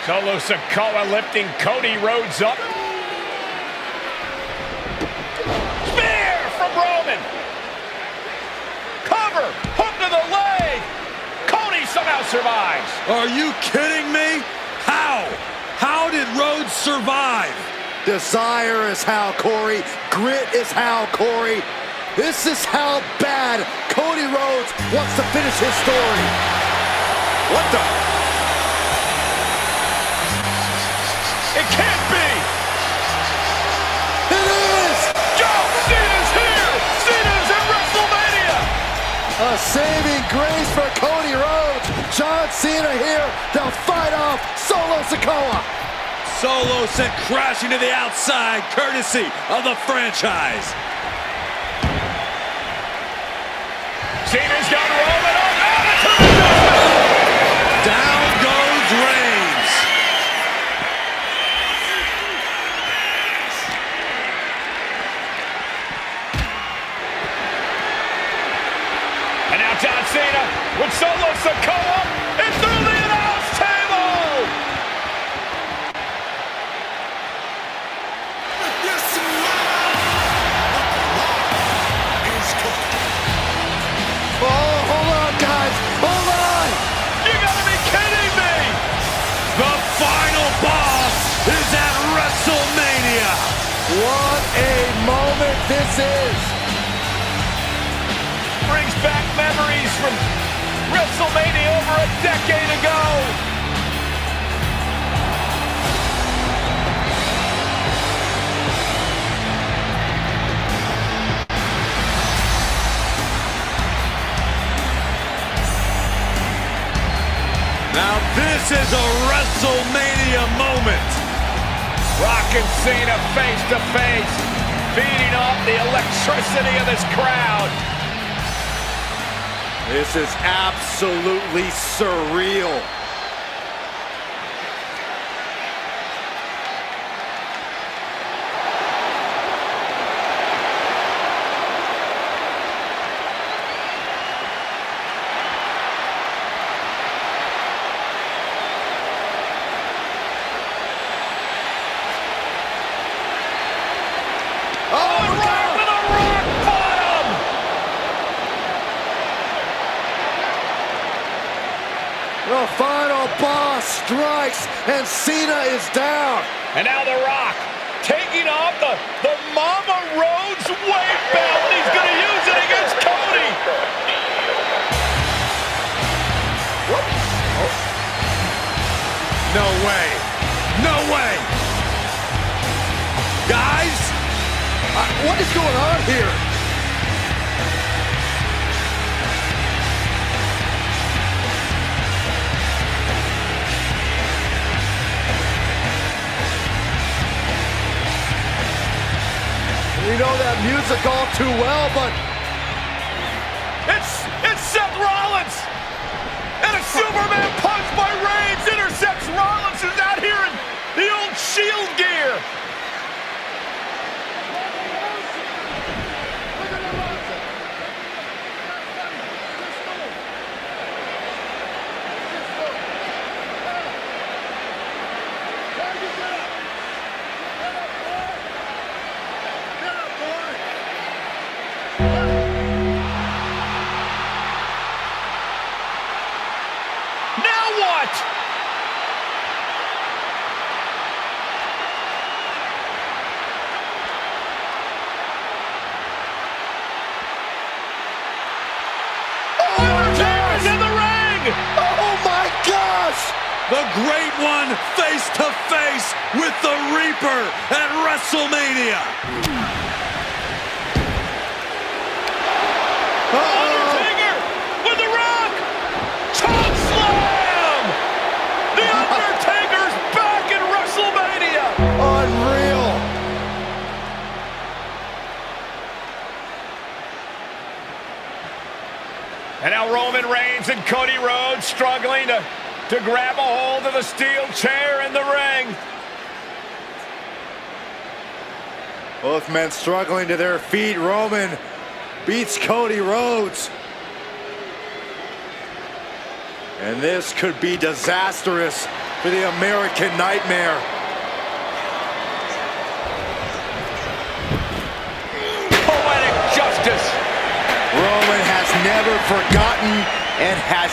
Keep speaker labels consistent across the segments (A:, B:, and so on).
A: Solo Sikoa lifting Cody Rhodes up. Spear from Roman. Cover, hook to the leg. Cody somehow survives.
B: Are you kidding me? How? How did Rhodes survive?
C: Desire is how, Corey. Grit is how, Corey. This is how bad Cody Rhodes wants to finish his story. What the?
A: It can't be!
C: It is!
A: John Cena's here! Cena's at WrestleMania!
C: A saving grace for Cody Rhodes. John Cena here to fight off Solo Sikoa.
B: Solo sent crashing to the outside, courtesy of the franchise.
A: Cena's got Roman on attitude!
B: Down goes Reigns.
A: And now John Cena with Solo Sikoa and through the announce table!
C: Oh, hold on, guys. Hold on.
A: You gotta be kidding me!
B: The final boss is at WrestleMania.
C: What a moment this is.
A: Brings back memories from WrestleMania over a decade ago.
B: Now this is a WrestleMania moment.
A: Rock and Cena face to face, feeding off the electricity of this crowd.
C: This is absolutely surreal. The final boss strikes, and Cena is down.
A: And now The Rock taking off the Mama Rhodes weight belt. He's going to use it against Cody.
C: Oh.
B: No way. No way. Guys,
C: What is going on here? We know that music all too well, but
A: It's Seth Rollins. And a Superman punch by Reigns intercepts Rollins, who's out here in the old Shield gear. Now what? Undertaker's in the ring!
C: oh my gosh!
B: the great one face to face with the Reaper at WrestleMania.
A: Undertaker with the Rock! Choke slam! The Undertaker's back in WrestleMania!
C: Unreal!
A: And now Roman Reigns and Cody Rhodes struggling to grab a hold of the steel chair in the ring.
C: Both men struggling to their feet. Roman beats Cody Rhodes. And this could be disastrous for the American Nightmare.
A: Poetic justice.
C: Roman has never forgotten and has...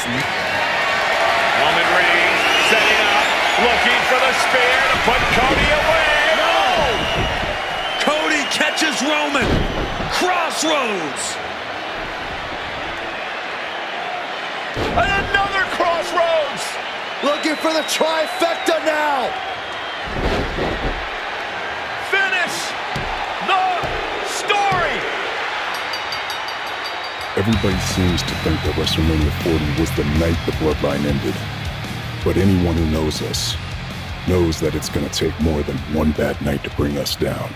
A: Roman Reigns setting up, looking for the spear to put Cody away. No!
B: Cody catches Roman. Crossroads.
A: And another crossroads.
C: Looking for the trifecta now.
A: Finish the story.
D: Everybody seems to think that WrestleMania 40 was the night the Bloodline ended. But anyone who knows us knows that it's going to take more than one bad night to bring us down.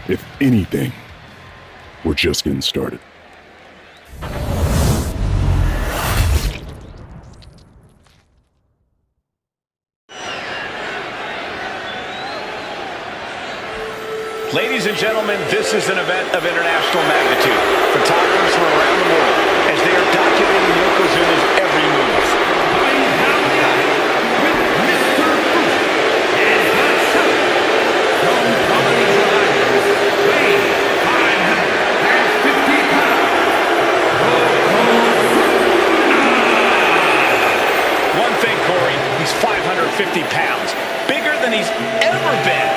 D: If anything, we're just getting started.
A: Ladies and gentlemen, this is an event of international magnitude. Photographers from around the world as they are documenting Yokozuna's every move.
E: With Mr. Fruit and myself, from Comedy Drive, weighing 550 pounds,
A: One thing, Corey, he's 550 pounds, bigger than he's ever been.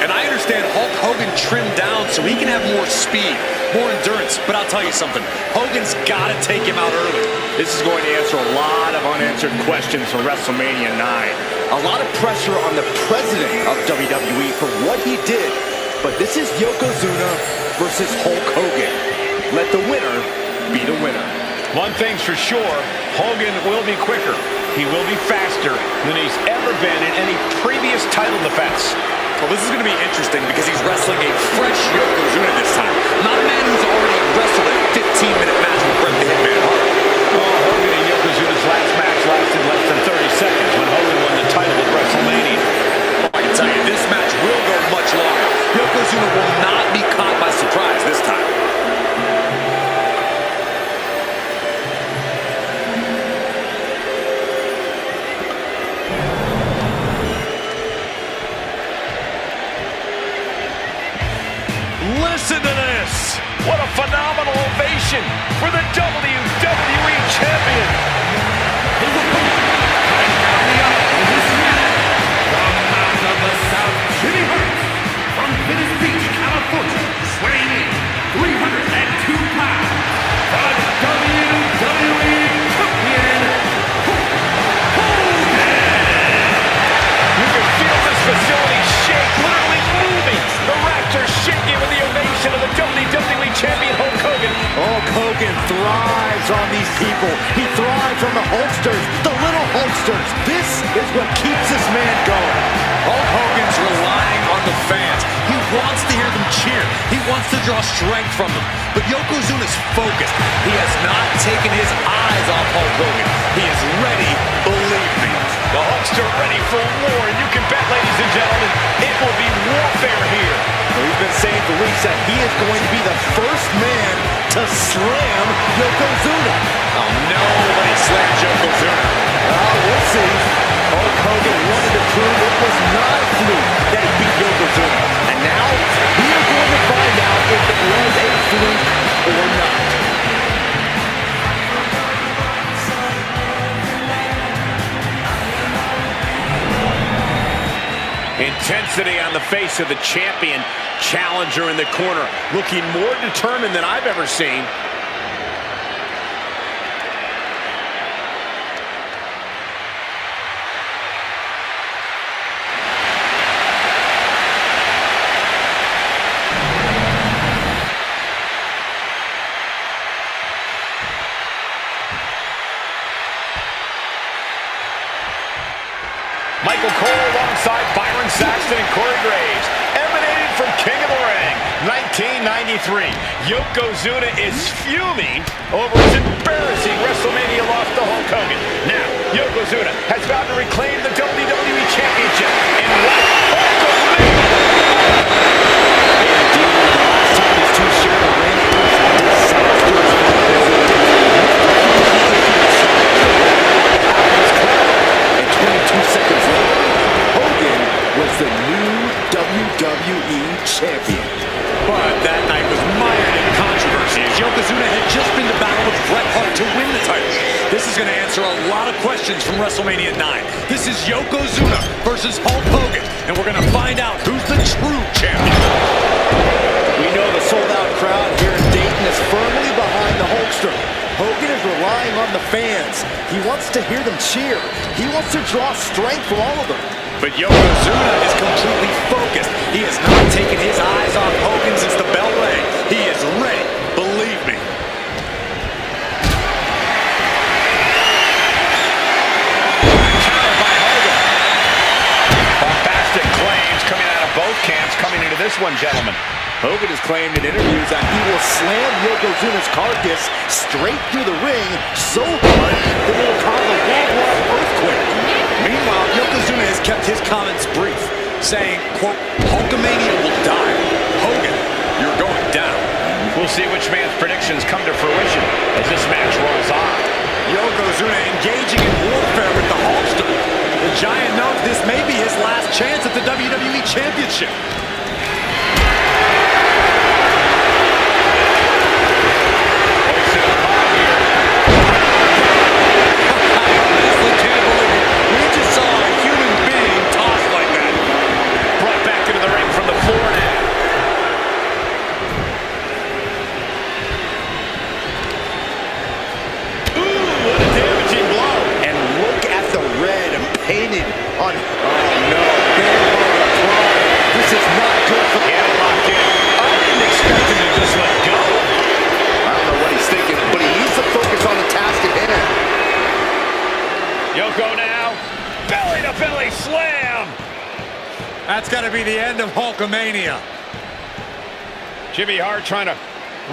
F: And I understand Hulk Hogan trimmed down so he can have more speed, more endurance. But I'll tell you something, Hogan's got to take him out early.
A: This is going to answer a lot of unanswered questions for WrestleMania 9.
C: A lot of pressure on the president of WWE for what he did. But this is Yokozuna versus Hulk Hogan. Let the winner be the winner.
A: One thing's for sure, Hogan will be quicker. He will be faster than he's ever been in any previous title defense.
F: Well, this is going to be interesting because he's wrestling a fresh Yokozuna this time. Not a man who's already wrestled a 15-minute match with Bret the Hitman Hart.
A: Hogan and Yokozuna's last match lasted less than 30 seconds when Hogan won the title at WrestleMania.
F: I can tell you, this match will go much longer. Yokozuna will not be caught by surprise this time.
A: Listen to this! What a phenomenal ovation for the WWE Champion!
E: of the South, Jimmy Hart, from Venice Beach, California, weighing in 302 pounds, the WWE Champion, Hulk Hogan!
A: You can feel this facility shake, literally moving. The rafters shaking with the ovation of the WWE Champion Hulk Hogan.
C: Hulk Hogan thrives on these people. He thrives on the Hulksters, the little Hulksters. This is what keeps this man going.
F: Hulk Hogan's relying on the fans. He wants to hear them cheer. He wants to draw strength from them. But Yokozuna's focused. He has not taken his eyes off Hulk Hogan. He is ready, believe me.
A: The Hulkster ready for war, and you can bet, ladies and gentlemen, it will be warfare here.
C: We've been saying for weeks that he is going to be the first man to slam Yokozuna.
F: Oh, nobody slams Yokozuna.
C: We'll see. Hulk Hogan wanted to prove it was not a fluke that he beat Yokozuna. And now, we are going to find out if it was a fluke or not.
A: Intensity on the face of the champion. Challenger in the corner, looking more determined than I've ever seen. Michael Cole alongside Byron Saxton and Corey Graves. Emanating from King of the Ring, 1993. Yokozuna is fuming over his embarrassing WrestleMania loss to Hulk Hogan. Now, Yokozuna has vowed to reclaim the WWE Championship in what Hulk Hogan.
C: Indeed, the last time these two shared a ring, it was disastrous. And 22 seconds later, WWE Champion.
F: But that night was mired in controversy as Yokozuna had just been to battle with Bret Hart to win the title. This is going to answer a lot of questions from WrestleMania 9. This is Yokozuna versus Hulk Hogan, and we're going to find out who's the true champion.
C: We know the sold-out crowd here in Dayton is firmly behind the Hulkster. Hogan is relying on the fans. He wants to hear them cheer. He wants to draw strength from all of them.
F: But Yokozuna is completely focused. He has not taken his eyes off Hogan since the bell rang. He is ready, believe me.
A: Counter by Hogan. Bombastic claims coming out of both camps coming into this one, gentlemen.
C: Hogan has claimed in interviews that he will slam Yokozuna's carcass straight through the ring so hard that it will cause a worldwide earthquake.
F: Meanwhile, Yokozuna has kept his comments brief, saying, quote, Hulkamania will die. Hogan, you're going down.
A: We'll see which man's predictions come to fruition as this match rolls on.
F: Yokozuna engaging in warfare with the Hulkster. The Giant knows this may be his last chance at the WWE Championship. That's got to be the end of Hulkamania.
A: Jimmy Hart trying to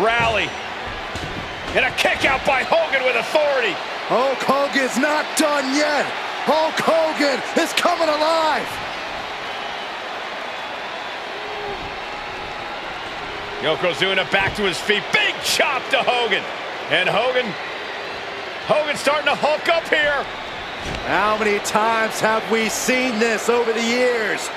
A: rally. And a kick out by Hogan with authority.
C: Hulk Hogan's not done yet. Hulk Hogan is coming alive.
A: Yokozuna back to his feet. Big chop to Hogan. And Hogan's starting to hulk up here.
C: How many times have we seen this over the years?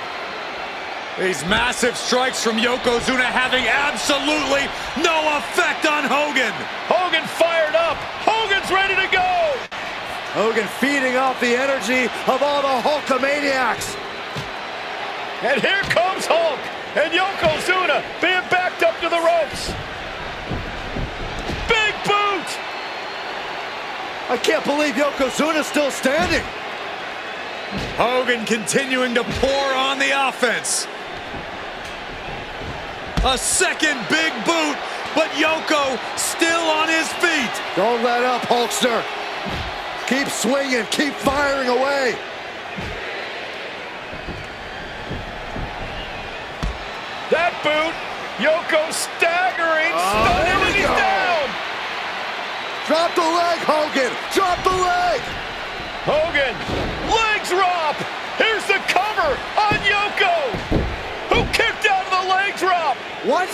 B: These massive strikes from Yokozuna having absolutely no effect on Hogan.
A: Hogan fired up. Hogan's ready to go.
C: Hogan feeding off the energy of all the Hulkamaniacs.
A: And here comes Hulk. And Yokozuna being backed up to the ropes. Big boot.
C: I can't believe Yokozuna's still standing.
B: Hogan continuing to pour on the offense. A second big boot, but Yoko still on his feet.
C: Don't let up, Hulkster. Keep swinging, keep firing away.
A: That boot, Yoko staggering, stunning, and he's down.
C: Drop the leg, Hogan, drop the leg.
A: Hogan, leg drop. Here's the cover on Yoko. Who kicked out of the leg drop?
C: What?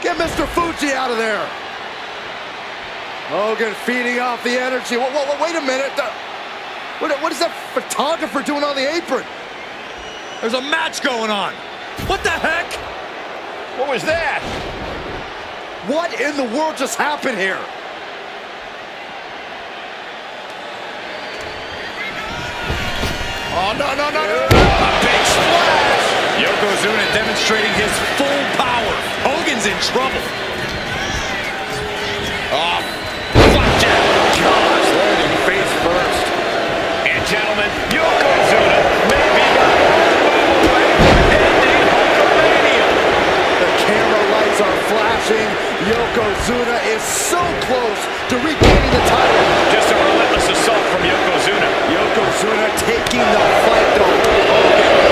C: Get Mr. Fuji out of there. Hogan feeding off the energy. Wait a minute. What is that photographer doing on the apron?
B: There's a match going on. What the heck?
A: What was that?
C: What in the world just happened here? Oh, no.
A: A big splash.
F: Yokozuna demonstrating his full power. Hogan's in trouble.
A: Oh, flapjack.
C: Gosh, landing face first.
A: And gentlemen, Yokozuna may be not away from ending Hulkamania.
C: The camera lights are flashing. Yokozuna is so close to regaining the title.
A: Just a relentless assault from Yokozuna.
C: Yokozuna taking the fight to Hulk Hogan.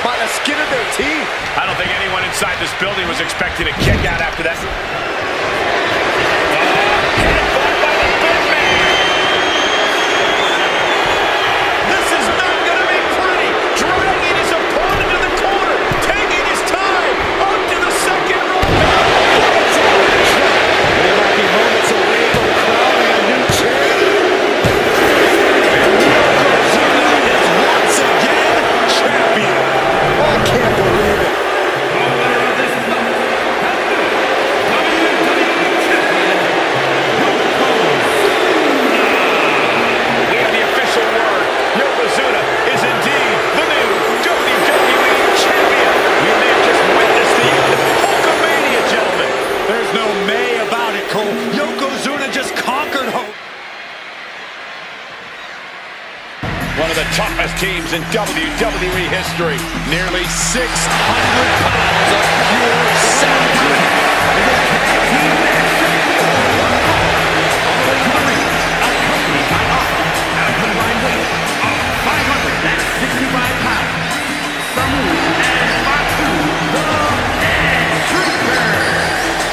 C: by the skin of their teeth.
A: I don't think anyone inside this building was expecting a kick out after that. Headbutt by the big man. This is not going to be pretty. Dragging his opponent to the corner, taking his time, up to the second rope.
C: They might be moments away from crowning a new champion. Once again, champion. I can't believe it.
A: We have the official word. Yokozuna is indeed the new WWE champion. We may have just witnessed the end of Hulkamania, gentlemen.
B: There's no may about it, Cole. Yokozuna just conquered Hulk.
A: One of the toughest teams in WWE history.
F: Nearly 600 pounds of pure savagery.
E: Accompanied by Offer at a combined weight of 565 pounds. Samu and Fatu, the Headshrinker.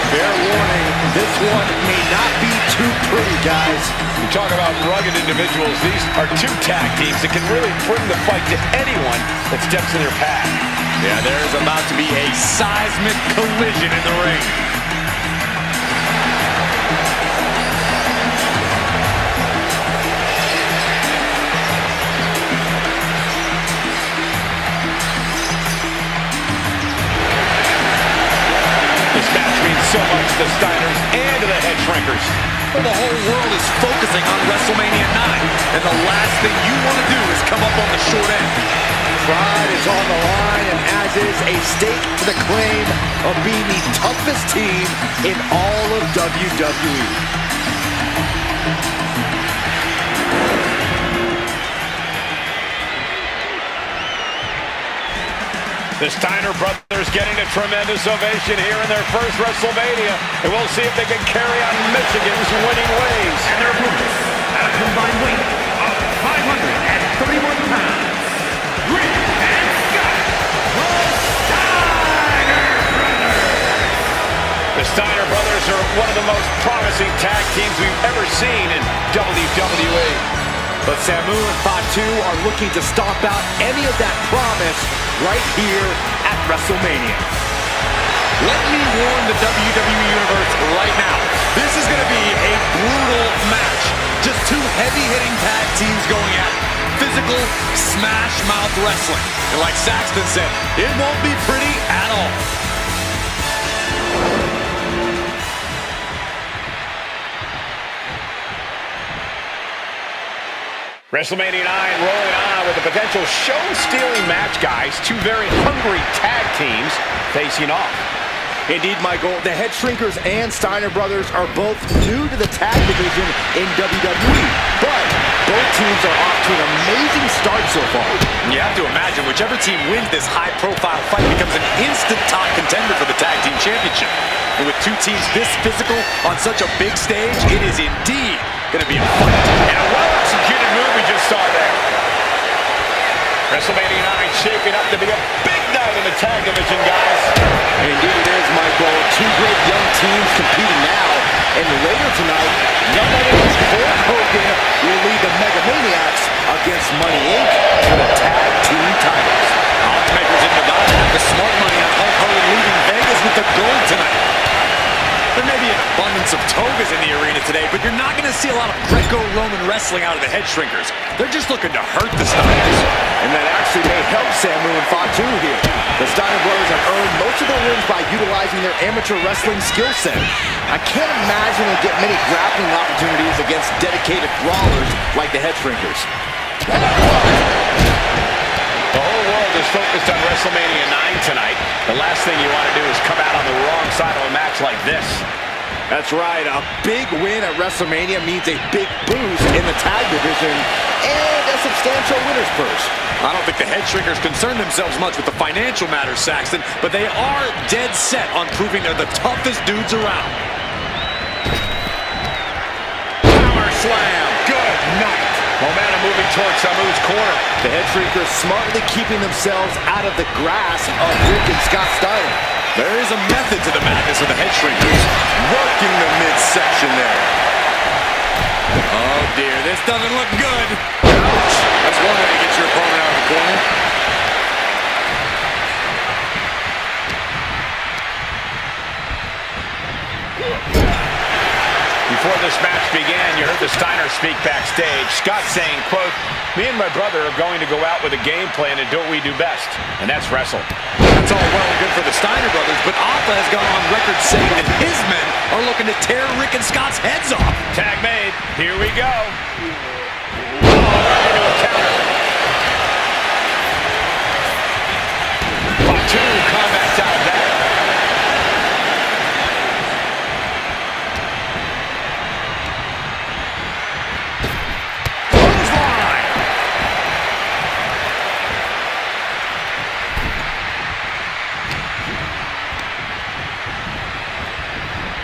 C: Fair warning, this one may not be too pretty, guys.
A: You talk about rugged individuals. These are two tag teams that can really bring the fight to anyone that steps in their path.
F: Yeah, there's about to be a seismic collision in the ring.
A: This match means so much to the Steiners and to the Headshrinkers.
F: Well, the whole world is focusing on WrestleMania 9, and the last thing you want to do is come up on the short end.
C: Pride is on the line, and as is a stake to the claim of being the toughest team in all of WWE.
A: The Steiner brothers getting a tremendous ovation here in their first WrestleMania, and we'll see if they can carry on Michigan's winning ways.
E: And their opponents at a combined weight of 531 pounds. Rick and Scott, the Steiner Brothers.
A: The Steiner brothers are one of the most promising tag teams we've ever seen in WWE.
C: But Samu and Fatu are looking to stomp out any of that promise right here at WrestleMania.
F: Let me warn the WWE Universe right now. This is going to be a brutal match. Just two heavy-hitting tag teams going at it. Physical, smash-mouth wrestling. And like Saxton said, it won't be pretty at all.
A: WrestleMania 9 rolling on with a potential show-stealing match, guys. Two very hungry tag teams facing off.
C: Indeed, Michael, the Headshrinkers and Steiner brothers are both new to the tag division in WWE, but both teams are off to an amazing start so far.
F: You have to imagine whichever team wins this high-profile fight becomes an instant top contender for the tag team championship. And with two teams this physical on such a big stage, it is indeed going to be a fight.
A: And a well-executed move we just saw there. WrestleMania 9 shaping up to be a big night in the tag division, guys.
C: Indeed it is, Michael. Two great young teams competing now. And later tonight, none other than Hulk Hogan will lead the Mega Maniacs against Money Inc. for the tag team titles.
F: Oddsmakers in Nevada have the smart money on Hulk Hogan leaving Vegas with the gold tonight. There may be an abundance of togas in the arena today, but you're not going to see a lot of Greco-Roman wrestling out of the Headshrinkers. They're just looking to hurt the Steiners.
C: And that actually may help Samu and Fatu here. The Steiner brothers have earned most of their wins by utilizing their amateur wrestling skill set. I can't imagine they'll get many grappling opportunities against dedicated brawlers like the Headshrinkers.
A: The whole world is focused on WrestleMania 9 tonight. The last thing you want to do is come out on the wrong side of a match like this.
C: That's right. A big win at WrestleMania means a big boost in the tag division and a substantial winner's purse.
F: I don't think the Headshrinkers concern themselves much with the financial matters, Saxton, but they are dead set on proving they're the toughest dudes around.
A: Power slam. Good night. Momentum moving towards Samu's corner.
C: The head shrinkers smartly keeping themselves out of the grasp of Rick and Scott Steiner.
F: There is a method to the madness of the head shrinkers. Working the midsection there. Oh dear, this doesn't look good. Ouch. That's one way to get your opponent out of the corner.
A: Before this match began, you heard the Steiner speak backstage. Scott saying, quote, "Me and my brother are going to go out with a game plan and do what we do best, and that's wrestle."
F: That's all well and good for the Steiner brothers, but Alpha has gone on record saying that his men are looking to tear Rick and Scott's heads off.
A: Tag made. Here we go. Oh, right into a counter. Fatu combats out of that.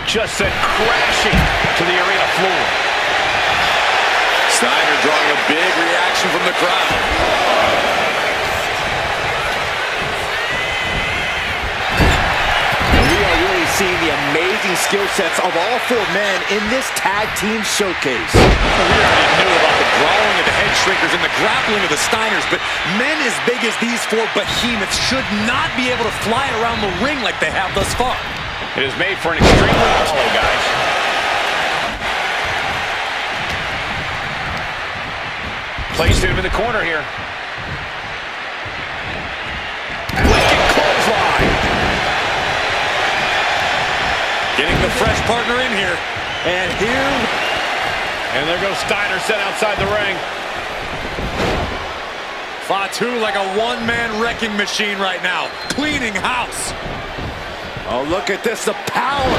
A: Just sent crashing to the arena floor.
F: Steiner drawing a big reaction from the crowd.
C: And we are really seeing the amazing skill sets of all four men in this tag team showcase.
F: We already knew about the brawling of the head shrinkers and the grappling of the Steiners, but men as big as these four behemoths should not be able to fly around the ring like they have thus far.
A: It is made for an extremely hollow, guys. Placed him in the corner here. Wicked clothesline.
F: Getting the fresh partner in here.
C: And here...
A: And there goes Steiner sent outside the ring.
B: Fatu like a one-man wrecking machine right now. Cleaning house.
C: Oh, look at this, the power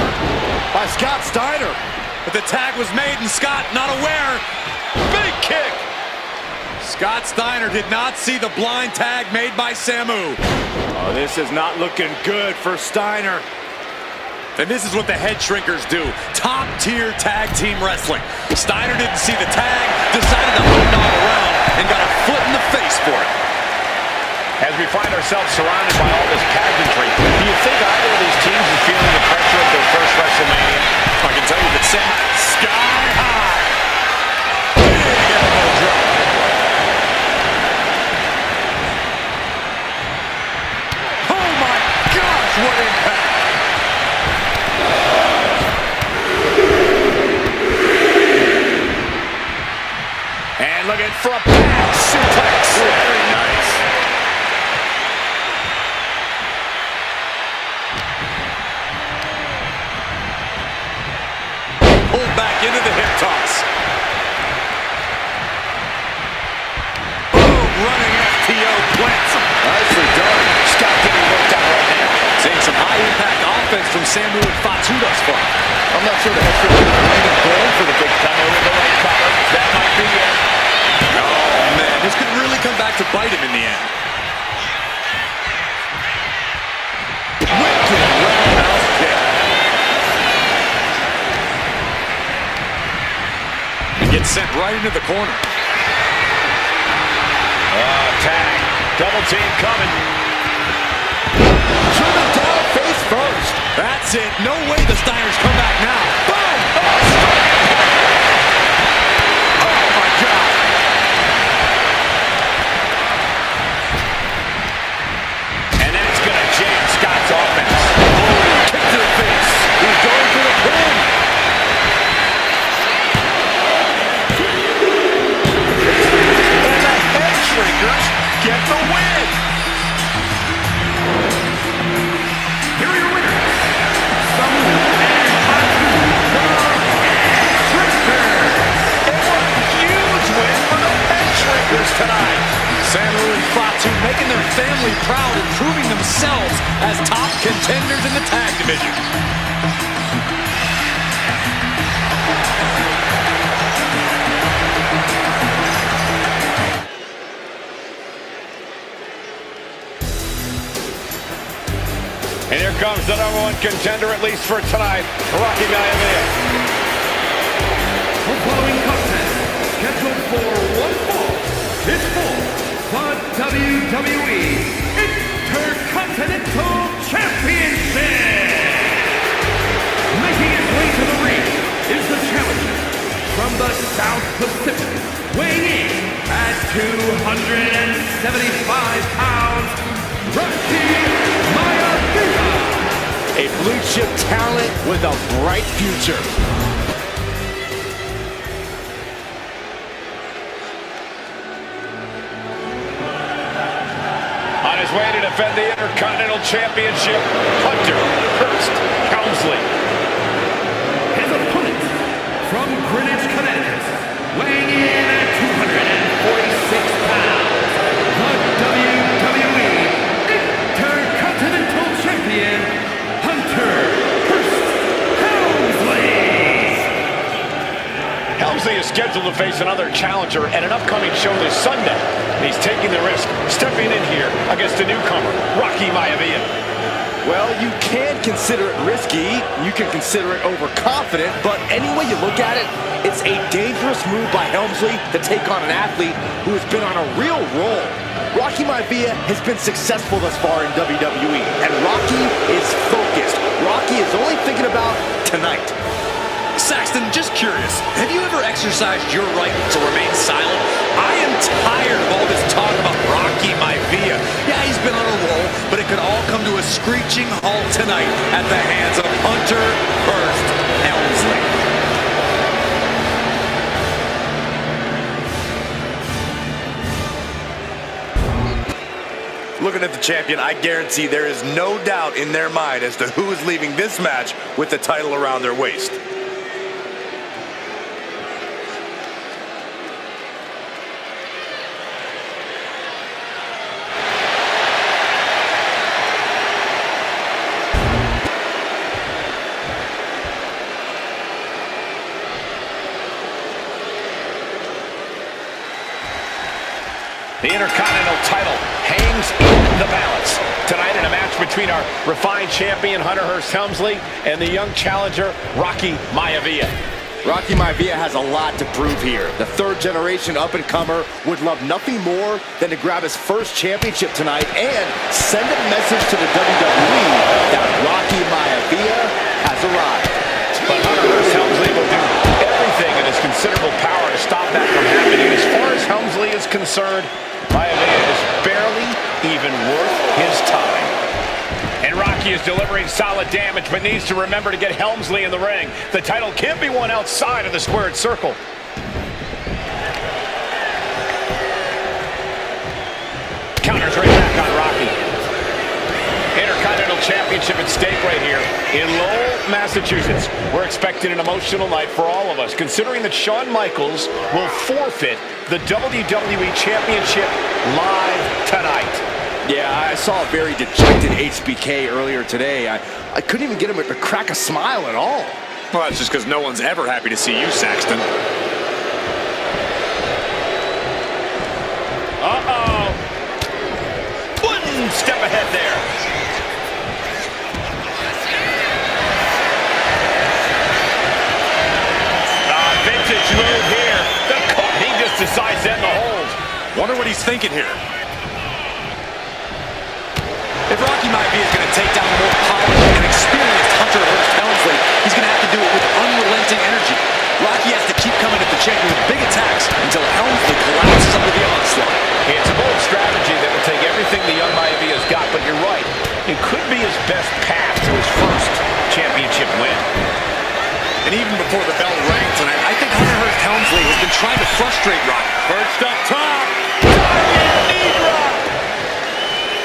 C: by Scott Steiner.
B: But the tag was made and Scott not aware.
A: Big kick.
B: Scott Steiner did not see the blind tag made by Samu.
C: Oh, this is not looking good for Steiner.
B: And this is what the head shrinkers do. Top-tier tag team wrestling. Steiner didn't see the tag, decided to hold on around, and got a foot in the face for it.
A: As we find ourselves surrounded by all this pageantry, do you think either of these teams is feeling the pressure of their first WrestleMania?
F: I can tell you that sent
B: Sky high. Big elbow drop. Oh my gosh, what impact.
A: And look at front back suplex. Very nice.
F: pulled back into the hip toss. Boom, running FTO plants him.
C: Nicely done.
A: Scott getting worked out right now.
F: Seeing some high-impact offense from Samu and Fatu thus far.
C: I'm not sure the head coach is even going for the big
A: Come over the leg cover. That might be it.
F: Oh, man, this could really come back to bite him in the end. Wicked roundhouse kick. He gets sent right into the corner.
A: Tag. Double team coming.
C: Driven down face first.
F: That's it. No way the Steiners come back now. Boom! Oh, my God.
A: And that's going to jam Scott's offense.
F: Kick to the face.
C: He's going for the pin.
A: And the head shrinkers get the win.
E: Here are your winners, Samu and Fatu, the Shrinkers.
A: And what a huge win for the head shrinkers tonight.
F: Samu and Fatu making their family proud and proving themselves as top contenders in the tag division.
A: And here comes the #1 contender, at least for tonight, Rocky Maivia.
E: The following contest, scheduled for one WWE Intercontinental Championship. Making his way to the ring is the challenger from the South Pacific, weighing in at 275 pounds, Rocky Maivia.
C: A blue chip talent with a bright future.
A: On his way to defend the Intercontinental Championship, Hunter Hearst Helmsley.
E: His opponent from Greenwich, Connecticut, weighing in at 246 pounds, the WWE Intercontinental Champion, Hunter Hearst Helmsley.
A: Helmsley is scheduled to face another challenger at an upcoming show this Sunday. He's taking the risk, stepping in here against a newcomer, Rocky Maivia.
C: Well, you can consider it risky, you can consider it overconfident, but any way you look at it, it's a dangerous move by Helmsley to take on an athlete who has been on a real roll. Rocky Maivia has been successful thus far in WWE, and Rocky is focused. Rocky is only thinking about tonight.
B: Saxton, just curious, have you ever exercised your right to remain silent? I am tired of all this talk about Rocky Maivia. Yeah, he's been on a roll, but it could all come to a screeching halt tonight at the hands of Hunter Hearst Helmsley.
G: Looking at the champion, I guarantee there is no doubt in their mind as to who is leaving this match with the title around their waist.
A: The Intercontinental title hangs in the balance. Tonight in a match between our refined champion, Hunter Hearst Helmsley, and the young challenger, Rocky Maivia.
C: Rocky Maivia has a lot to prove here. The third-generation up-and-comer would love nothing more than to grab his first championship tonight and send a message to the WWE that Rocky Maivia has arrived.
A: But Hunter Hearst Helmsley will do everything in his considerable power to stop that from happening. As far as Helmsley is concerned, Maivia is barely even worth his time. And Rocky is delivering solid damage, but needs to remember to get Helmsley in the ring. The title can't be won outside of the squared circle. Counters right back on Rocky. Intercontinental Championship at stake right here in Lowell, Massachusetts. We're expecting an emotional night for all of us, considering that Shawn Michaels will forfeit the WWE Championship live tonight.
C: Yeah, I saw a very dejected HBK earlier today. I couldn't even get him to crack a smile at all.
B: Well, that's just because no one's ever happy to see you, Saxton.
A: Uh-oh. One step ahead there. Vintage move here. He just decides to end the hold.
B: Wonder what he's thinking here. If Rocky Maivia is going to take down the more powerful and experienced Hunter Hearst Helmsley, he's going to have to do it with unrelenting energy. Rocky has to keep coming at the champion with big attacks until Helmsley collapses under the onslaught.
A: It's a bold strategy that will take everything the young Maivia's got, but you're right. It could be his best path to his first championship win.
B: And even before the bell rang tonight, I think Hunter Hearst Helmsley has been trying to frustrate Rocky.
A: First up top. Knee drop.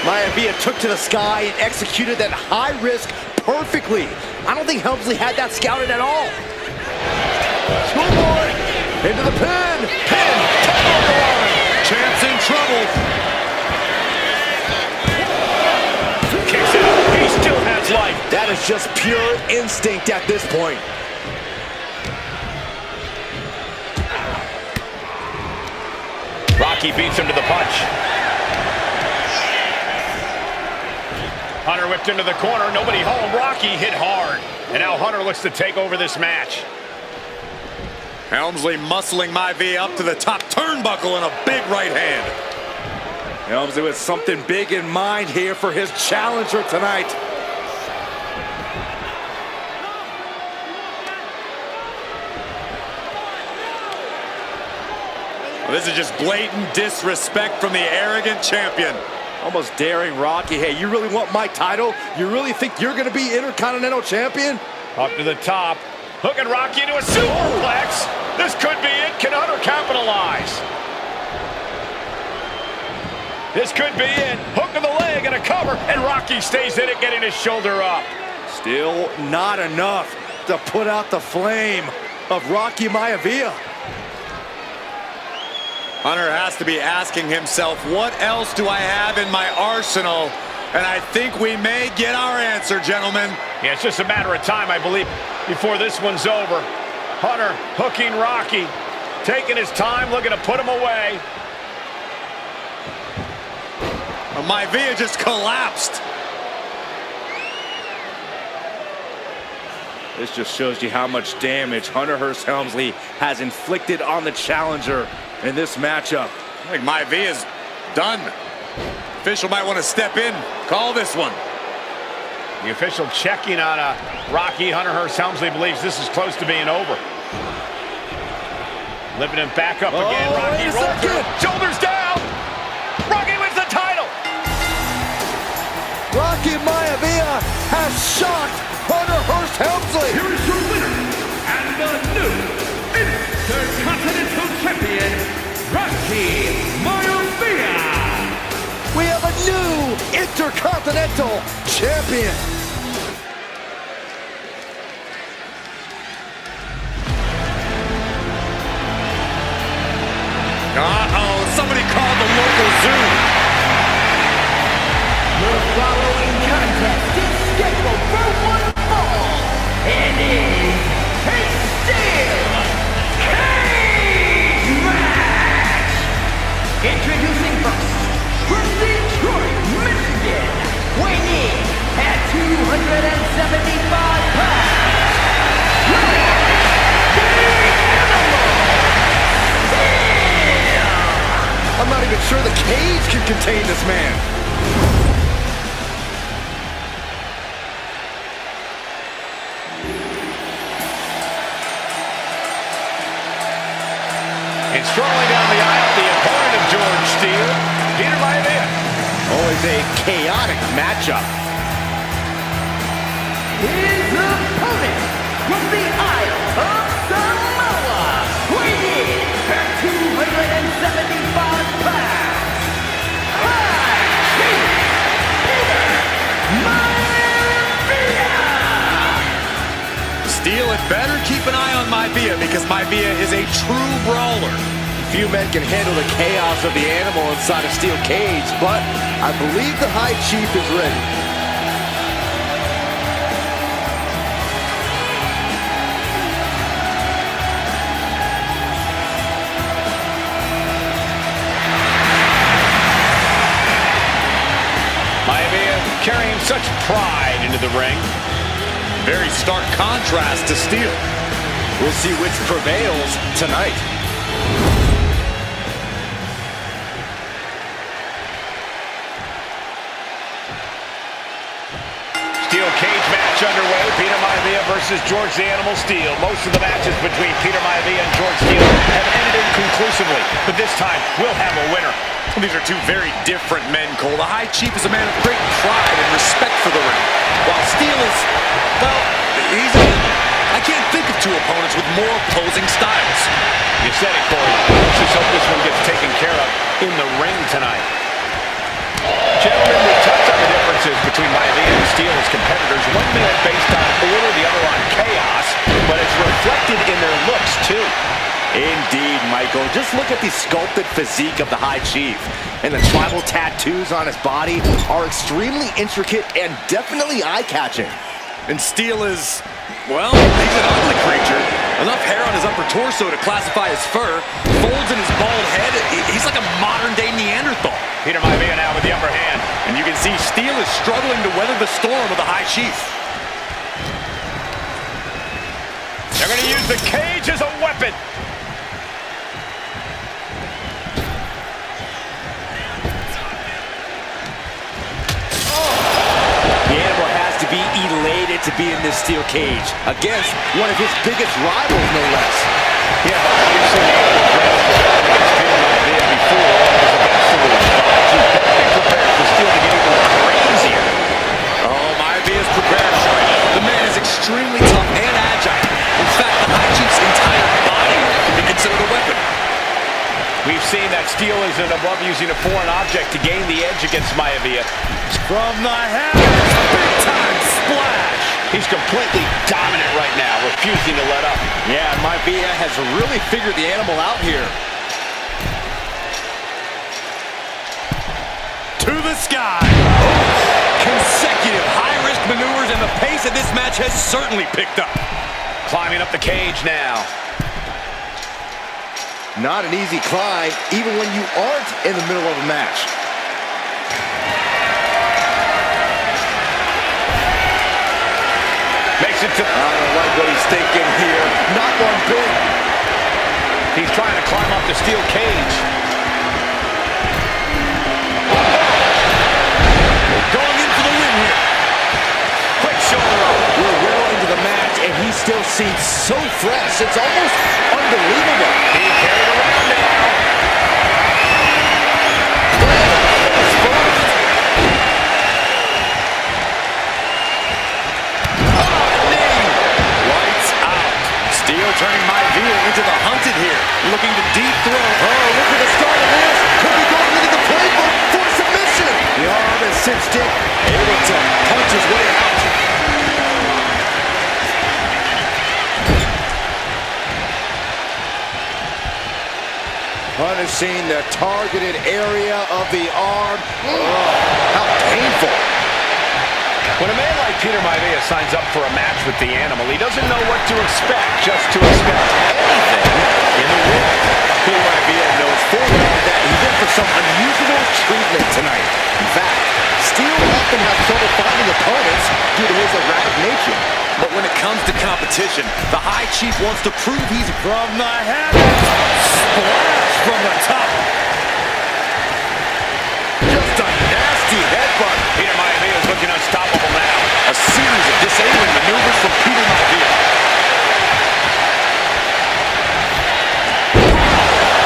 C: Maivia took to the sky and executed that high risk perfectly. I don't think Helmsley had that scouted at all. Schoolboy into the pin.
A: Pin.
B: Champ's in trouble.
A: Kicks out. He still has life.
C: That is just pure instinct at this point.
A: Rocky beats him to the punch. Hunter whipped into the corner. Nobody home. Rocky hit hard. And now Hunter looks to take over this match.
B: Helmsley muscling Maivia up to the top turnbuckle and a big right hand.
C: Helmsley with something big in mind here for his challenger tonight.
G: Well, this is just blatant disrespect from the arrogant champion.
C: Almost daring Rocky. Hey, you really want my title? You really think you're going to be Intercontinental Champion?
A: Up to the top. Hooking Rocky into a superplex. This could be it. Can Hunter capitalize? This could be it. Hook to the leg and a cover. And Rocky stays in it, getting his shoulder up.
C: Still not enough to put out the flame of Rocky Maivia.
G: Hunter has to be asking himself, what else do I have in my arsenal? And I think we may get our answer, gentlemen.
A: Yeah, it's just a matter of time, I believe, before this one's over. Hunter hooking Rocky, taking his time, looking to put him away.
G: Maivia just collapsed.
C: This just shows you how much damage Hunter Hearst Helmsley has inflicted on the challenger in this matchup.
G: I think Maivia's done. Official might want to step in, call this one.
A: The official checking on Rocky. Hunter Hearst Helmsley believes this is close to being over. Lifting him back up again. Rocky rolls through. Shoulders down. Rocky wins the title.
C: Rocky Maivia has shocked Hunter Hearst Helmsley.
E: Here is your winner, and the new Intercontinental Champion, Rocky Maivia.
C: We have a new Intercontinental Champion.
G: Uh-oh, somebody called the local zoo.
E: The following contest is scheduled for one fall and is a steel cage match. Introducing first, from Detroit, Michigan, weighing in at 275 pounds,
C: I'm not even sure the cage can contain this man.
A: And strolling down the aisle, the opponent of George Steele, Peter Maivia.
C: Always a chaotic matchup.
E: his opponent from the Isle of Samoa, weighing in at 275 pounds,
G: Steele had better keep an eye on Maivia because Maivia is a true brawler.
C: Few men can handle the chaos of the animal inside a steel cage, but I believe the High Chief is ready.
A: Maivia carrying such pride into the ring.
G: Very stark contrast to Steele.
C: We'll see which prevails tonight.
A: Steel cage match underway. Peter Maivia versus George the Animal Steele. Most of the matches between Peter Maivia and George Steele have ended inconclusively, but this time we'll have a winner.
G: These are two very different men, Cole. The High Chief is a man of great pride and respect for the ring, while Steele is, well, I can't think of two opponents with more opposing styles.
A: You said it, Corey. Let's just hope this one gets taken care of in the ring tonight. Gentlemen, we touched on the differences between Maivia and Steele as competitors. One man based on order, the other on chaos, but it's reflected in their looks, too.
C: Indeed, Michael. Just look at the sculpted physique of the High Chief. And the tribal tattoos on his body are extremely intricate and definitely eye-catching.
G: And Steele is, well, he's an ugly creature. Enough hair on his upper torso to classify as fur. Folds in his bald head. He's like a modern-day Neanderthal.
A: Peter Maivia now with the upper hand.
G: And you can see Steele is struggling to weather the storm of the High Chief.
A: They're going to use the cage as a weapon.
C: to be in this steel cage against one of his biggest rivals, no less.
A: Yeah, but you've seen the against Peter Maivia before. It was against the rules. You've got to be prepared for Steel to get even crazier.
B: Oh, Maivia's prepared, all right. The man is extremely tough and agile. In fact, the High Chief's entire body can be considered a weapon.
A: We've seen that Steel isn't above using a foreign object to gain the edge against Maivia.
C: From the heavens,
A: Big-time splash! He's completely dominant right now, refusing to let up.
C: yeah, Maivia has really figured the animal out here.
B: To the sky. Consecutive high-risk maneuvers, and the pace of this match has certainly picked up.
A: Climbing up the cage now.
C: Not an easy climb, even when you aren't in the middle of a match.
A: Makes it to...
C: I don't like what he's thinking here. Not one bit.
A: He's trying to climb up the steel cage.
B: Going in for the win here.
A: Quick shoulder up.
C: We're well into the match, and he still seems so fresh. It's almost unbelievable.
A: Being carried around now.
B: Lights out. Steel turning Maivia into the hunted here. Looking to dethrone.
C: Oh, look at the start of this. Could be going into the playbook for submission. The arm is cinched in, able to punch his way out. Punishing the targeted area of the arm. Oh, how painful.
A: When a man like Peter Maivia signs up for a match with the animal, he doesn't know what to expect, just to expect anything in the ring.
C: Peter Maivia knows full well that he's in for some unusual treatment tonight. In fact, Steel often has trouble finding opponents due to his erratic nature.
B: But when it comes to competition, the High Chief wants to prove he's from the heavens. Splash from the top.
C: Just a nasty headbutt.
A: Peter Maivia is looking unstoppable now.
B: A series of disabling maneuvers from Peter Maivia.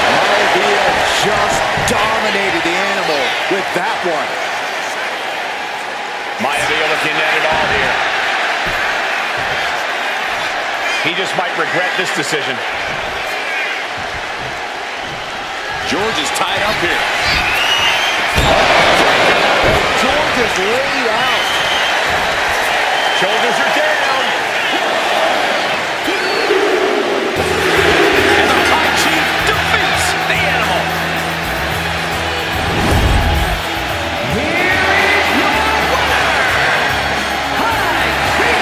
C: Maivia just dominated the animal with that one.
A: Maivia looking at it all here. He just might regret this decision.
B: George is tied up here.
C: George is laid out.
A: Shoulders are down.
B: And the High Chief defeats the animal.
E: Here is your winner, High Chief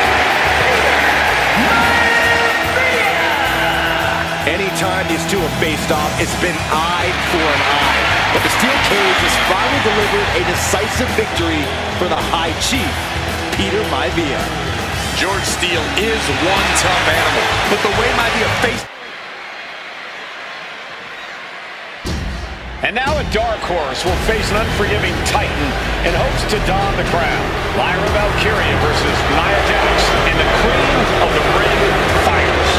E: Maivia!
C: Anytime these two have faced off, it's been eye for an eye. But the steel cage has finally delivered a decisive victory for the High Chief, Peter Maivia.
B: George Steele is one tough animal, but the way Maivia faced...
A: And now a dark horse will face an unforgiving titan in hopes to don the crown. Lyra Valkyria versus Nia Jax in the Queen of the Ring Finals.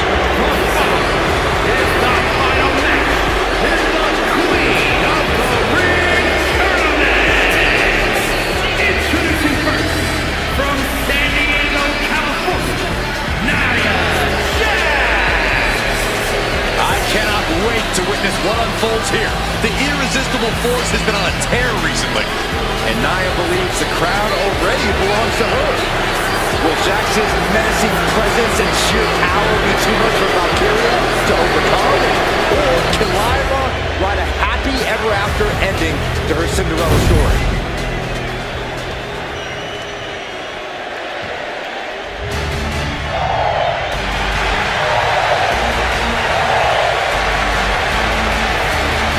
E: Is the final match in the Queen of the Ring Tournament. Introducing first, from San Diego, California, Nia Jax.
B: I cannot wait to witness what unfolds here. The irresistible force has been on a tear recently.
C: And Nia believes the crowd already belongs to her. Will Jax's menacing presence and sheer power be too much for Valkyria to overcome? Or can Lyra write a happy ever after ending to her Cinderella story?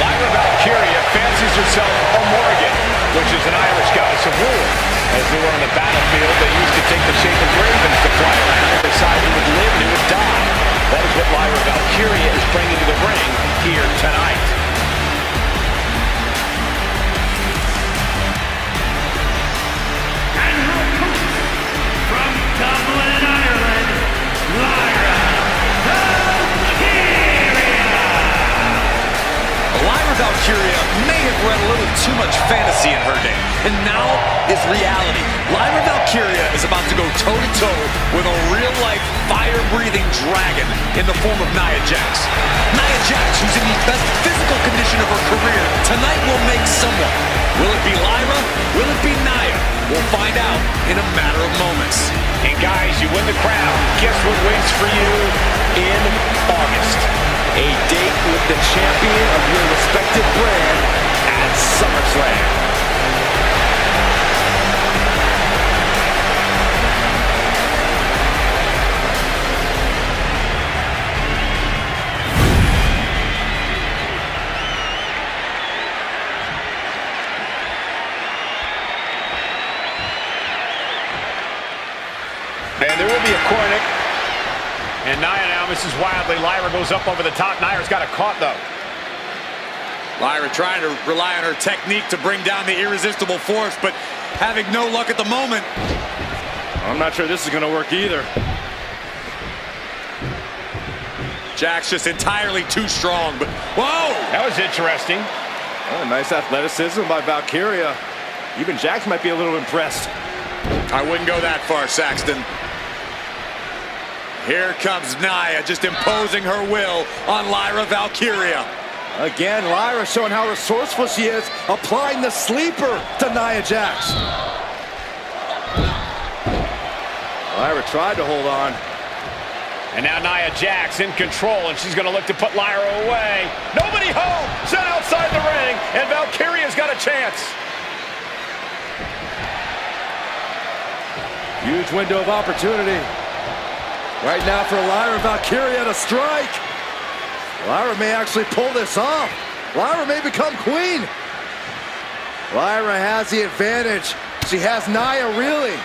A: Lyra Valkyria fancies herself a Morrigan, which is an Irish goddess of war. As they were on the battlefield, they used to take the shape of ravens to fly around and decide who would live and who would die. That is what Lyra Valkyria is bringing to the ring here tonight.
E: And her opponent, from Dublin,
B: have read a little too much fantasy in her day. And now is reality. Lyra Valkyria is about to go toe-to-toe with a real-life, fire-breathing dragon in the form of Nia Jax. Nia Jax, who's in the best physical condition of her career, tonight will make someone. Will it be Lyra? Will it be Nia? We'll find out in a matter of moments.
A: And guys, you win the crown. Guess what waits for you in August?
C: A date with the champion of your respective brand at SummerSlam.
A: And there will be a corner. And Nia now misses wildly. Lyra goes up over the top. Nia's got it caught, though.
B: Lyra trying to rely on her technique to bring down the irresistible force, but having no luck at the moment.
G: I'm not sure this is going to work either.
B: Jax just entirely too strong, but whoa!
A: That was interesting.
G: Oh, nice athleticism by Valkyria. Even Jax might be a little impressed.
B: I wouldn't go that far, Saxton. Here comes Nia, just imposing her will on Lyra Valkyria.
C: Again, Lyra showing how resourceful she is, applying the sleeper to Nia Jax.
G: Lyra tried to hold on.
A: And now Nia Jax in control, and she's going to look to put Lyra away. Nobody home! Set outside the ring, and Valkyria's got a chance.
C: Huge window of opportunity. Right now for Lyra Valkyria to strike. Lyra may actually pull this off. Lyra may become queen. Lyra has the advantage. She has Nia reeling.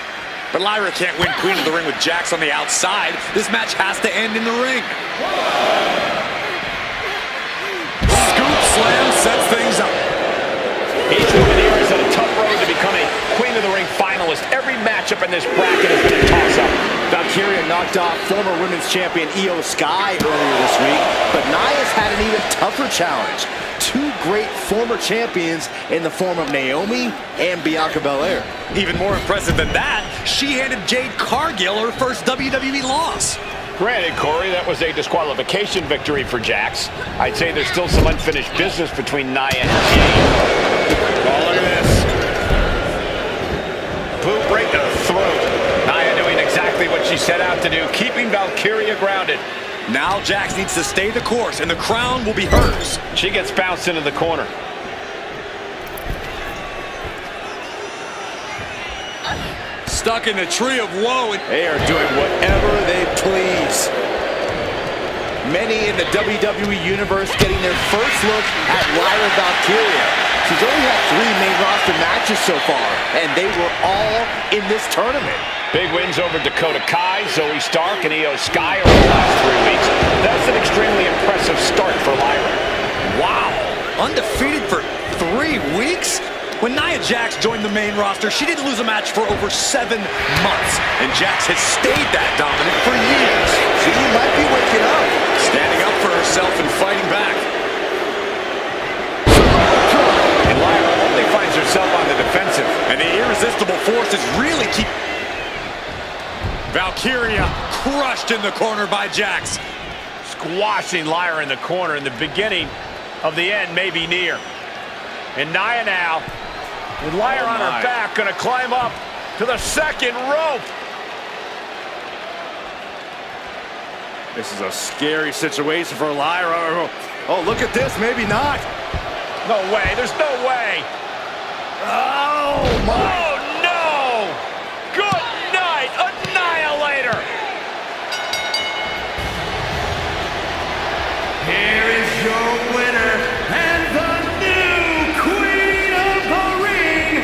B: But Lyra can't win Queen of the Ring with Jax on the outside. This match has to end in the ring. Scoop slam sets things up.
A: Each woman here is on a tough road to become a Queen of the Ring finalist. Every matchup in this bracket has been a toss-up.
C: Valkyria knocked off former women's champion Io Sky earlier this week, but Nia's had an even tougher challenge. Two great former champions in the form of Naomi and Bianca Belair.
B: Even more impressive than that, she handed Jade Cargill her first WWE loss.
A: Granted, Corey, that was a disqualification victory for Jax. I'd say there's still some unfinished business between Nia and Jade. Oh, look at this. Boot right to the throat. Nia doing exactly what she set out to do, keeping Valkyria grounded.
B: Now Jax needs to stay the course, and the crown will be hers.
A: She gets bounced into the corner.
B: Stuck in the tree of woe.
C: They are doing whatever they please. Many in the WWE Universe getting their first look at Lyra Valkyria. She's only had 3 main roster matches so far, and they were all in this tournament.
A: Big wins over Dakota Kai, Zoe Stark, and Io Sky over the last 3 weeks. That's an extremely impressive start for Lyra.
B: Wow, undefeated for 3 weeks? When Nia Jax joined the main roster, she didn't lose a match for over 7 months. And Jax has stayed that dominant for years.
C: She might be waking up.
B: Standing up for herself and fighting back.
A: And Lyra only finds herself on the defensive.
B: And the irresistible force is really Valkyria crushed in the corner by Jax.
A: Squashing Lyra in the corner, and the beginning of the end may be near. And Nia now, with Lyra on her back, gonna climb up to the second rope.
G: This is a scary situation for Lyra.
C: Oh, look at this, maybe not.
A: No way, there's no way.
C: Oh, my.
A: Oh, no! Good night, Annihilator!
E: Here is your winner and the new Queen of the Ring,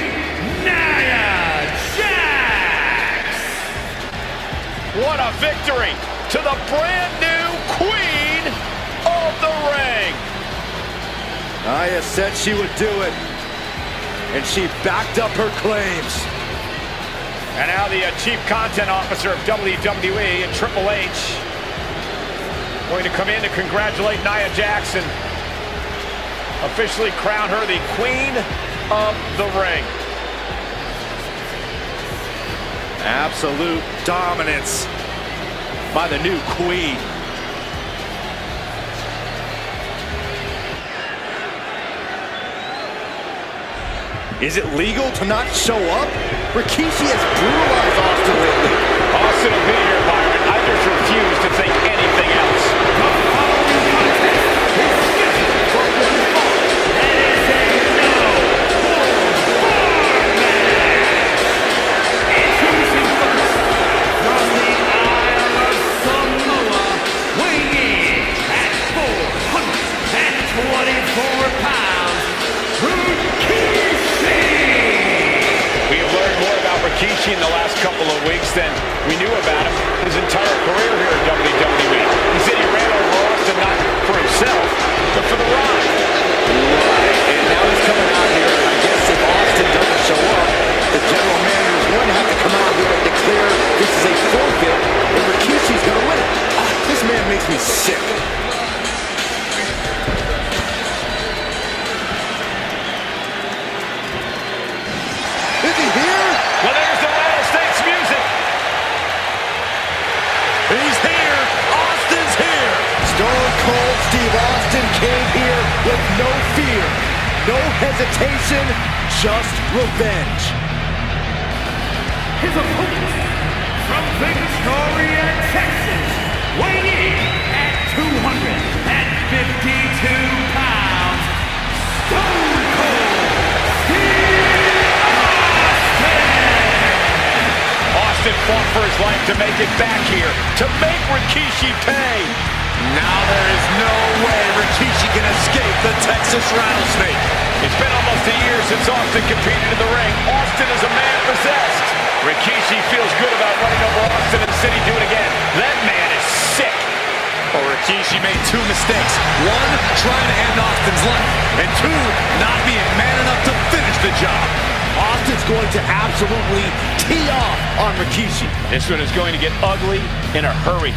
E: Nia Jax!
A: What a victory to the brand new Queen of the Ring!
C: Nia said she would do it, and she backed up her claims.
A: And now the Chief Content Officer of WWE and Triple H going to come in to congratulate Nia Jax. officially crown her the Queen of the Ring.
C: Absolute dominance by the new Queen. Is it legal to not show up? Rikishi has brutalized Austin lately.
A: Austin will be here, Byron. I just refuse to think anything else.
E: The following contest is scheduled for one fall. It is a no-holds-barred match. Introducing first, from the Isle of Samoa, weighing in at 424 pounds,
A: We have learned more about Rikishi in the last couple of weeks than we knew about him his entire career here in WWE. He said he ran over Austin not for himself, but for the ride.
C: Right, and now he's coming out here, and I guess if Austin doesn't show up, the general manager is going to have to come out here and declare this is a forfeit, and Rikishi's going to win it. This man makes me sick. Is he here?
A: Well, there's the rattlesnake's music.
B: He's here. Austin's here.
C: Stone Cold Steve Austin came here with no fear, no hesitation, just revenge.
E: his opponent from Victoria, Texas, weighing in at 252 pounds, Stone Cold Steve Austin!
A: Austin fought for his life to make it back here, to make Rikishi pay.
B: Now there is no way Rikishi can escape the Texas Rattlesnake.
A: It's been almost a year since Austin competed in the ring. Austin is a man possessed. Rikishi feels good about running over Austin and said he'd do it again. That man is sick.
B: Oh, Rikishi made two mistakes. One, trying to end Austin's life. And two, not being man enough to finish the job.
C: Austin's going to absolutely tee off on Rikishi.
A: This one is going to get ugly in a hurry.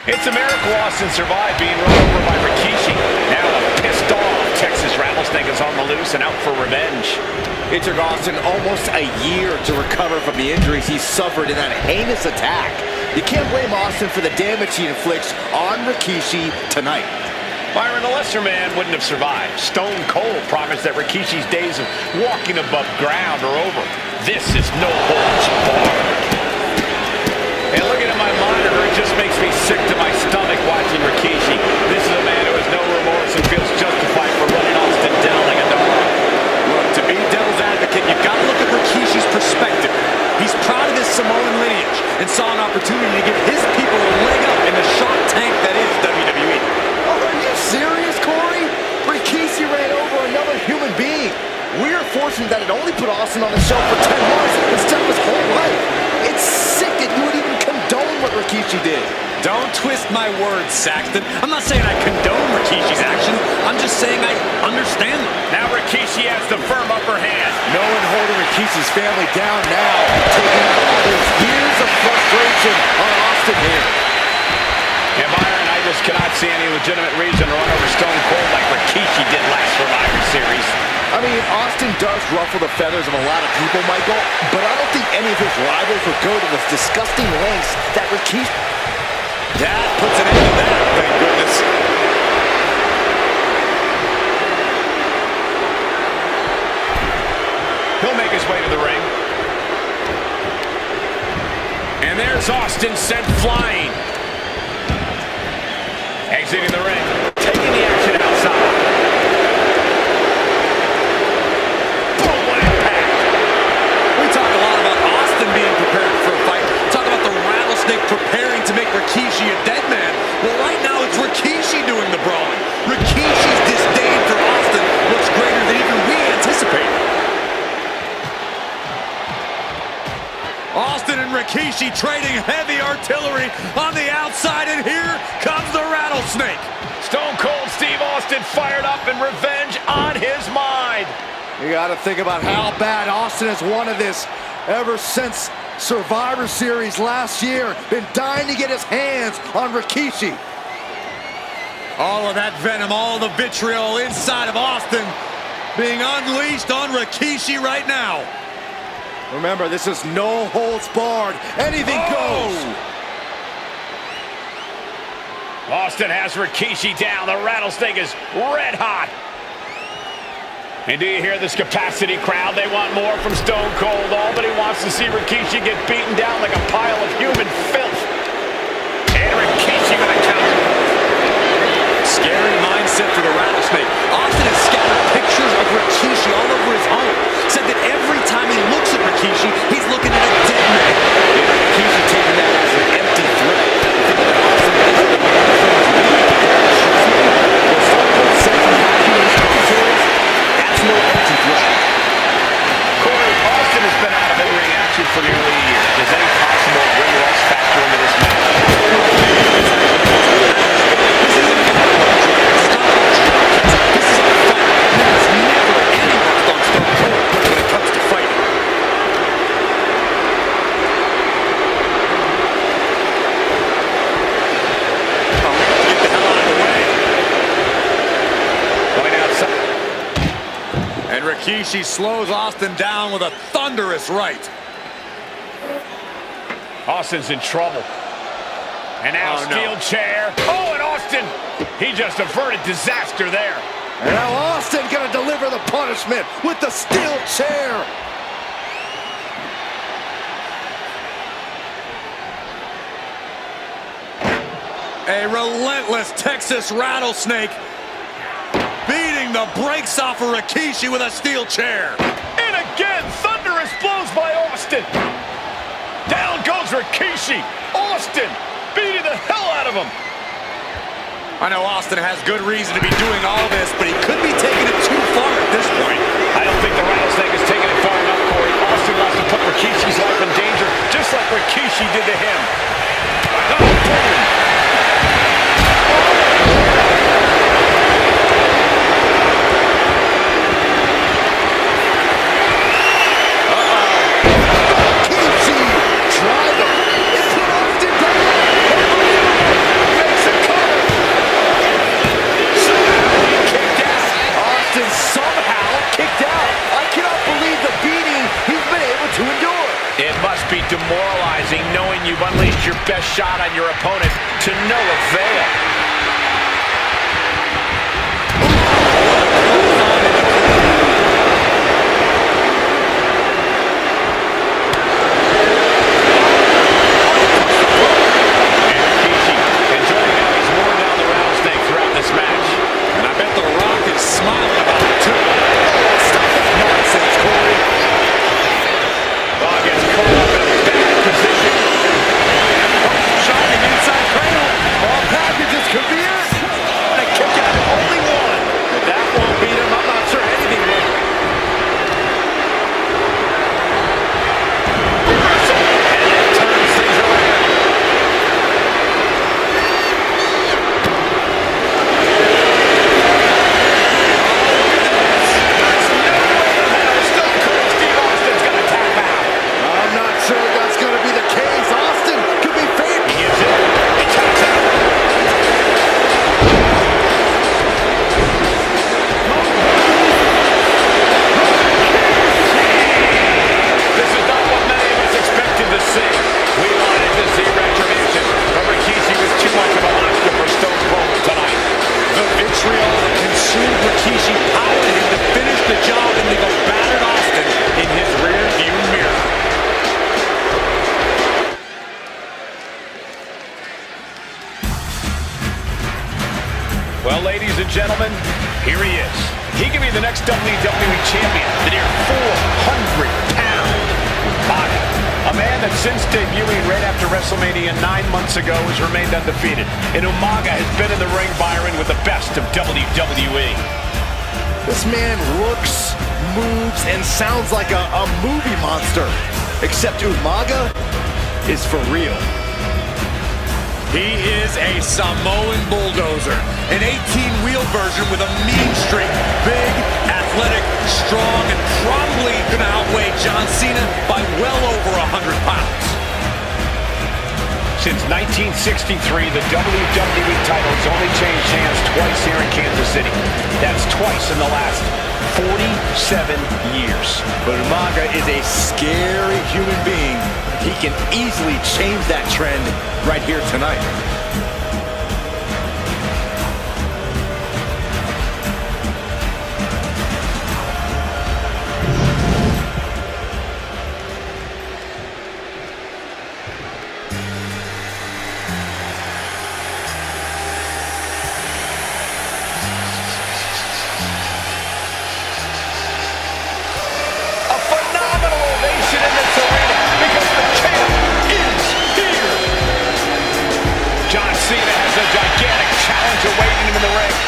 A: It's a miracle Austin survived being run over by Rikishi. Now a pissed off Texas Rattlesnake is on the loose and out for revenge.
C: It took Austin almost a year to recover from the injuries he suffered in that heinous attack. You can't blame Austin for the damage he inflicts on Rikishi tonight.
A: Byron, a lesser man wouldn't have survived. Stone Cold promised that Rikishi's days of walking above ground are over. This is no holds barred. And looking at my monitor, it just makes me sick to my stomach watching Rikishi. This is a man who has no remorse and feels justified for running Austin down like a dog.
B: Look, to be devil's advocate, you've got to look at Rikishi's perspective. He's proud of his Samoan lineage and saw an opportunity to give his people a leg up in the Shark Tank that is WWE.
C: Oh, are you serious, Corey? Rikishi ran over another human being. We're fortunate that it only put Austin on the shelf for 10 months instead of his whole life. It's sick that you would even condone what Rikishi did.
B: Don't twist my words, Saxton. I'm not saying I condone Rikishi's actions. I'm just saying I understand them.
A: Now Rikishi has the firm upper hand.
C: No one holding Rikishi's family down now, taking out all those years of frustration on Austin here.
A: And Byron, I just cannot see any legitimate reason to run over Stone Cold like Rikishi did last Survivor Series.
C: I mean, Austin does ruffle the feathers of a lot of people, Michael, but I don't think any of his rivals would go to the disgusting lengths that Rikishi...
B: That puts an end to that, thank goodness.
A: He'll make his way to the ring. And there's Austin sent flying. Exiting the ring, taking the action outside. Boom, what impact.
B: We talk a lot about Austin being prepared for a fight. Talk about the Rattlesnake preparing to make Rikishi a dead man. Well, right now it's Rikishi doing the brawling. Rikishi's disdain for Austin looks greater than even we anticipated. Austin and Rikishi trading heavy artillery on the outside, and here comes the Rattlesnake.
A: Stone Cold Steve Austin fired up and revenge on his mind.
C: You got to think about how bad Austin has wanted this ever since Survivor Series last year. Been dying to get his hands on Rikishi.
B: All of that venom, all the vitriol inside of Austin being unleashed on Rikishi right now.
C: Remember, this is no holds barred. Anything goes.
A: Austin has Rikishi down. The rattlesnake is red hot. And do you hear this capacity crowd? They want more from Stone Cold. All but he wants to see Rikishi get beaten down like a pile of human filth. And Rikishi with a counter.
B: Scary mindset for the rattlesnake. Austin has scattered pictures of Rikishi all over his home. Said that every time he looks at Rikishi, he's looking at a dead man. And Rikishi taking that as an empty threat.
A: That's no empty threat. Corey, Austin has been out of in-ring action for nearly a year. Does any possible ring rust factor into this match?
B: Rikishi slows Austin down with a thunderous right.
A: Austin's in trouble. And now steel chair. Oh, and Austin, he just averted disaster there.
C: And now Austin gonna deliver the punishment with the steel chair.
B: A relentless Texas rattlesnake beating the brakes off of Rikishi with a steel chair.
A: And again, thunderous blows by Austin. Down goes Rikishi. Austin beating the hell out of him.
B: I know Austin has good reason to be doing all this, but he could be taking it too far at this point.
A: I don't think the rattlesnake is taking it far enough, Corey. Austin wants to put Rikishi's life in danger, just like Rikishi did to him. Oh, boom. Be demoralizing knowing you've unleashed your best shot on your opponent to no avail. And Rikishi enjoying how he's worn down the rattlesnake throughout this match.
B: And I bet The Rock is smiling about it too.
C: Stop that nonsense, Corey.
A: Gets caught up in a bad position.
C: Shining inside cradle. All packages could be it.
A: And a kick out, only one. If that won't beat him, I'm not sure anything will. Reversal, and it turns things around. There's no way in hell Stone Cold Steve Austin's gonna tap out.
C: I'm not sure that's going to be the case. Austin could be favored.
A: He gives it. He taps out. This is not what many of us expected to see. We wanted to see retribution, but Rikishi was too much of a monster for Stone Cold tonight.
B: The vitriol that consumed Rikishi powered him to finish the job and leave a battered Austin in his rear view mirror.
A: Well, ladies and gentlemen, here he is. He can be the next WWE champion, the near 400-pound Umaga. A man that since debuting right after WrestleMania 9 months ago has remained undefeated. And Umaga has been in the ring, Byron, with the best of WWE.
C: This man looks, moves, and sounds like a movie monster. Except Umaga is for real.
B: He is a Samoan bulldozer, an 18-wheel version with a mean streak, big, athletic. athletic, strong, and probably going to outweigh John Cena by well over 100 pounds.
A: Since 1963, the WWE title has only changed hands twice here in Kansas City. That's twice in the last 47 years.
C: But Umaga is a scary human being. He can easily change that trend right here tonight.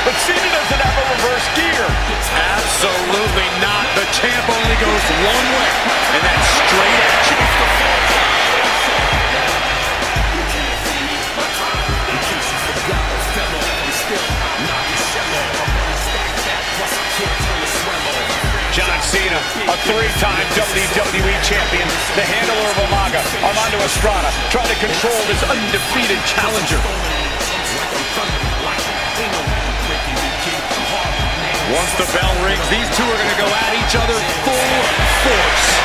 A: But Cena doesn't have a reverse gear.
B: Absolutely not. The champ only goes one way, and that's straight action.
A: John Cena, a three-time WWE champion, the handler of Umaga, Armando Estrada, trying to control this undefeated challenger.
B: Once the bell rings, these two are going to go at each other full force.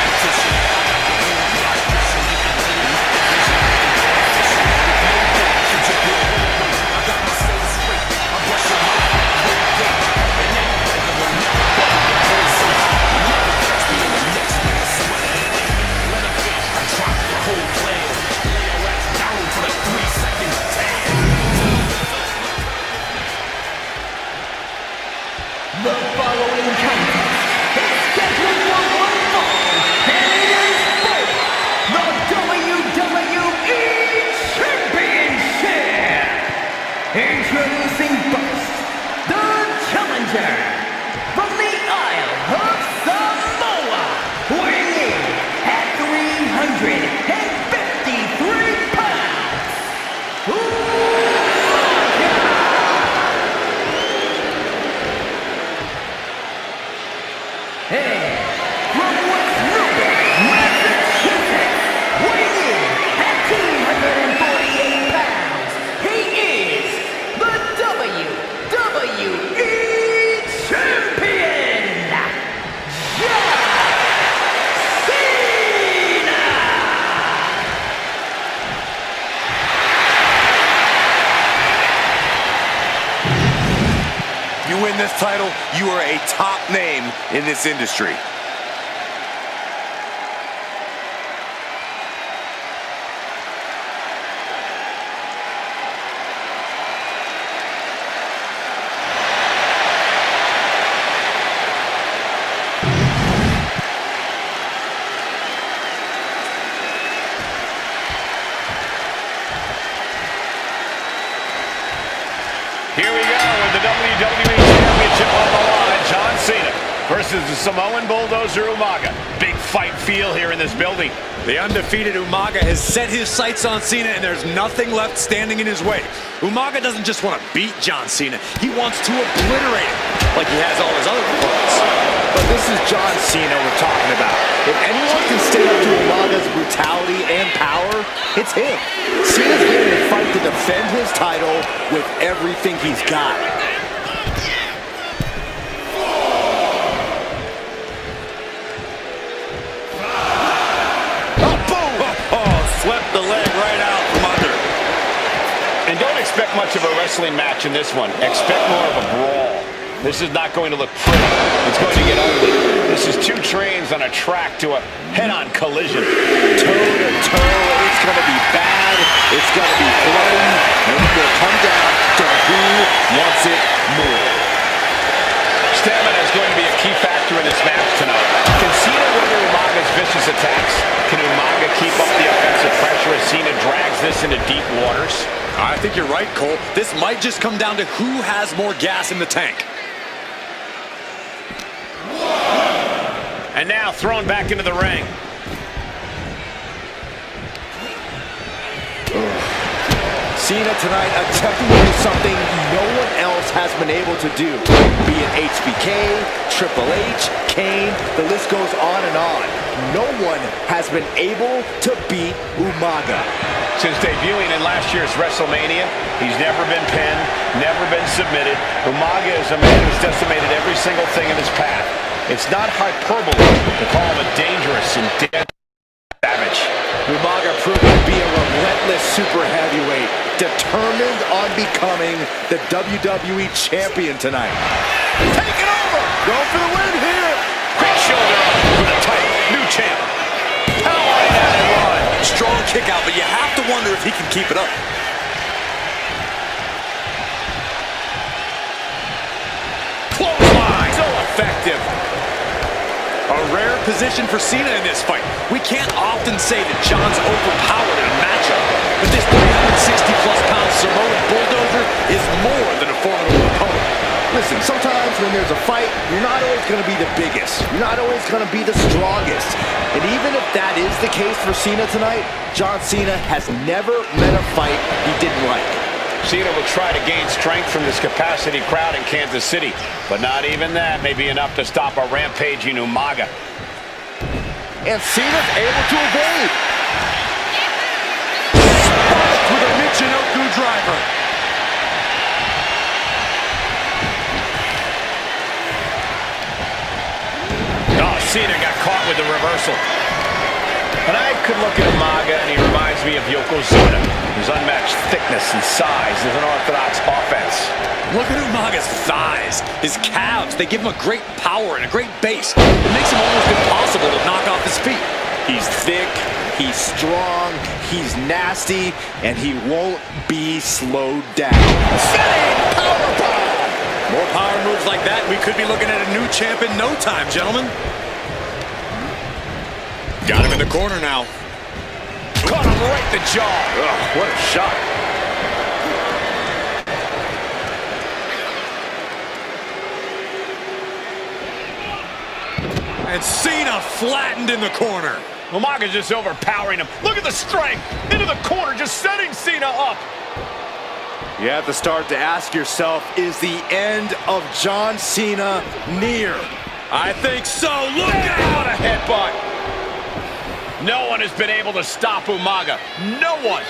E: The following contest is scheduled for one fall, and it is for the WWE Championship. Introducing first, the challenger from the Isle of Samoa, weighing in at 353 pounds. And from West Newbury, Massachusetts, weighing in at 248 pounds, he is the WWE Champion, John Cena!
C: You win this title, you are a top name in this industry.
A: Here we go with the WWE Championship on the line. John Cena versus the Samoan Bulldozer Umaga. Big fight feel here in this building.
B: The undefeated Umaga has set his sights on Cena, and there's nothing left standing in his way. Umaga doesn't just want to beat John Cena. He wants to obliterate him like he has all his other opponents.
C: But this is John Cena we're talking about. If anyone can stand up to Umaga's brutality and power, it's him. Cena's getting to fight to defend his title with everything he's got.
B: Oh, boom! Oh, swept the leg right out from under.
A: And don't expect much of a wrestling match in this one. Expect more of a brawl. This is not going to look pretty. It's going to get ugly. This is two trains on a track to a head-on collision.
C: Toe-to-toe, it's going to be bad. It's going to be bloody. And it will come down to who wants it more.
A: Stamina is going to be a key factor in this match tonight. Can Cena weather Umaga's vicious attacks? Can Umaga keep up the offensive pressure as Cena drags this into deep waters?
B: I think you're right, Cole. This might just come down to who has more gas in the tank.
A: And now thrown back into the ring.
C: Cena tonight attempting to do something no one else has been able to do. Be it HBK, Triple H, Kane, the list goes on and on. No one has been able to beat Umaga.
A: Since debuting in last year's WrestleMania, he's never been pinned, never been submitted. Umaga is a man who's decimated every single thing in his path. It's not hyperbole to call him a dangerous and deadly savage.
C: Umaga proved to be a relentless super heavyweight, determined on becoming the WWE champion tonight. Taking over! Going for the win here!
A: Great shoulder up for the title. New champ. Powering out and run.
B: Strong kick out, but you have to wonder if he can keep it up.
A: Clothesline. So effective.
B: A rare position for Cena in this fight. We can't often say that John's overpowered in a matchup, but this 360-plus pound Samoan bulldozer is more than a formidable opponent.
C: Listen, sometimes when there's a fight, you're not always going to be the biggest. You're not always going to be the strongest. And even if that is the case for Cena tonight, John Cena has never met a fight he didn't like.
A: Cena will try to gain strength from this capacity crowd in Kansas City, but not even that may be enough to stop a rampaging Umaga.
C: And Cena's able to evade. Spiked with a Michinoku driver.
A: Oh, Cena got caught with the reversal. And I could look at Umaga and he reminds me of Yokozuna. His unmatched thickness and size is an orthodox offense.
B: Look at Umaga's thighs, his calves. They give him a great power and a great base. It makes him almost impossible to knock off his feet.
C: He's thick, he's strong, he's nasty, and he won't be slowed down. Setting powerbomb!
B: More power moves like that, we could be looking at a new champ in no time, gentlemen. Got him in the corner now.
A: Caught him right in the jaw.
C: Ugh, what a shot.
B: And Cena flattened in the corner.
A: Umaga's just overpowering him. Look at the strength. Into the corner, just setting Cena up.
C: You have to start to ask yourself, is the end of John Cena near?
B: I think so. Look
A: Yeah,
B: out!
A: what a headbutt. No one has been able to stop Umaga. No one.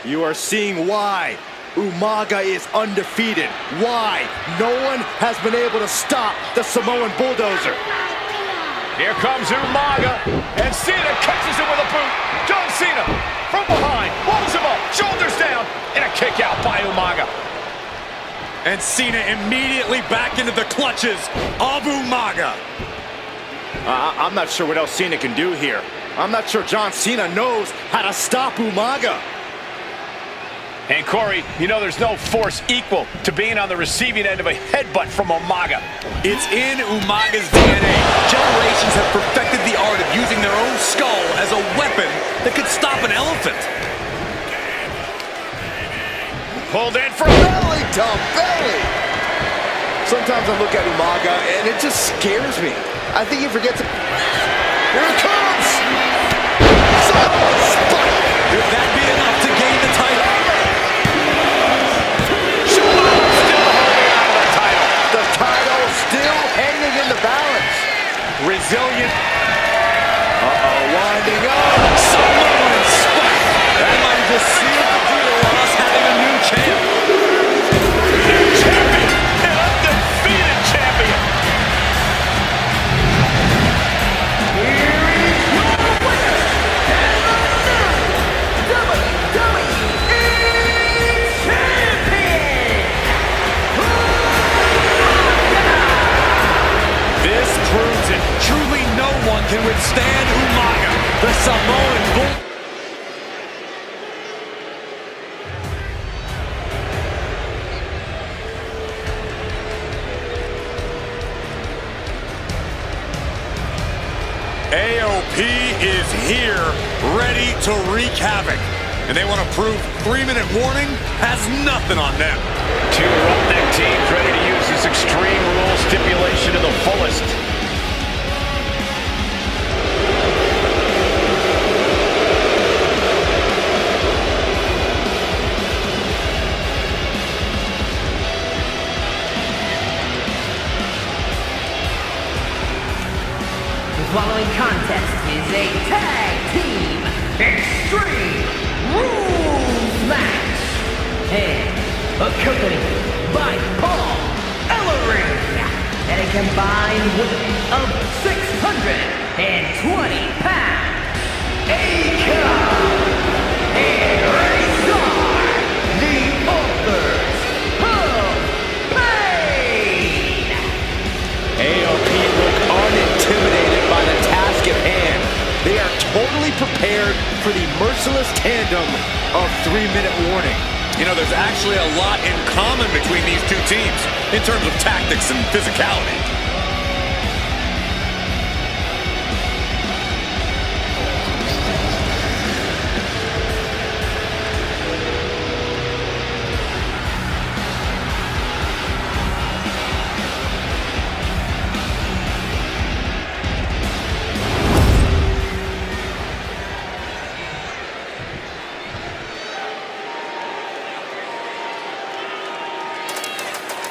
C: You are seeing why Umaga is undefeated. Why no one has been able to stop the Samoan bulldozer.
A: Here comes Umaga, and Cena catches him with a boot. John Cena from behind, rolls him up, shoulders down, and a kick out by Umaga.
B: And Cena immediately back into the clutches of Umaga.
C: I'm not sure what else Cena can do here. I'm not sure John Cena knows how to stop Umaga.
A: And Corey, you know there's no force equal to being on the receiving end of a headbutt from Umaga.
B: It's in Umaga's DNA. Generations have perfected the art of using their own skull as a weapon that could stop an elephant.
A: Pulled in for
C: Belly to belly. Sometimes I look at Umaga and it just scares me. I think he forgets it. Here it comes.
B: Could that be enough to gain the title?
A: still holding on to the title.
C: The title still hanging in the balance.
B: Resilient.
C: Winding up.
B: Samoan spike. That might just seal the deal on us having a new champ.
A: New champion. An undefeated champion.
B: This proves it. Truly no one can withstand Umaga, the Samoan bull. AOP is here, ready to wreak havoc. And they want to prove 3-minute warning has nothing on them.
A: Two roughneck teams ready to use this extreme rule stipulation to the fullest.
E: Extreme Rules Match. And accompanied by Paul Ellering at a combined weight of 620 pounds. Akon and Razor, the authors of pain.
C: AOP look unintimidated by the task at hand. They are totally prepared for the merciless tandem of 3-minute warning.
G: You know, there's actually a lot in common between these two teams in terms of tactics and physicality.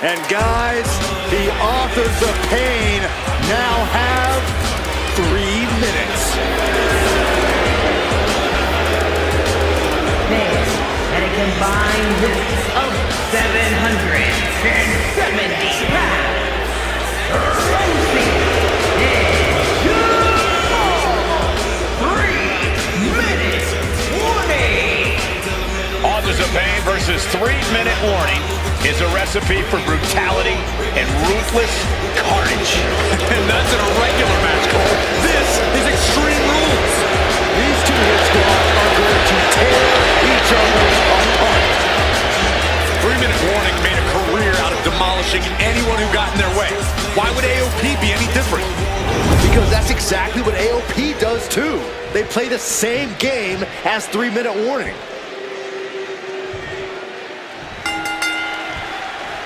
C: And guys, the authors of pain now have 3 minutes.
E: This at a combined weight of 770 pounds. Rosie and Jamal. 3 minutes warning.
A: Authors of Pain versus 3-minute warning is a recipe for brutality and ruthless carnage.
G: And that's in a regular match, Cole. This is Extreme Rules.
C: These two hit squads are going to tear each other apart.
G: 3-minute warning made a career out of demolishing anyone who got in their way. Why would AOP be any different?
C: Because that's exactly what AOP does too. They play the same game as 3-minute warning.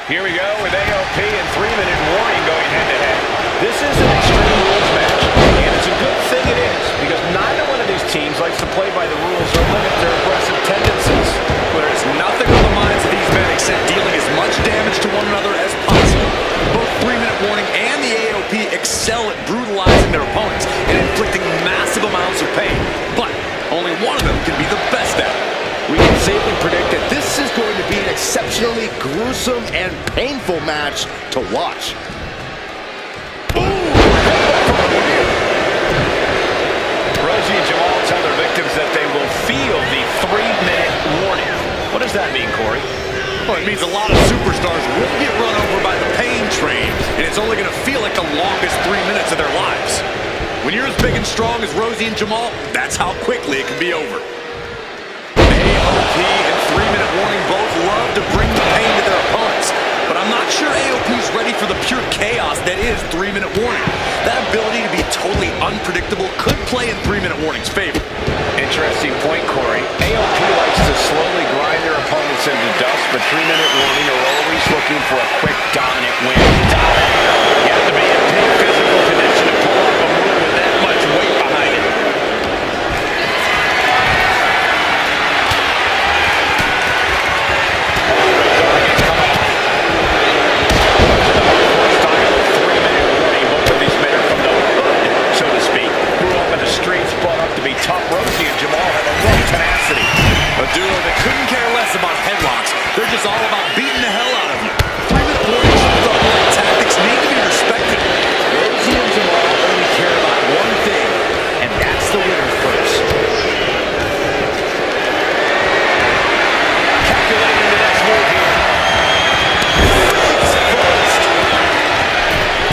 A: Here we go with AOP and 3-minute warning going head-to-head. This is an Extreme Rules match, and it's a good thing it is, because neither one of these teams likes to play by the rules or limit their aggressive tendencies.
G: There's nothing on the minds of these men except dealing as much damage to one another as possible. Both 3-minute warning and the AOP excel at brutalizing their opponents and inflicting massive amounts of pain. But only one of them can be the best at it.
C: We can safely predict that this is going to be an exceptionally gruesome and painful match to watch.
A: Rosie and Jamal tell their victims that they will feel the 3-minute warning. What does that mean, Corey?
G: Well, it means a lot of superstars will get run over by the pain train, and it's only going to feel like the longest 3 minutes of their lives. When you're as big and strong as Rosie and Jamal, that's how quickly it can be over. AOP and 3-minute warning both love to bring the pain to their opponents, but I'm not sure AOP's ready for the pure chaos that is 3-minute warning. That ability to be totally unpredictable could play in 3-minute warning's favor.
A: Interesting point, Corey. AOP likes to slowly grind their opponents into dust, but 3-minute warning are always looking for a quick, dominant win. You have to be in peak physical condition to pull off a move with that much weight behind it. Tough. Rosie and Jamal have a lot of tenacity.
G: A duo that couldn't care less about headlocks. They're just all about beating the hell out of you. 3-minute warning shows up like tactics need to be respected.
C: Rosie and Jamal only care about one thing, and that's the winner's purse.
A: Calculating the next move here. First.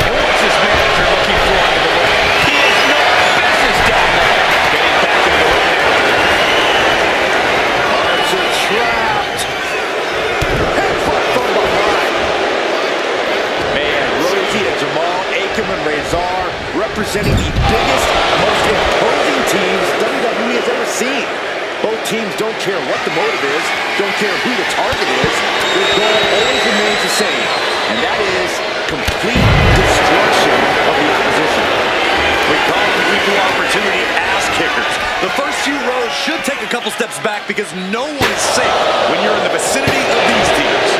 A: And what's his manager looking for under the ring? He has no business down there. Getting back into the ring now.
C: Archer trapped. Headbutt from behind. Man, Rosie and Jamal, Akon and Razor representing the biggest, most imposing teams WWE has ever seen. Both teams don't care what the motive is, don't care who the target is. Their goal always remains the same, and that is complete destruction of the opposition.
G: We call them equal opportunity ass kickers. The first few rows should take a couple steps back because no one is safe when you're in the vicinity of these teams.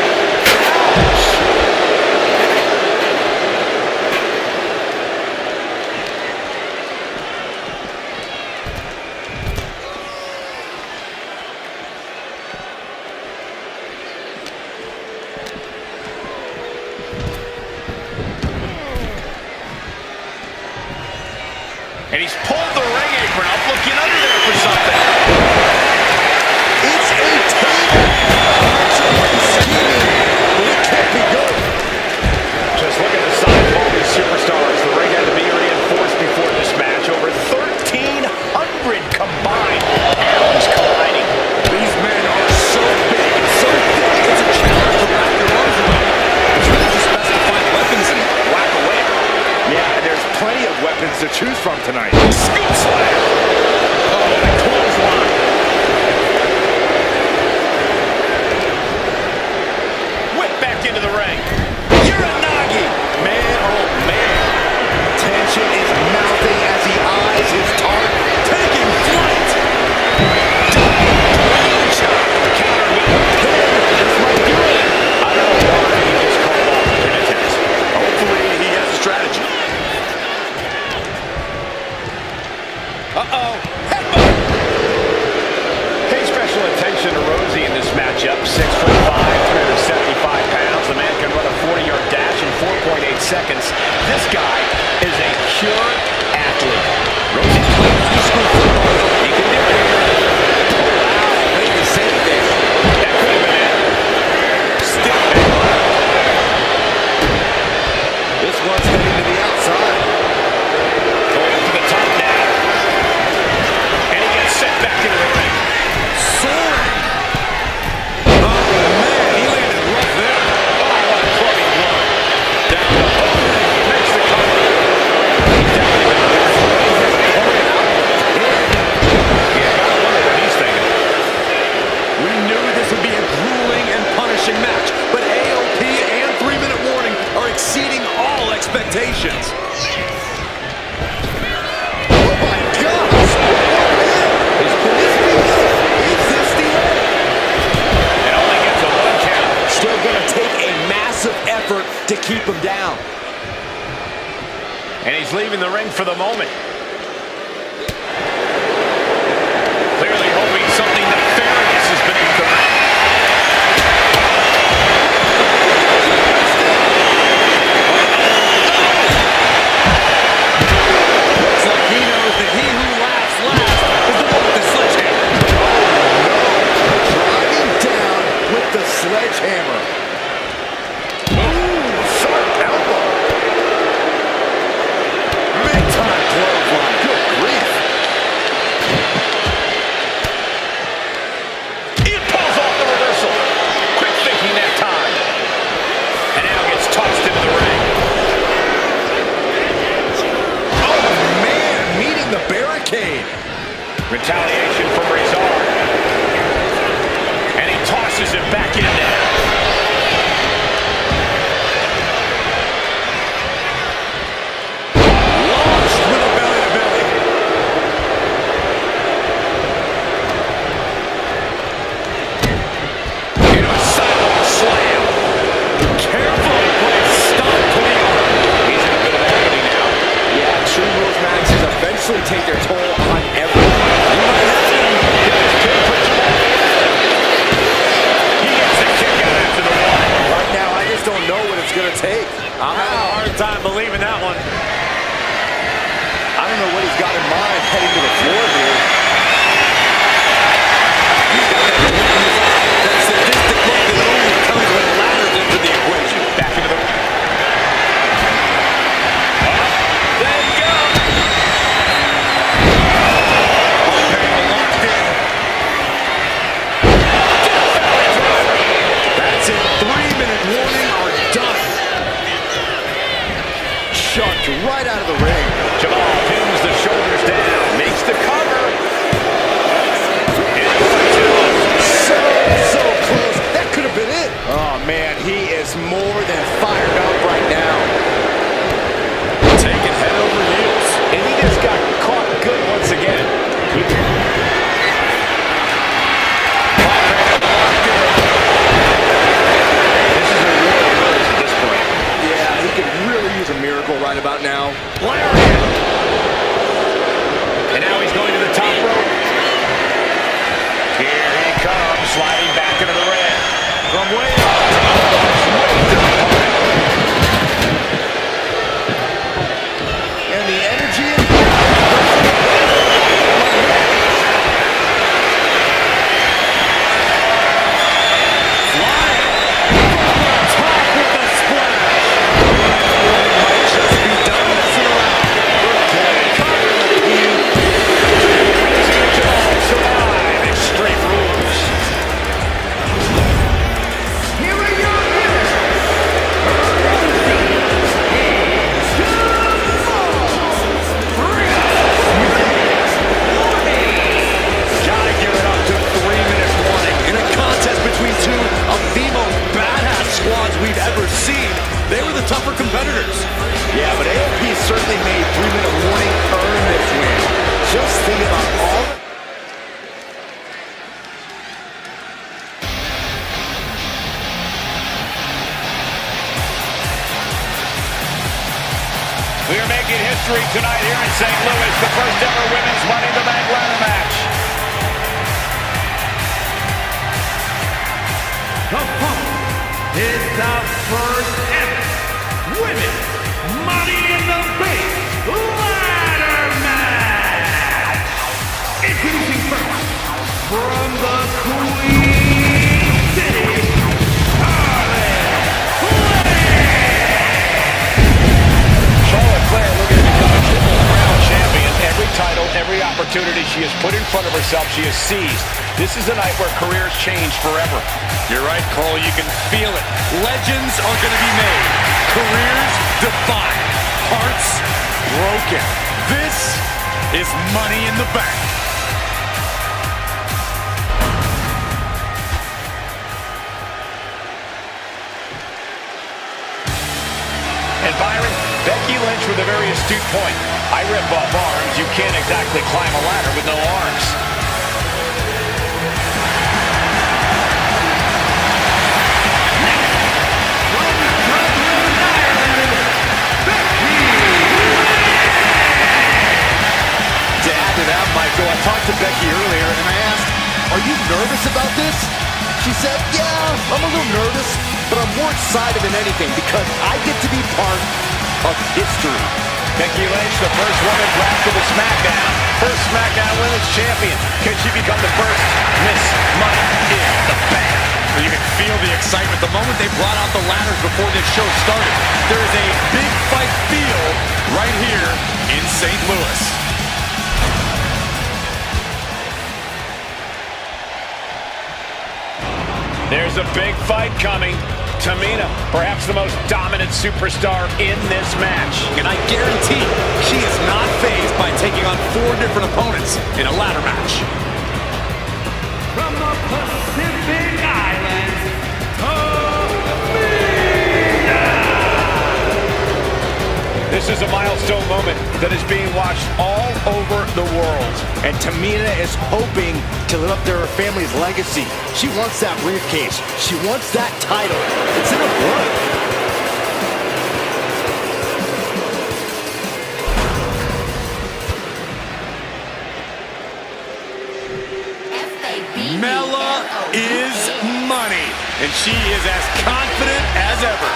A: And he's pulled the ring apron up, looking under there for something.
C: It's a table. Scheming, but it can't be good.
A: Just look at the size of all these superstars. The ring had to be reinforced before this match. Over 1,300 combined pounds colliding.
B: These men are so big and so thick, it's a challenge to wrap your arms around. It's really just best to find weapons and whack away.
C: Yeah, and there's plenty of weapons to choose from tonight.
A: Scoop slam. Oh, and a clothesline. Whip back into the ring. Uranagi.
C: Man, oh man. Tension is mounting as he eyes his target.
A: Taking flight. Counter with the pin. This might do it. I don't know why he just called off the pin attempt.
B: Hopefully he has a strategy.
A: Uh-oh. Headbutt. Pay special attention to Rosie in this matchup. 6'5", 375 pounds. The man can run a 40-yard dash in 4.8 seconds. This guy is a pure athlete. Rosie played high school football. He can do it. Oh, wow. Made the save there. That could have been it. Still headbutt.
C: This one's heading to the outside.
A: Going to the top now. And he gets sent back into the ring.
B: Soaring. Oh, man, he landed rough there.
A: Oh, what a clubbing blow. Down the hole. Makes the cover. He's definitely been there. Yeah, gotta wonder what he's thinking.
B: We knew this would be a grueling and punishing match, but AOP and 3-minute warning are exceeding all expectations.
C: Oh my gosh! Is this the end?
A: It only gets a 1 count.
C: Still gonna take a massive effort to keep him down.
A: And he's leaving the ring for the moment. Clearly hoping something nefarious is beneath the ring.
B: Looks like he knows that he who laughs last is the one with the sledgehammer.
C: Driving down with the sledgehammer. Ooh, sharp elbow. Big-time clothesline. Good grief.
A: He pulls off the reversal. Quick thinking that time. And now gets tossed into the ring.
C: Oh, man, meeting the barricade.
A: Retaliation from Rezar. And he tosses him back in there.
B: Launched with a belly-to-belly.
A: Into a sidewalk slam. Carefully placed stomp to the arm. He's in a bit of agony now.
C: Yeah, true rules matches eventually take their toll on everyone.
A: He might have him. Got his pin principle. He gets the kick out after the one.
C: Right now, I just don't know what it's going to take.
B: I'm having a hard time believing that one.
C: I don't know what he's got in mind heading to the floor here.
B: He's got that sadistic look that only comes when ladders into the equation.
A: Back into the ring. There you go.
B: Locked in. That's it. 3-minute warning are done.
C: Chucked right out of the ring.
A: Jamal pins the shoulders down. Makes the cover.
C: So close. That could have been it. Oh, man, he is more than fired up right now.
B: Taking head over heels.
A: And he just got caught good once again. This is a real emerge at this point.
C: Yeah, he could really use a miracle right about now.
A: Lariat. And now he's going to the top rope. Here he comes, sliding back into the ring. From way up top. history tonight here in St. Louis. The first ever women's Money in the Bank ladder match.
E: The following is the first ever Women's Money in the Bank ladder match. Introducing first, from the Queen City,
A: Charlotte Flair looking to become a Triple Crown champion. Every title, every opportunity she has put in front of herself, she has seized. This is a night where careers change forever.
G: You're right, Cole. You can feel it. Legends are going to be made. Careers defined. Hearts broken. This is Money in the Bank.
A: And Byron, Becky Lynch with a very astute point. I rip off arms. You can't exactly climb a ladder with no arms.
C: To add to that, Michael, I talked to Becky earlier and I asked, are you nervous about this? She said, yeah, I'm a little nervous, but I'm more excited than anything because I get to be part of history.
A: Becky Lynch, the first woman drafted to SmackDown. First SmackDown Women's Champion. Can she become the first Miss Money in the Bank?
G: You can feel the excitement the moment they brought out the ladders before this show started. There is a big fight feel right here in St. Louis.
A: There's a big fight coming. Tamina, perhaps the most dominant superstar in this match.
G: And I guarantee she is not fazed by taking on 4 different opponents in a ladder match.
E: from the Pacific Islands, Tamina.
A: This is a milestone moment that is being watched all over the world.
C: And Tamina is hoping to live up to her family's legacy. She wants that briefcase. She wants that title. It's in her blood.
G: Mella is money, and she is as confident as ever.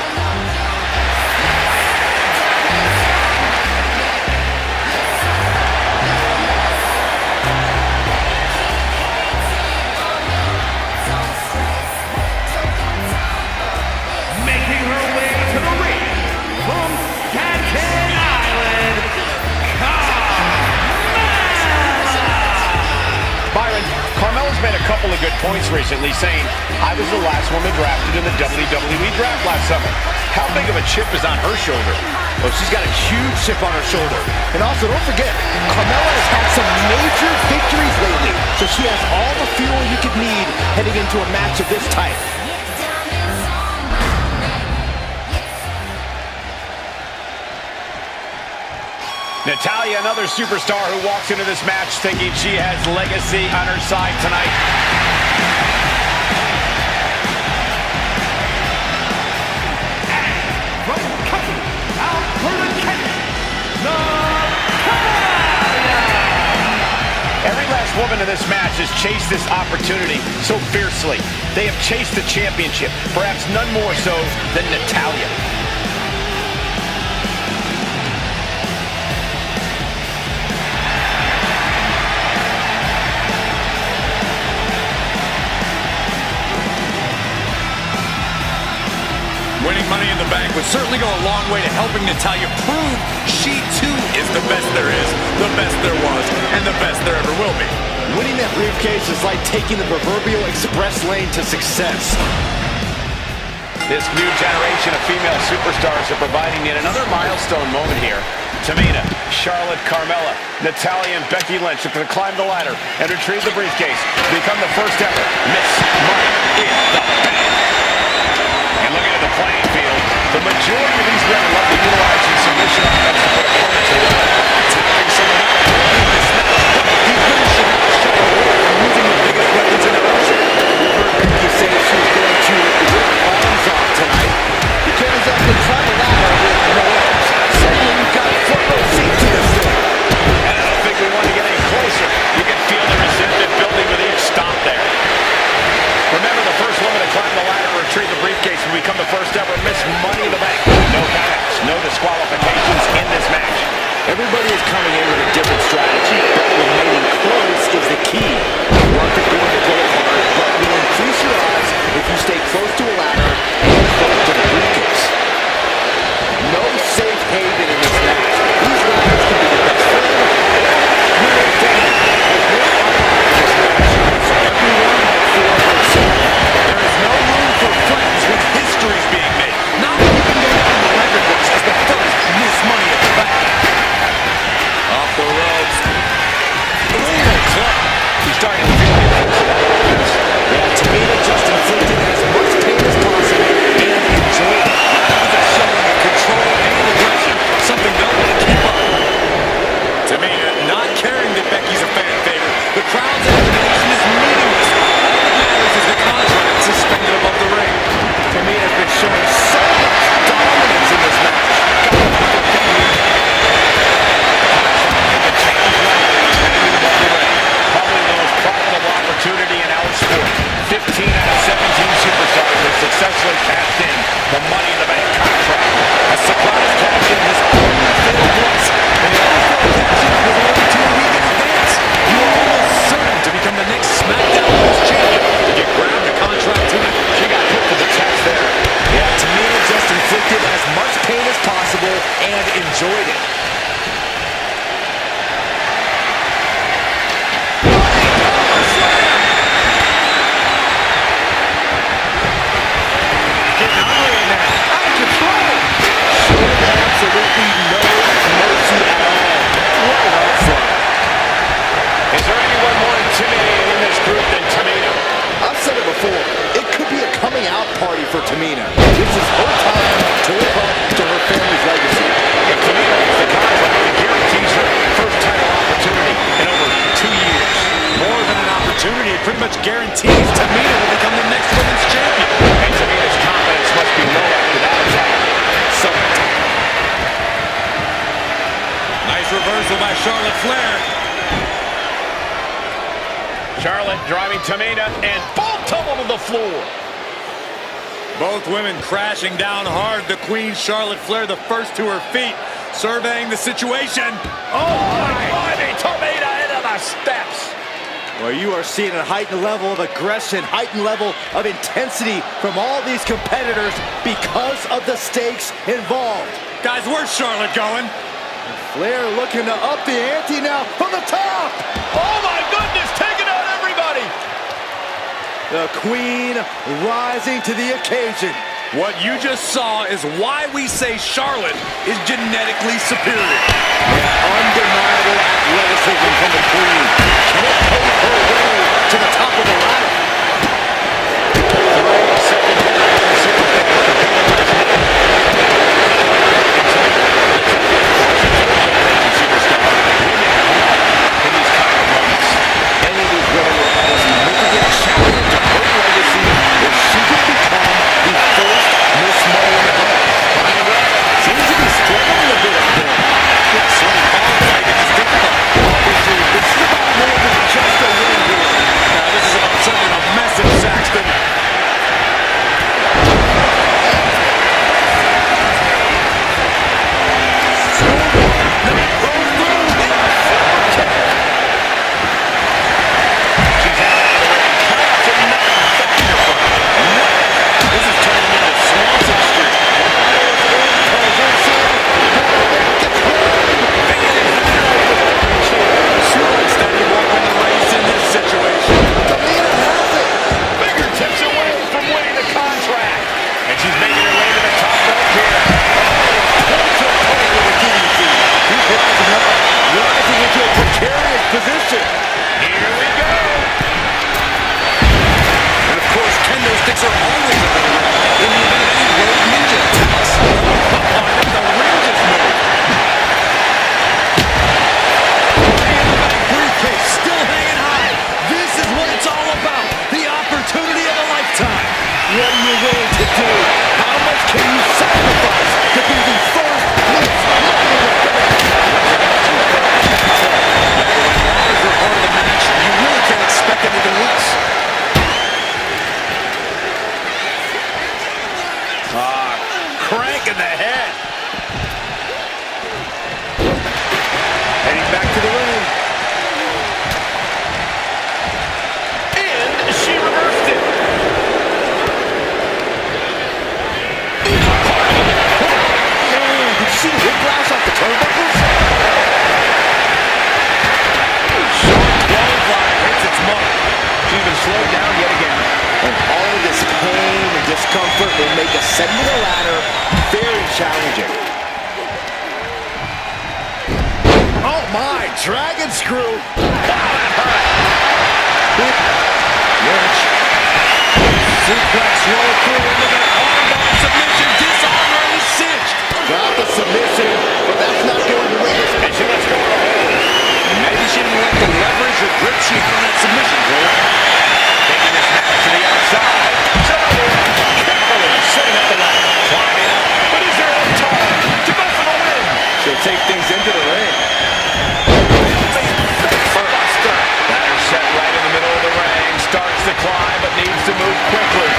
E: Making her way to the ring from Staten Island,
A: Byron, Carmella's made a couple of good points recently, saying, I was the last woman drafted in the WWE draft last summer. How big of a chip is on her shoulder?
C: Well, she's got a huge chip on her shoulder. And also, don't forget, Carmella has had some major victories lately, so she has all the fuel you could need heading into a match of this type.
A: Natalya, another superstar who walks into this match thinking she has legacy on her side tonight.
E: from Kentucky, Alberta, Natalya.
A: Every last woman in this match has chased this opportunity so fiercely. They have chased the championship, perhaps none more so than Natalya.
G: Winning Money in the Bank would certainly go a long way to helping Natalya prove she too is the best there is, the best there was, and the best there ever will be.
C: Winning that briefcase is like taking the proverbial express lane to success.
A: This new generation of female superstars are providing yet another milestone moment here. Tamina, Charlotte, Carmella, Natalya, and Becky Lynch are going to climb the ladder and retrieve the briefcase to become the first ever Miss Money in the Bank. And looking at the playing field, the majority of these women love to utilize the submission offense to put opponents away. Taking someone out.
G: He really should not shy away from using the biggest weapons in the arsenal.
C: We've heard Becky say she was going to rip arms off tonight. You can't exactly climb a ladder with no arms. Suddenly you've got front row seat to for Tamina. This is her time to live up to her family's legacy.
A: If Tamina gets the contract, it guarantees her first title opportunity in over 2 years.
G: More than an opportunity, it pretty much guarantees Tamina will become the next women's champion.
A: And Tamina's confidence must be low after that attack.
G: Nice reversal by Charlotte Flair.
A: Charlotte driving Tamina, and both tumble to the floor.
G: Both women crashing down hard. The Queen, Charlotte Flair, the first to her feet, surveying the situation.
A: Oh, my! Tamina into the steps.
C: Well, you are seeing a heightened level of aggression, heightened level of intensity from all these competitors because of the stakes involved.
G: Guys, where's Charlotte going?
C: Flair looking to up the ante now from the top.
A: Oh, my goodness, taking out everybody.
C: The Queen rising to the occasion.
G: What you just saw is why we say Charlotte is genetically superior.
C: Undeniable athleticism from the Queen. Can it pave her way to the top of the ladder?
A: 3 seconds in the
C: Any of these women will have a significant challenge to her legacy if she can become the first Miss Mo in the book. Seems to be struggling a bit up there. Obviously, this is about more than just a win here.
G: Now, this is about sending a message, Saxton.
C: Position.
A: Here we go.
G: And of course, kendo sticks are always available in the event of any road ninja attacks. That's a outrageous move.
B: Briefcase still hanging high. This is what it's all about. The opportunity of a lifetime.
C: What are you willing to do? How much can you sacrifice to be the first Miss
G: Part of the match, you really can't expect anything less.
A: Crank in the head.
C: Heading back to the ring.
A: And she reversed it.
C: Man, did you see the whiplash off the turnbuckles?
A: She's been slowed down yet again.
C: And all of this pain and discomfort will make ascending the ladder very challenging. Oh my, dragon screw.
G: Lynch. Suplex roll through into that armbar submission. Disarm already cinched.
C: Got the submission, but that's not going to win this.
A: And she lets go of the hold.
G: Maybe she didn't like the leverage or grip she had on that submission.
A: Taking this match to the outside. Carefully setting up the ladder. Climbing up. But is there enough time to go for the win?
C: She'll take things into the ring.
A: Buster. Ladder set right in the middle of the ring. Starts to climb, but needs to move quickly.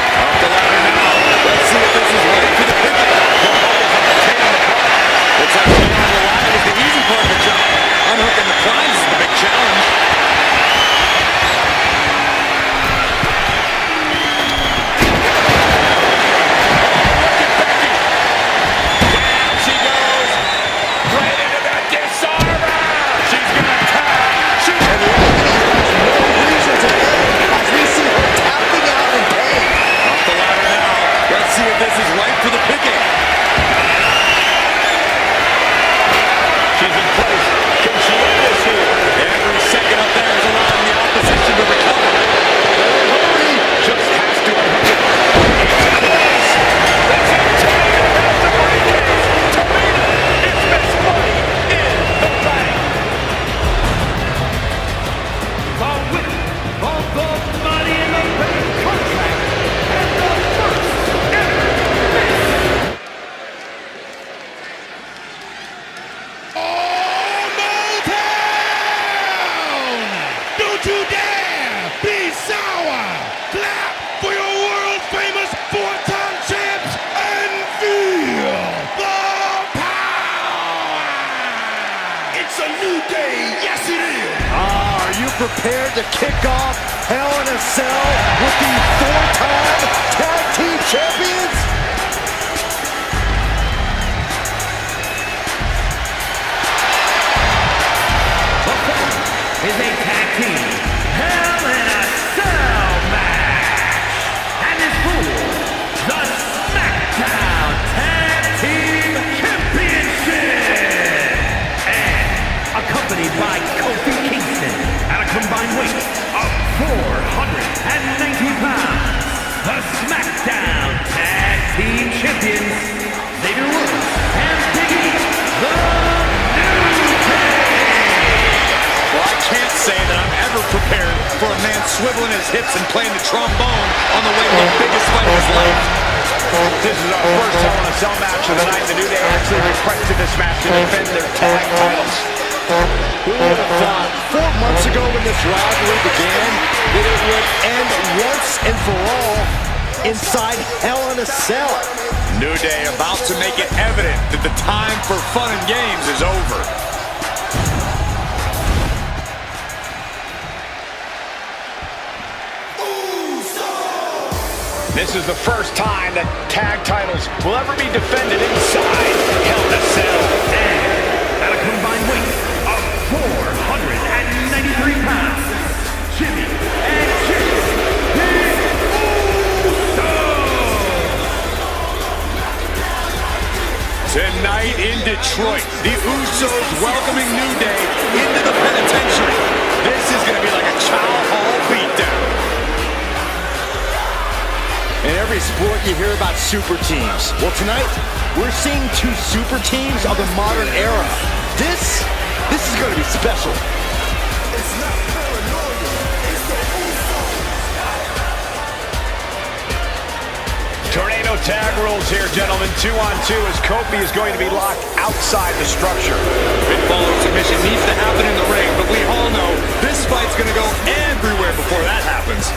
E: be sour. Clap for your world-famous four-time champs and feel the power. It's a new day. Yes, it is.
C: Are you prepared to kick off Hell in a Cell with the four-time tag team champions?
E: Is a tag team Hell in a Cell match, and is for the SmackDown Tag Team Championship, and accompanied by Kofi Kingston at a combined weight of 490 pounds, the SmackDown Tag Team Champions, Xavier Woods and Big E, the New Day.
G: Well, I can't say that I'm ever prepared for a man swiveling his hips and playing the trombone on the way to the biggest fight of his life.
A: This is our first Hell in a Cell match of the night. The New Day actually requested this match to defend their tag titles.
C: Who would have thought 4 months ago when this rivalry began that it would end once and for all inside Hell in a Cell?
G: New Day about to make it evident that the time for fun and games is over.
A: This is the first time that tag titles will ever be defended inside Hell in a Cell.
E: And at a combined weight of 493 pounds, Jimmy and Jimmy, the Usos.
G: Tonight in Detroit, the Usos welcoming New Day into the penitentiary. This is going to be like a Chow Hall beatdown.
C: In every sport, you hear about super teams. Well, tonight, we're seeing 2 super teams of the modern era. This is going to be special.
A: Tornado tag rules here, gentlemen. 2-on-2 as Kofi is going to be locked outside the structure.
G: Pinfall or submission needs to happen in the ring, but we all know this fight's going to go everywhere before that happens.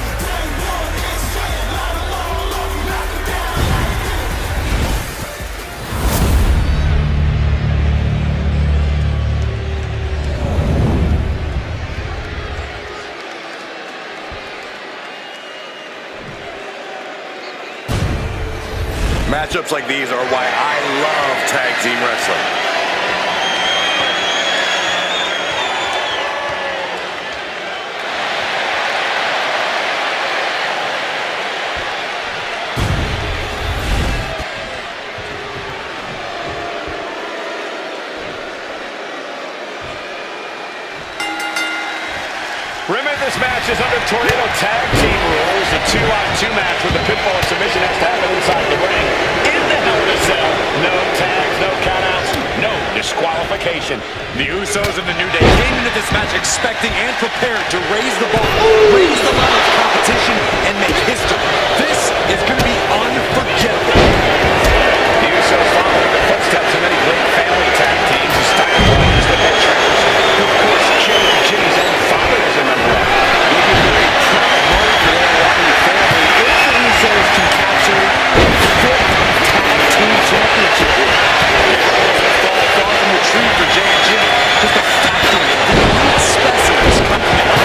G: Matchups like these are why I love tag team wrestling.
A: Remember, this match is under Tornado tag team rules. A 2-on-2 match with the pinfall and submission has to happen inside the ring. In the Hell in a Cell, no tags, no countouts, no disqualification.
G: The Usos and the New Day came into this match expecting and prepared to raise the bar, raise the level of competition, and make history. This is going to be unforgettable.
A: The Usos following the footsteps of many great family tag teams who started to use the head trainers, who of course killed Jimmy's own father as a member of.
C: You'd be very proud moment for the Wyatt family if the Usos can capture the 5th tag team championship here.
G: Fall far from retreat for Jay and Jimmy. Just a factory of elite specimens coming out.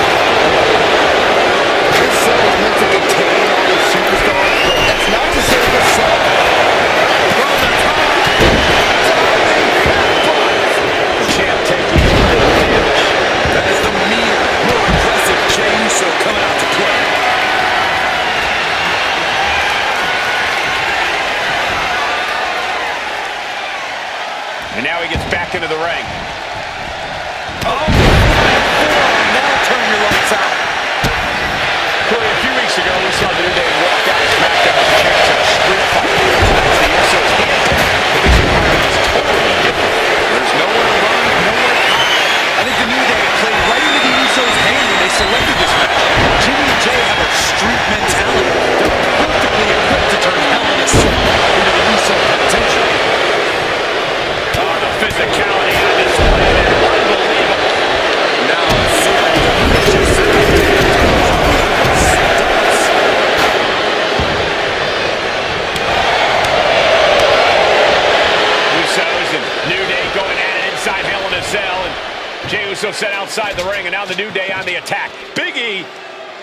A: Uso sent outside the ring, and now the New Day on the attack. Big E,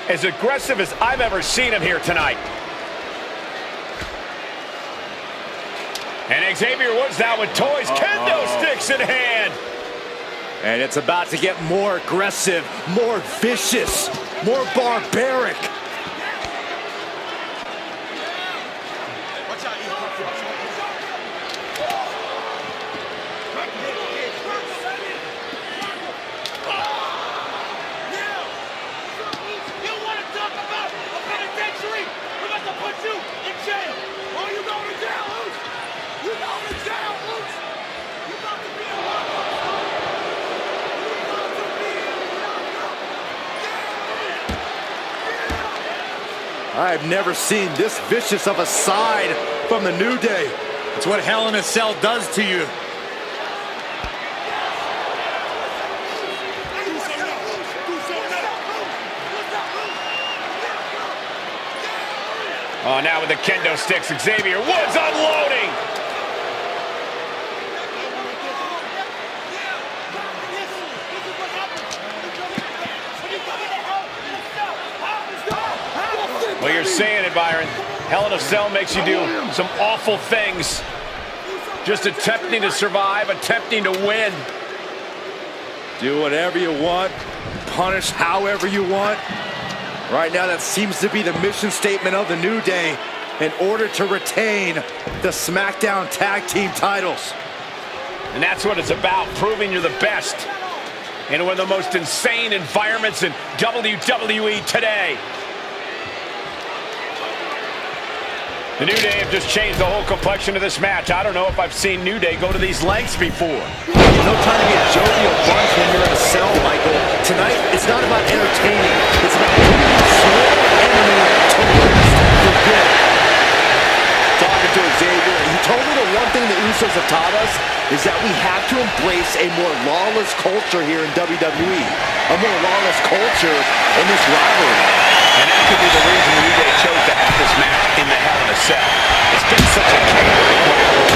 A: as aggressive as I've ever seen him here tonight. And Xavier Woods now with toys, kendo sticks in hand.
C: And it's about to get more aggressive, more vicious, more barbaric. I've never seen this vicious of a side from the New Day.
F: It's what Hell in a Cell does to you.
A: Oh, now with the kendo sticks, Xavier Woods unloading. Well, you're saying it, Byron. Hell in a Cell makes you do some awful things. Just attempting to survive, attempting to win.
C: Do whatever you want, punish however you want. Right now, that seems to be the mission statement of the New Day in order to retain the SmackDown Tag Team titles.
A: And that's what it's about, proving you're the best in one of the most insane environments in WWE today. The New Day have just changed the whole complexion of this match. I don't know if I've seen New Day go to these lengths before.
C: No time to be a jovial bunch when you're in a cell, Michael. Tonight, it's not about entertaining. It's about putting your sworn enemy to rest for good. Talking to Xavier, he told me the one thing the Usos have taught us is that we have to embrace a more lawless culture here in WWE. A more lawless culture in this rivalry.
A: And that could be the reason the New Day chose to have this match in the Hell in a Cell. It's been such a chaotic rivalry.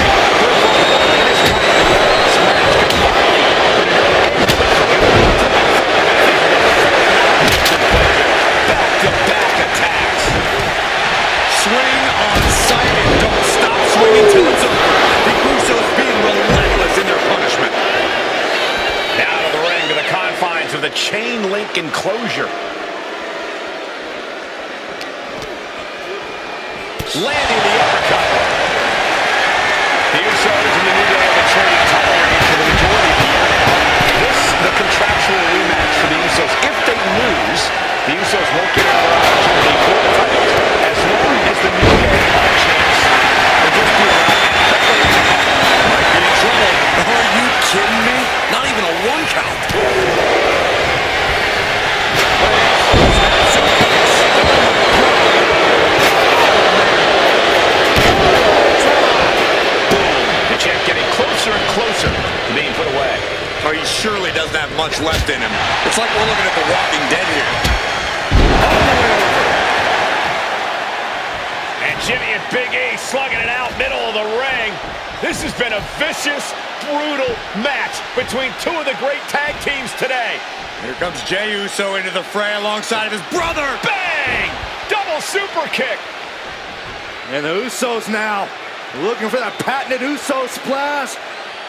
A: This match could finally back-to-back attacks.
F: Swing on sight and don't stop swinging till it's over. The Usos being relentless in their punishment.
A: Out of the ring to the confines of the chain link enclosure. Landing the uppercut. The Usos and the New Day have been trading title reigns for the majority of the year now. This is the contractual rematch for the Usos. If they lose, the Usos won't get another opportunity for the titles. As long as the New Day have a chance, they'll just be
F: Might be in trouble. Are you kidding me? Not even a one count.
A: Closer and closer to being put away.
F: Oh, he surely doesn't have much left in him. It's like we're looking at The Walking Dead here.
A: All the way over. And Jimmy and Big E slugging it out middle of the ring. This has been a vicious, brutal match between two of the great tag teams today.
F: Here comes Jey Uso into the fray alongside of his brother.
A: Bang! Double super kick.
C: And the Usos now looking for that patented Uso splash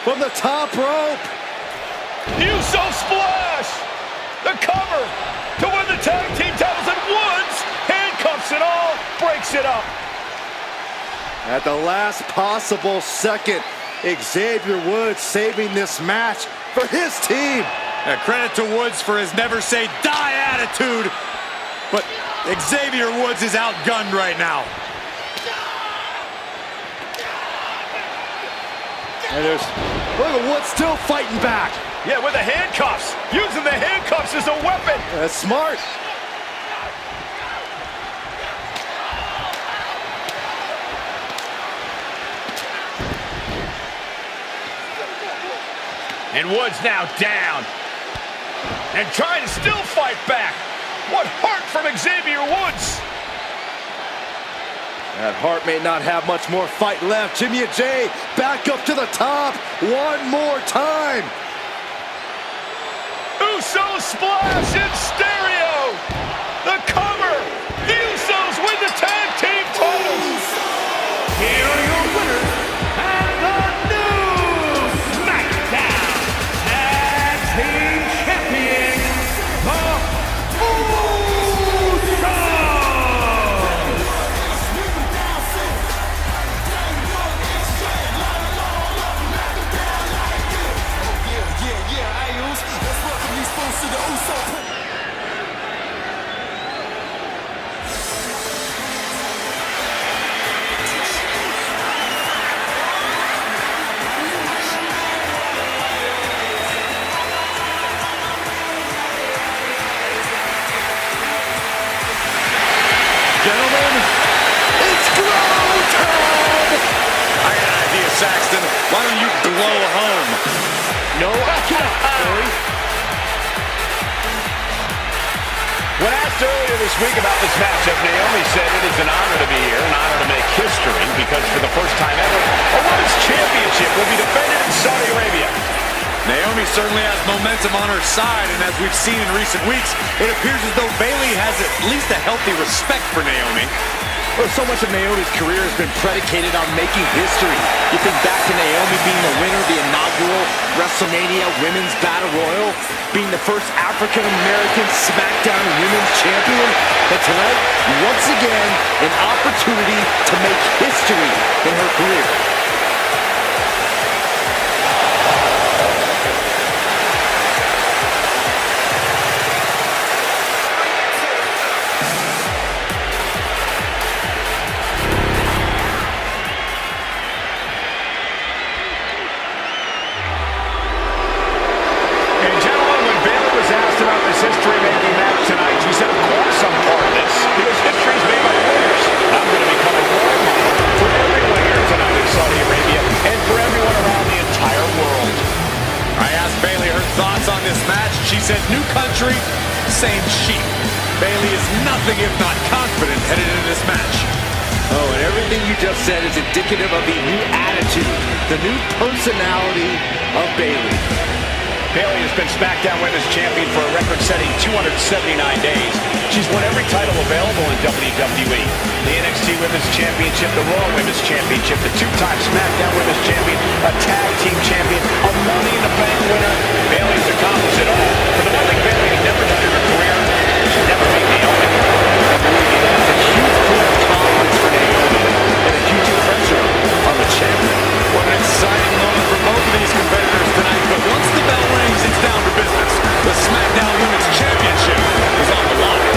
C: from the top rope.
A: Uso splash! The cover to win the tag team titles, and Woods handcuffs it all, breaks it up.
C: At the last possible second, Xavier Woods saving this match for his team.
F: Credit to Woods for his never say die attitude, but Xavier Woods is outgunned right now.
C: And look at Woods still fighting back.
A: Yeah, with the handcuffs. Using the handcuffs as a weapon.
C: That's smart.
A: And Woods now down. And trying to still fight back. What heart from Xavier Woods.
C: That Hart may not have much more fight left. Jimmy and Jey back up to the top one more time.
A: Uso splash in stereo. The cover. The Usos win the tag team titles.
E: Here are your winners and the new SmackDown Tag Team Champions, the Usos!
H: Let's welcome these folks to the Uso.
C: Gentlemen, it's glow time!
G: I got an idea, Saxton. Why don't you blow home?
C: No, I cannot, Corey.
A: When asked earlier this week about this matchup, Naomi said it is an honor to be here, an honor to make history, because for the first time ever, a women's championship will be defended in Saudi Arabia.
G: Naomi certainly has momentum on her side, and as we've seen in recent weeks, it appears as though Bayley has at least a healthy respect for Naomi.
C: Well, so much of Naomi's career has been predicated on making history. You think back to Naomi being the winner of the inaugural WrestleMania Women's Battle Royal, being the first African-American SmackDown Women's Champion, and tonight, once again, an opportunity to make history in her career.
A: And gentlemen, when Bayley was asked about this history-making match tonight, she said, of course I'm part of this, because history is made by winners. I'm going to become a role model for everyone here tonight in Saudi Arabia and for everyone around the entire world.
G: I asked Bayley her thoughts on this match. She said, new country, same sheep. Bayley is nothing if not confident headed into this match.
C: Oh, and everything you just said is indicative of the new attitude, the new personality of Bayley.
A: Bayley has been SmackDown Women's Champion for a record-setting 279 days. She's won every title available in WWE. The NXT Women's Championship, the Raw Women's Championship, the two-time SmackDown Women's Champion, a Tag Team Champion, a Money in the Bank winner. Bayley's accomplished it all. But the one thing Bayley has never done in her career, she's never beat Naomi.
C: That's a huge point of confidence for Naomi and a huge pressure on the champion.
G: What an exciting moment for both of these competitors tonight, but once the bell rings, it's down to business. The SmackDown Women's Championship is on the line.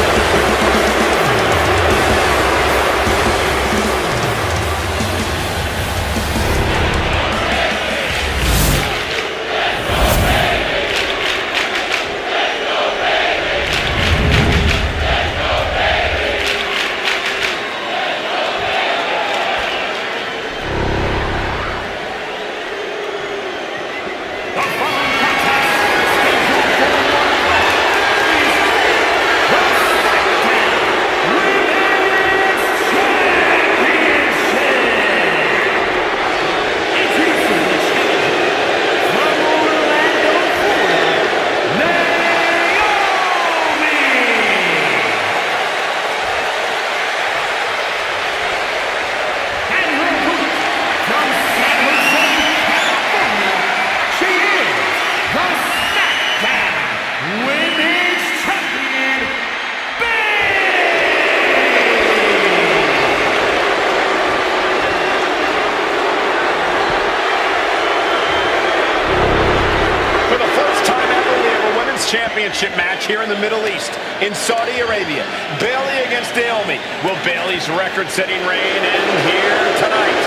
A: Championship match here in the Middle East, in Saudi Arabia. Bayley against Naomi. Will Bayley's record-setting reign end here tonight?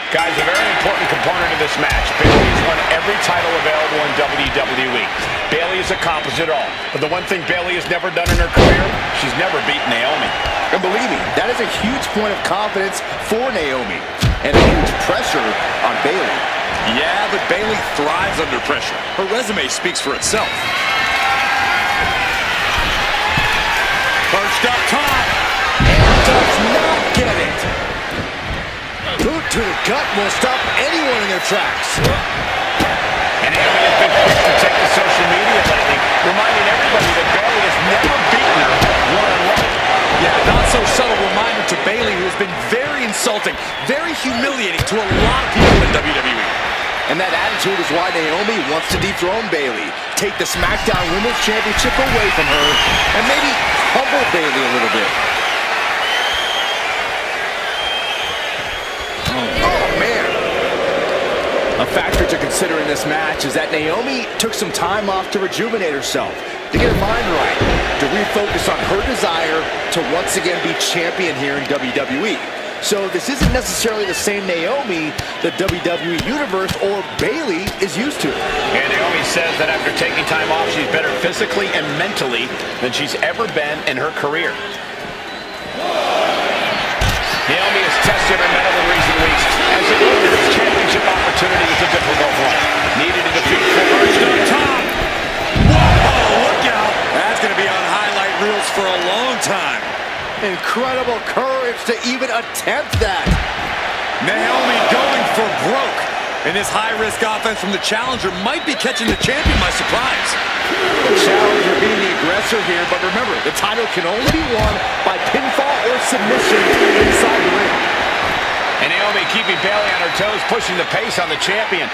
A: Guys, a very important component of this match. Bayley has won every title available in WWE. Bayley has accomplished it all. But the one thing Bayley has never done in her career, she's never beaten Naomi.
C: And believe me, that is a huge point of confidence for Naomi. And a huge pressure on Bayley.
G: Yeah, but Bayley thrives under pressure. Her resume speaks for itself.
C: gut will stop anyone in their tracks.
A: And Naomi has been quick to take to social media lately, reminding everybody that Bayley has never beaten her one-on-one.
B: Yeah, not so subtle reminder to Bayley, who has been very insulting, very humiliating to a lot of people in WWE.
C: And that attitude is why Naomi wants to dethrone Bayley, take the SmackDown Women's Championship away from her, and maybe humble Bayley a little bit. Oh, man. A factor to consider in this match is that Naomi took some time off to rejuvenate herself, to get her mind right, to refocus on her desire to once again be champion here in WWE. So this isn't necessarily the same Naomi the WWE Universe or Bayley is used to.
A: And Naomi says that after taking time off, she's better physically and mentally than she's ever been in her career. Naomi has tested her mettle in recent weeks, as it looked at this championship opportunity was a difficult one. Needed to defeat first on top.
B: Whoa, look out. That's going to be on highlight reels for a long time.
C: Incredible courage to even attempt that.
B: Naomi going for broke. And this high-risk offense from the challenger might be catching the champion by surprise.
C: The challenger being the aggressor here, but remember, the title can only be won by pinfall or submission inside the ring.
A: And Naomi keeping Bayley on her toes, pushing the pace on the champion.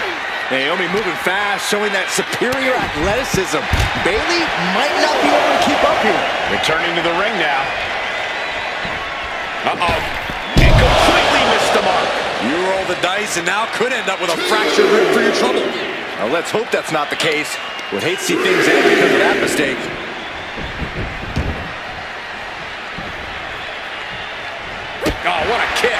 C: Naomi moving fast, showing that superior athleticism. Bayley might not be able to keep up here.
A: Returning to the ring now. Uh-oh. And completely missed the mark.
B: You roll the dice and now could end up with a fractured rib for your trouble.
C: Now let's hope that's not the case. Would hate to see things end because of that mistake.
A: Oh, what a kick.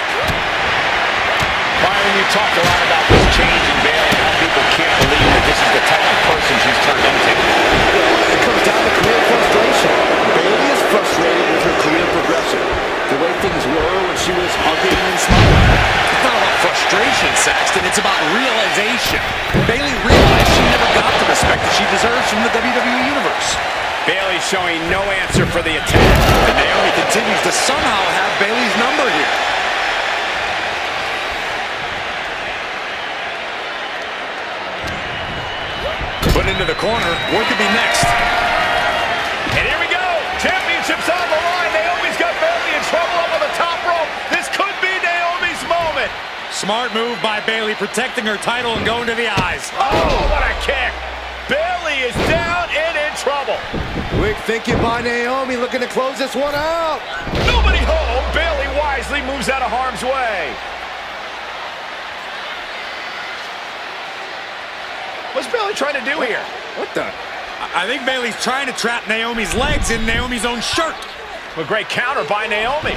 A: Byron, you talked a lot about this change in Bayley and how people can't believe that this is the type of person she's turned into.
C: Well, it comes down to career frustration. Bayley is frustrated with her career progression. The way things were when she was hugging and smiling.
B: It's not about frustration, Saxton. It's about realization. Bayley realized she never got the respect that she deserves from the WWE Universe.
A: Bayley showing no answer for the attack.
B: And Naomi continues to somehow have Bayley's number here. Put into the corner. What could be next?
A: And here we go. Championship's on the line. Naomi's got Bayley in trouble up on the top rope. This could be Naomi's moment.
B: Smart move by Bayley, protecting her title and going to the eyes.
A: Oh, what a kick. Bayley is down and in trouble.
C: Quick thinking by Naomi, looking to close this one out.
A: Nobody home. Bayley wisely moves out of harm's way. What's Bayley trying to do here?
C: What the?
B: I think Bayley's trying to trap Naomi's legs in Naomi's own shirt.
A: A great counter by Naomi.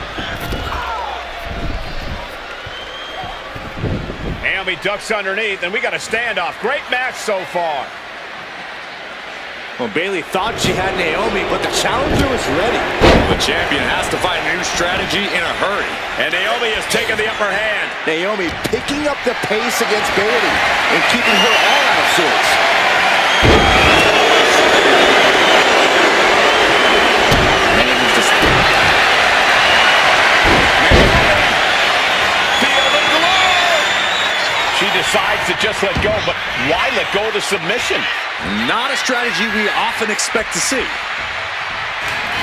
A: Naomi ducks underneath, and we got a standoff. Great match so far.
C: Well, Bayley thought she had Naomi, but the challenger was ready.
B: The champion has to find a new strategy in a hurry.
A: And Naomi has taken the upper hand.
C: Naomi picking up the pace against Bayley and keeping her all out of sorts.
A: She decides to just let go, but why let go of the submission?
B: Not a strategy we often expect to see.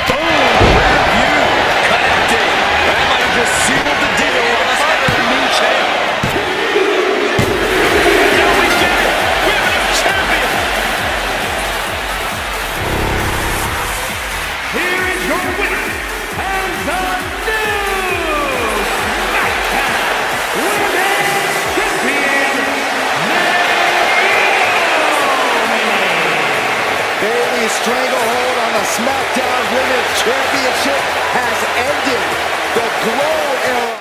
B: Boom! Rear view. Connecting. That might have just sealed the deal. Let's get a new champ.
A: Now we did it! Women's champion!
E: Here is your winner, and the new SmackDown Women's Champion,
C: Bayley's stranglehold on the SmackDown Women's Championship has ended. The Glow era.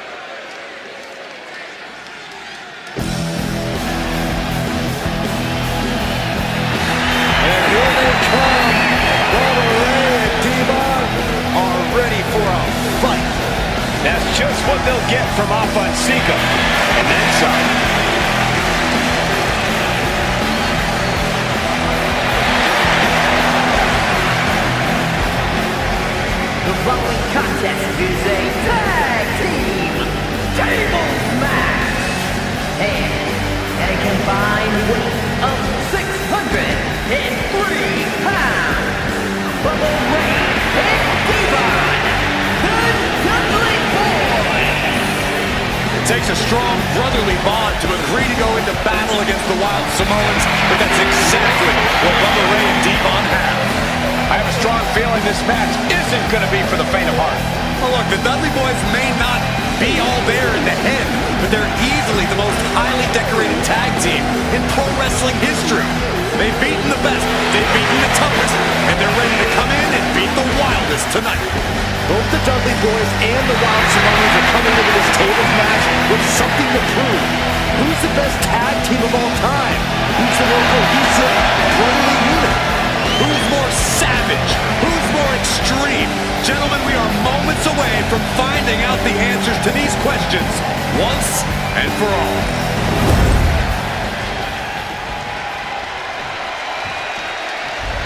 C: And here they come. Bubba Ray and Devon are ready for a fight.
A: That's just what they'll get from Afonseca. And then some.
I: The following contest is a tag team tables match
B: takes a strong brotherly bond to agree to go into battle against the Wild Samoans, but that's exactly what Bubba Ray and Devon have.
A: I have a strong feeling this match isn't going to be for the faint of heart.
B: Well, look, the Dudley Boys may not be all there in the head, but they're easily the most highly decorated tag team in pro wrestling history. They've beaten the best, they've beaten the toughest, and they're ready to come in and beat the wildest tonight.
C: Both the Dudley Boys and the Wild Samoans are coming into this tables match with something to prove. Who's the best tag team of all time? Who's the more cohesive, brotherly unit?
B: Who's more savage? Who's more extreme? Gentlemen, we are moments away from finding out the answers to these questions once and for all.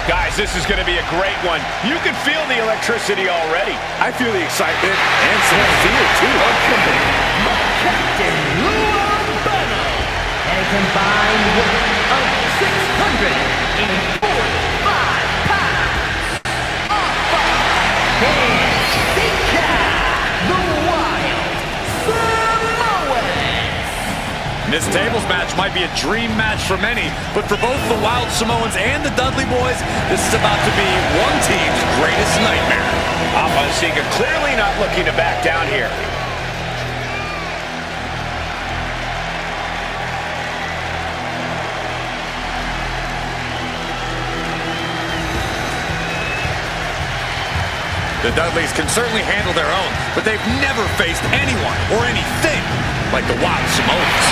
A: Guys, this is going to be a great one. You can feel the electricity already.
C: I feel the excitement and some fear, too.
I: Captain Luan Bano and a combined weight of 645 pounds. Here's the Wild Samoans.
B: This tables match might be a dream match for many, but for both the Wild Samoans and the Dudley Boys, this is about to be one team's greatest nightmare.
A: Sika clearly not looking to back down here.
B: The Dudleys can certainly handle their own, but they've never faced anyone or anything like the Wild Samoans.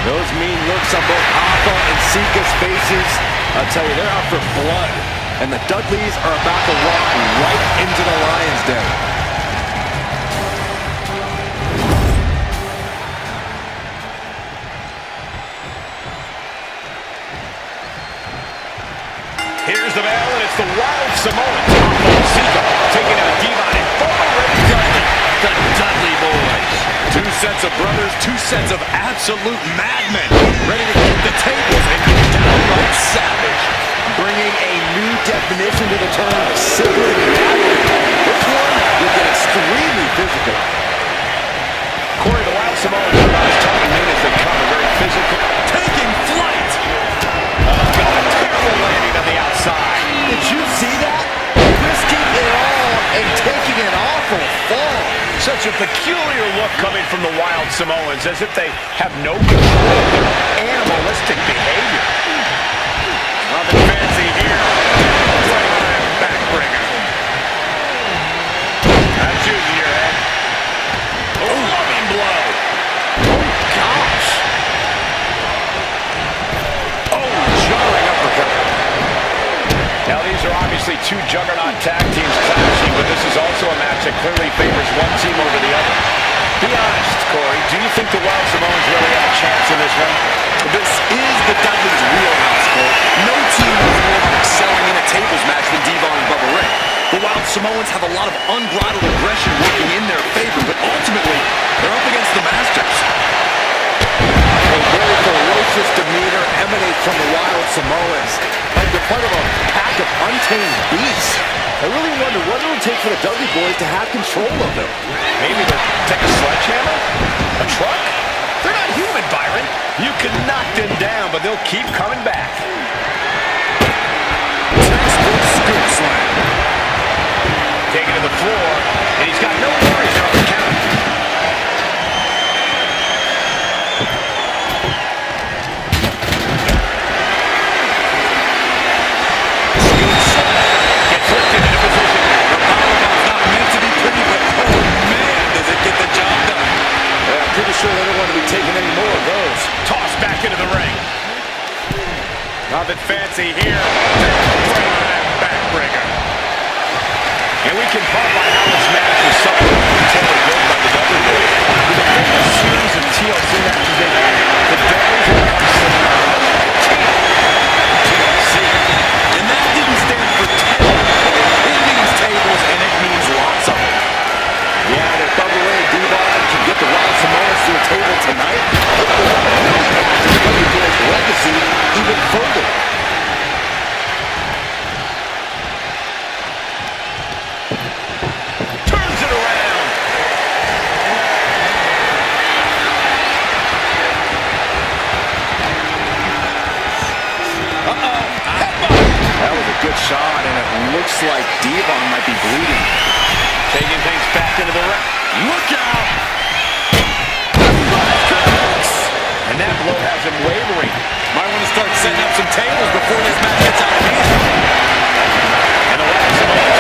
C: Those mean looks on both Alpha and Sika's faces, I'll tell you, they're out for blood. And the Dudleys are about to walk right into the Lions' den.
A: Here's the bell, and it's the Wild Samoans. Sika taking out Devon and former Ray Dudley.
B: The Dudley Boys. Two sets of brothers, two sets of absolute madmen, ready to keep the tables and get downright savage.
C: Bringing a new definition to the term sibling rivalry. This one will get extremely physical.
A: Corey, the Wild Samoans are about as tough and mean as they come. They're very physical.
B: Taking flight.
A: Oh, God, terrible landing on the outside.
C: Did you see that? Risking it all and taking an awful fall.
A: Such a peculiar look coming from the Wild Samoans, as if they have no control of their animalistic behavior.
B: Nothing fancy here. Backbreaker.
A: That's using your head. Oh, loving blow. Oh, gosh. Oh, jarring uppercut. Now, these are obviously two juggernaut tag teams clashing, but this is also a match that clearly favors one team over the other. Be honest, Corey, do you think the Wild Samoans really have a chance in this one?
B: This is the Dudleys' wheelhouse, Cole. No team knows more about excelling in a tables match than Devon and Bubba Ray. The Wild Samoans have a lot of unbridled aggression working in their favor, but ultimately, they're up against the Masters.
C: A very ferocious demeanor emanates from the Wild Samoans, like they're part of a pack of untamed beasts. I really wonder what it would take for the Dudley Boys to have control of them.
A: Maybe they'll take a sledgehammer? A truck? They're not human, Byron. You can knock them down, but they'll keep coming back.
B: Textbook scoop slam.
A: Taken to the floor, and he's got no worries about the count. Scoop slam. Gets lifted into position.
B: The powerbomb not meant to be pretty, but oh man, does it get the job done.
C: Yeah, I'm pretty sure they don't want to be taking any more of those.
A: Tossed back into the ring.
B: Nothing fancy here. Backbreaker.
A: And we can talk about how this match was something totally built by the Dudley Boys. With a famous series of TLC matches they've had, the Dudleys have become synonymous with TLC.
B: And that didn't stand for 10. It means tables, and it means lots of them.
C: Yeah, and if Bubba Ray and Devon can get the Wild Samoans to the table tonight, it will impact the Dudley Boys' legacy even further.
A: Turns it around.
C: shot, and it looks like Devon might be bleeding.
A: Taking things back into the ring.
C: Look out!
A: And that blow has him wavering.
F: Might want to start setting up some tables before this match gets out of hand.
A: And the last of all,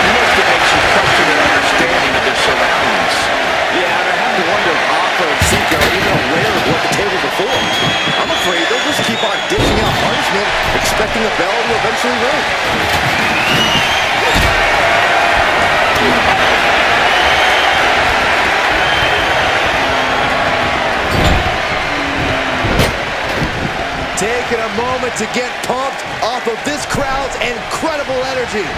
A: most of it makes you question their understanding of their surroundings.
C: Yeah, and I have to wonder if Alpha and Sika are even aware of what the tables are for. I'm afraid they'll just keep on dishing out punishment, expecting a bell to eventually ring. Taking a moment to get pumped off of this crowd's incredible energy.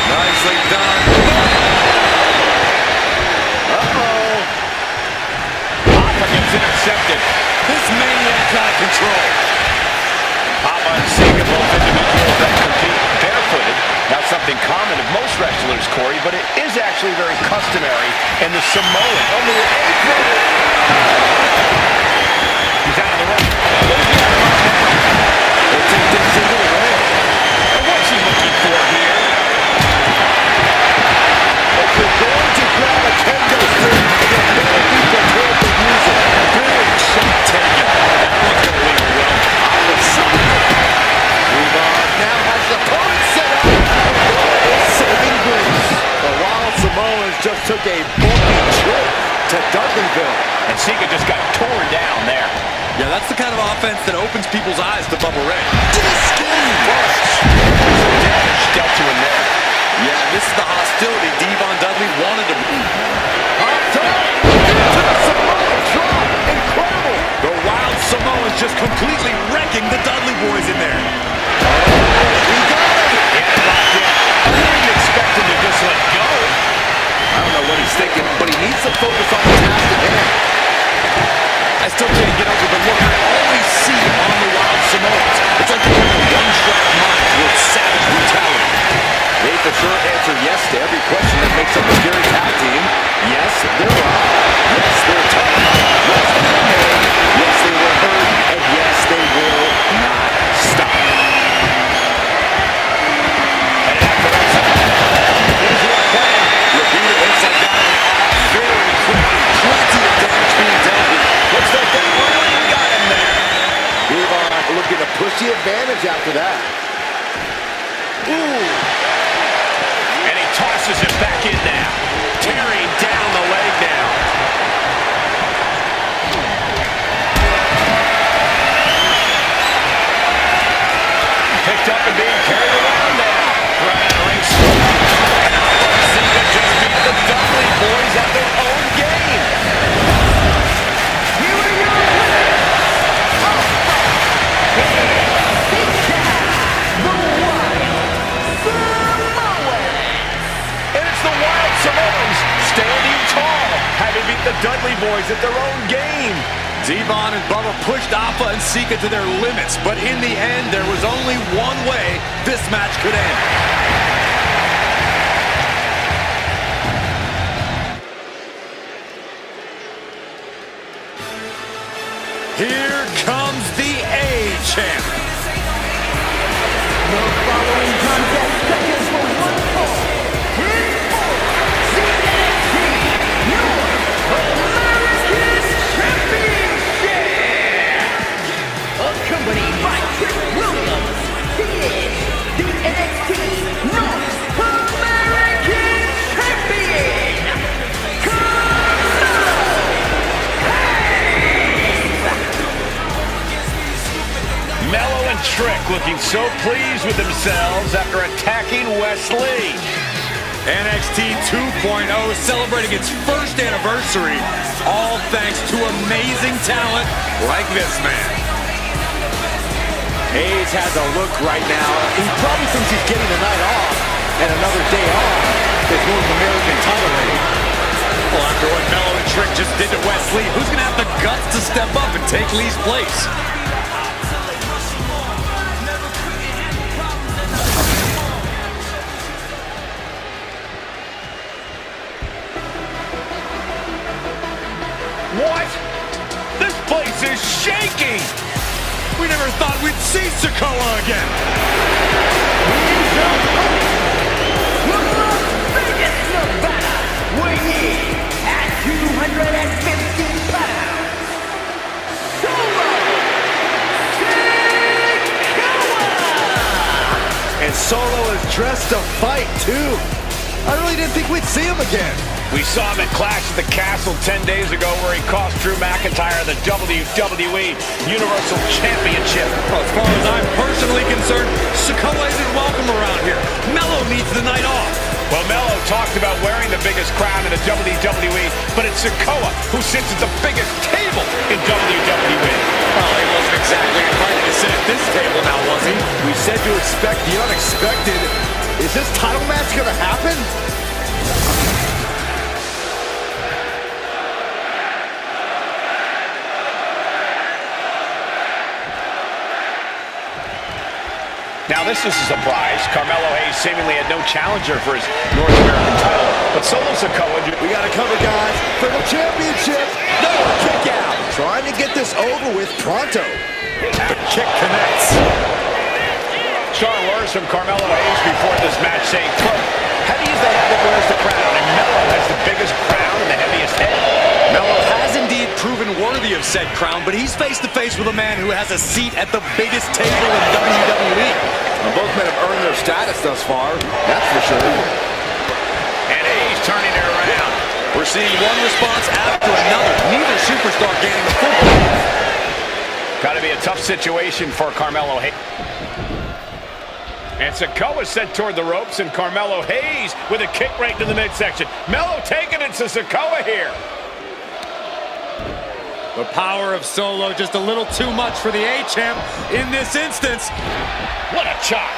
F: Nicely done.
A: Uh-oh. Papa gets intercepted.
F: This maniac out of control.
A: Papa and Sika, both individuals that compete barefooted. Not something common of most wrestlers, Corey, but it is actually very customary in the Samoan. On the apron. He's out of the ring.
C: They take things into the ring.
A: And what's he looking for here?
C: If you're going to grab a kendo stick, you better be prepared to use it.
A: Big shot taken. That one's going to leave a well.
C: Now has the opponent set up, and there is saving grace. The Wild Samoans just took a bulky trip to Dudleyville.
A: And Sika just got torn down there.
F: Yeah, that's the kind of offense that opens people's eyes to Bubba Ray.
C: To the skin first.
A: Some damage dealt to him there.
F: Yeah, this is the hostility Devon Dudley wanted to bring.
C: Up top, into the Samoan drop. Incredible.
F: The Wild Samoans just completely wrecking the Dudley boys in there.
C: He got it.
A: Yeah, locked in. I didn't expect him to just let go.
C: I don't know what he's thinking, but he needs to focus on the task at hand.
F: I still can't get over the look I always see on the Wild Samoans. It's like they have a one-track mind with savage brutality.
C: They for sure answer yes to every question that makes up a scary tag team. Yes, they're rough. Yes, they're tough. Yes, they were made. Yes, they were hurt. And yes, they will not stop.
A: And after here's your plan.
F: Repeat it once like that. Very quickly. Plenty of damage being dealt with.
A: Looks like they really got him there.
C: Devon looking to push the advantage after that. Ooh.
A: And he tosses it back in now. Tearing down the leg now. Picked up and being carried around now. Right out of ring. Sika just beat the Dudley boys at their own game.
I: Here we go.
A: And it's the Wild Samoans standing tall, having beat the Dudley boys at their own game.
F: Devon and Bubba pushed Alpha and Sika to their limits, but in the end, there was only one way this match could end. Here comes the A-Champ.
I: The following contest scheduled for one fall is for the NXT North American Championship. Accompanied by Trick Williams, he is the NXT North American Champion.
A: Mello and Trick looking so pleased with themselves after attacking Wes Lee.
F: NXT 2.0 celebrating its first anniversary, all thanks to amazing talent like this man.
C: Hayes has a look right now. He probably thinks he's getting the night off and another day off his North American title reign.
F: Well, after what Mello and Trick just did to Wes Lee, who's going to have the guts to step up and take Lee's place?
A: What? This place is shaking.
F: We never thought we'd see Sikoa again.
I: Vegas, Nevada, weighing in at 250 pounds, Solo Sikoa!
C: And Solo is dressed to fight, too. I really didn't think we'd see him again.
A: We saw him at Clash at the Castle 10 days ago where he cost Drew McIntyre the WWE Universal Championship.
F: Well, as far as I'm personally concerned, Sikoa isn't welcome around here. Melo needs the night off.
A: Well, Melo talked about wearing the biggest crown in the WWE, but it's Sikoa who sits at the biggest table in WWE.
F: Well, he wasn't exactly invited to sit at this table now, was he?
C: We said to expect the unexpected. Is this title match gonna happen?
A: Now this is a surprise. Carmelo Hayes seemingly had no challenger for his North American title, but Solo Sikoa...
C: We gotta cover, guys, for the championship. No, kick out. Trying to get this over with pronto.
A: The kick connects. Strong words from Carmelo Hayes before this match saying, quote, heavy is the head that wears the crown, and Melo has the biggest crown and the heaviest head.
F: Melo has indeed proven worthy of said crown, but he's face-to-face with a man who has a seat at the biggest table in WWE.
C: Well, both men have earned their status thus far, that's for sure.
A: And Hayes turning it around.
F: We're seeing one response after another. Neither superstar gaining the football.
A: Got to be a tough situation for Carmelo Hayes. And Sikoa sent toward the ropes, and Carmelo Hayes with a kick right to the midsection. Melo taking it to Sikoa here.
F: The power of Solo just a little too much for the A-Champ in this instance.
A: What a chop.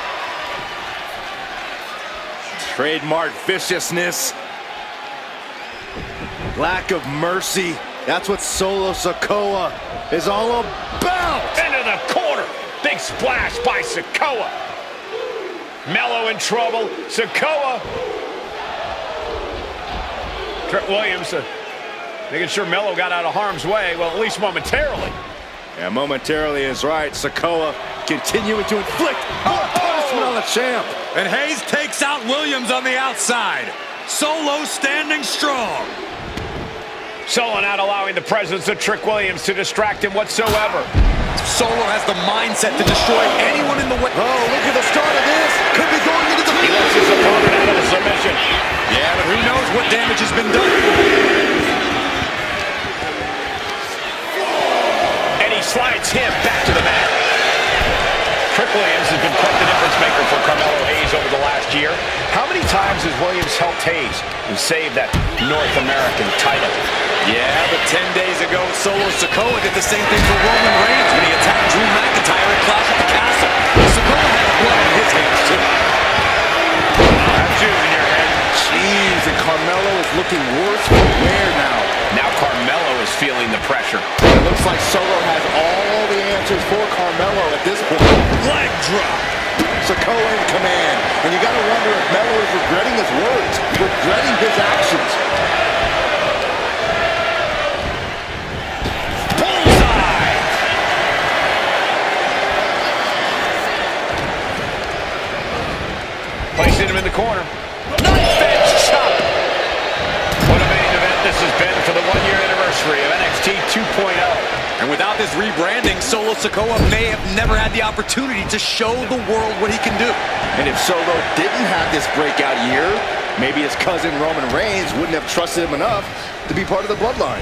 C: Trademark viciousness. Lack of mercy. That's what Solo Sikoa is all about.
A: Into the corner. Big splash by Sikoa. Melo in trouble. Sikoa. Trick Williams making sure Melo got out of harm's way. Well, at least momentarily.
C: Yeah, momentarily is right. Sikoa continuing to inflict more punishment on the champ.
F: And Hayes takes out Williams on the outside. Solo standing strong.
A: Solo not allowing the presence of Trick Williams to distract him whatsoever.
F: Solo has the mindset to destroy anyone in the way.
C: Oh, look at the start of this. Could be going into the...
A: He lets his opponent out of the submission.
F: Yeah, but who knows what damage has been done.
A: And he slides him back to the mat. Trick Williams has been quite the difference maker for Carmelo Hayes over the last year. How many times has Williams helped Hayes and saved that North American title?
F: Yeah, but 10 days ago, Solo Sikoa did the same thing for Roman Reigns when he attacked Drew McIntyre at Clash at the Castle. Sikoa has blood on his hands, too.
A: Have juice in your head.
C: Jeez, and Carmelo is looking worse for wear now.
A: Now Carmelo is feeling the pressure.
C: It looks like Solo has all the answers for Carmelo at this point.
F: Leg drop.
C: Sikoa in command. And you gotta wonder if Melo is regretting his words, regretting his actions.
A: Bullseye! Placing him in the corner. Knife edge chop. What a main event this has been for the one-year anniversary of NXT 2.0.
F: And without this rebranding, Solo Sikoa may have never had the opportunity to show the world what he can do.
C: And if Solo didn't have this breakout year, maybe his cousin Roman Reigns wouldn't have trusted him enough to be part of the Bloodline.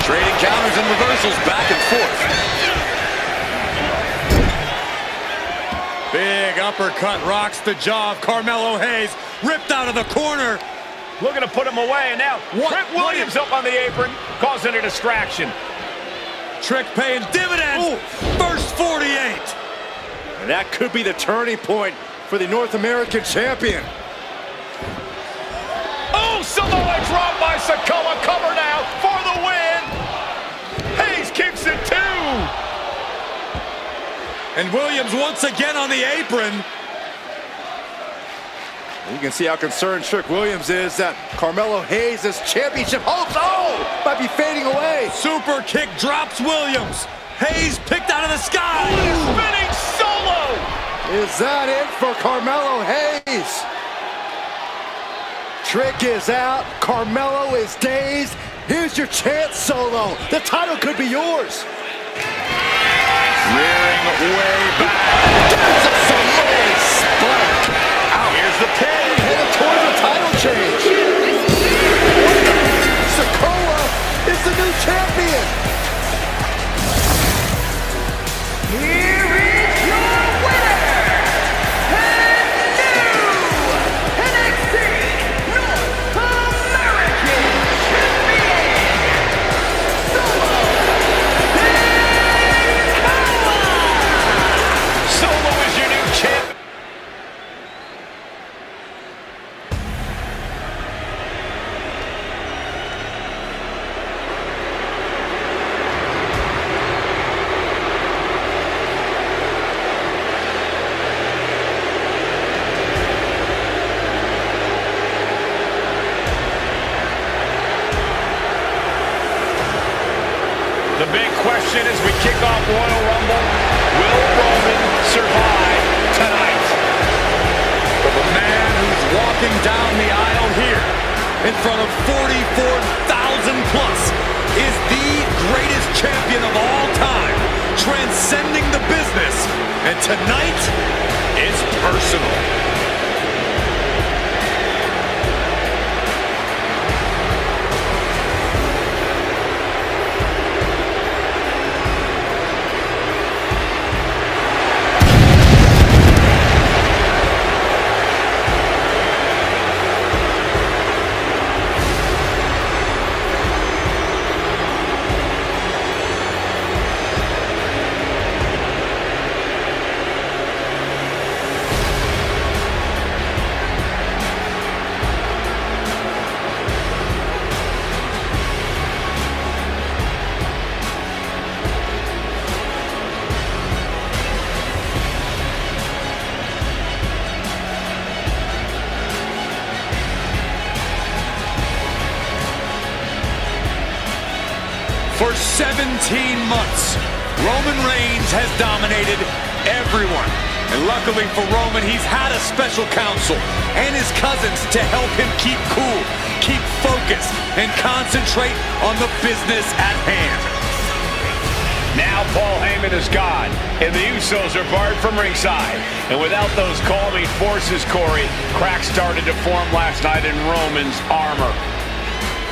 F: Trading counters and reversals back and forth. Big uppercut rocks the jaw of Carmelo Hayes. Ripped out of the corner.
A: Looking to put him away, and now Trick Williams up on the apron, causing a distraction.
F: Trick paying dividends. Ooh. First 48.
C: And that could be the turning point for the North American champion.
A: Oh, Samoa drop by Sikoa. Cover now for the win. Hayes kicks it too.
F: And Williams once again on the apron.
C: You can see how concerned Trick Williams is that Carmelo Hayes' championship hopes, might be fading away.
B: Super kick drops Williams. Hayes picked out of the sky.
A: Spinning solo.
C: Is that it for Carmelo Hayes? Trick is out. Carmelo is dazed. Here's your chance, Solo. The title could be yours.
A: Rearing way back.
C: There's a Samoan spike.
A: Here's the pin.
C: Headed towards a title change. Sikoa is the new champion.
I: Here is your winner, and new NXT North American Champion, Solo Sikoa!
A: Solo is your new champ. The big question as we kick off Royal Rumble, will Roman survive tonight?
B: But the man who's walking down the aisle here in front of 44,000 plus is the greatest champion of all time, transcending the business. And tonight is personal. For 17 months, Roman Reigns has dominated everyone. And luckily for Roman, he's had a special counsel and his cousins to help him keep cool, keep focused, and concentrate on the business at hand.
A: Now Paul Heyman is gone, and the Usos are barred from ringside. And without those calming forces, Corey, cracks started to form last night in Roman's armor.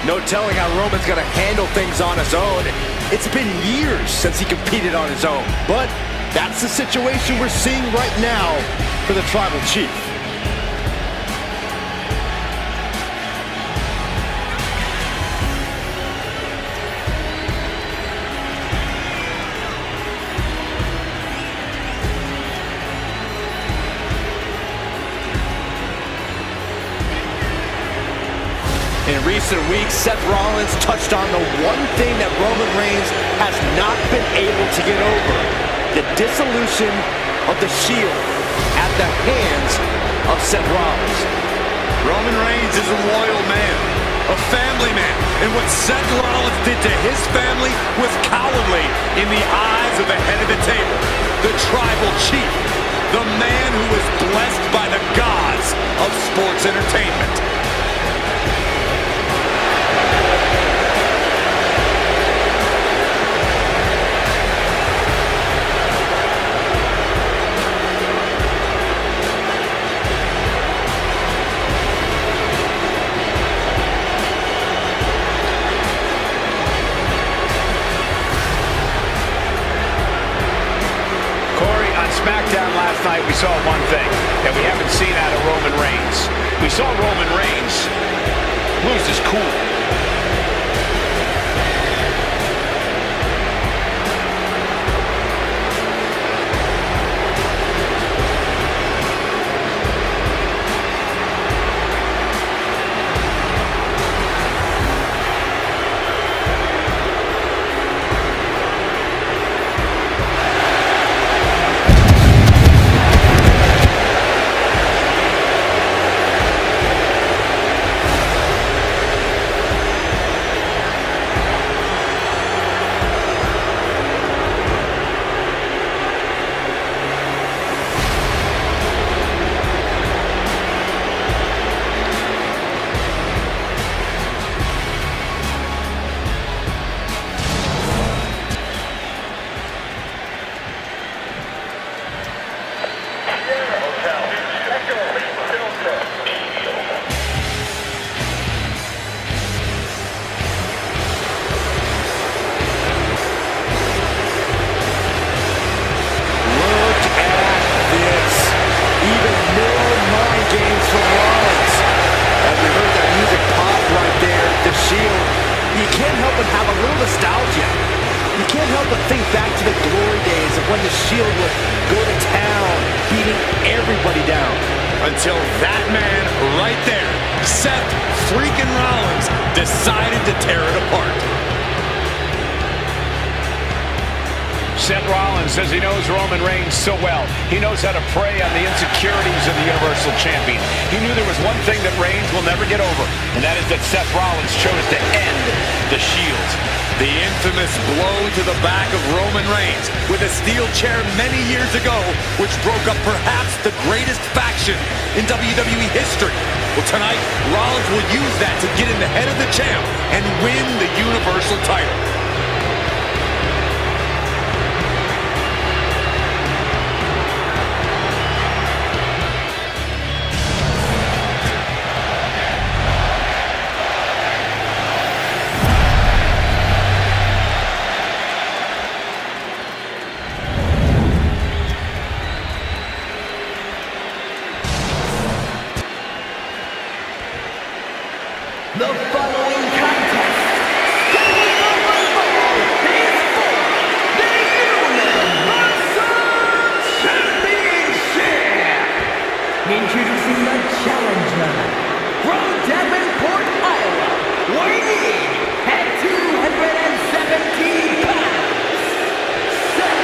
C: No telling how Roman's going to handle things on his own. It's been years since he competed on his own. But that's the situation we're seeing right now for the Tribal Chief. In recent weeks, Seth Rollins touched on the one thing that Roman Reigns has not been able to get over: the dissolution of the Shield at the hands of Seth Rollins.
B: Roman Reigns is a loyal man, a family man, and what Seth Rollins did to his family was cowardly in the eyes of the head of the table, the Tribal Chief, the man who was blessed by the gods of sports entertainment.
A: SmackDown last night, we saw one thing that we haven't seen out of Roman Reigns. We saw Roman Reigns lose his cool.
C: nostalgia. You can't help but think back to the glory days of when the Shield would go to town, beating everybody down.
G: Until that man right there, Seth freaking Rollins, decided to tear it apart.
A: Seth Rollins says he knows Roman Reigns so well. He knows how to prey on the insecurities of the Universal Champion. He knew there was one thing that Reigns will never get over, and that is that Seth Rollins chose to end the Shield.
G: The infamous blow to the back of Roman Reigns with a steel chair many years ago, which broke up perhaps the greatest faction in WWE history. Well, tonight, Rollins will use that to get in the head of the champ and win the Universal title.
I: The following contest, scheduled for one fall, is for the Universal Championship. Introducing the challenger from Davenport, Iowa, weighing in at 217 pounds, Seth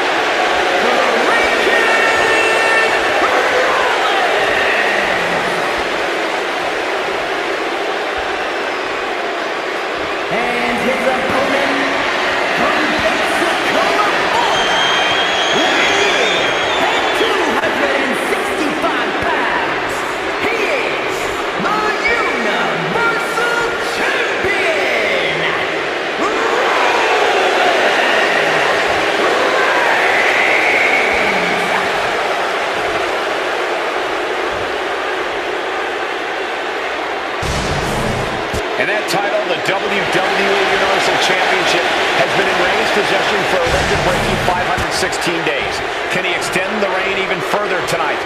I: and his opponent from Pensacola, Florida, weighing in at 265 pounds. He is the Universal Champion,
A: And that title, the WWE Universal Championship, has been in Reigns' possession for a record-breaking 516 days. Can he extend the reign even further tonight?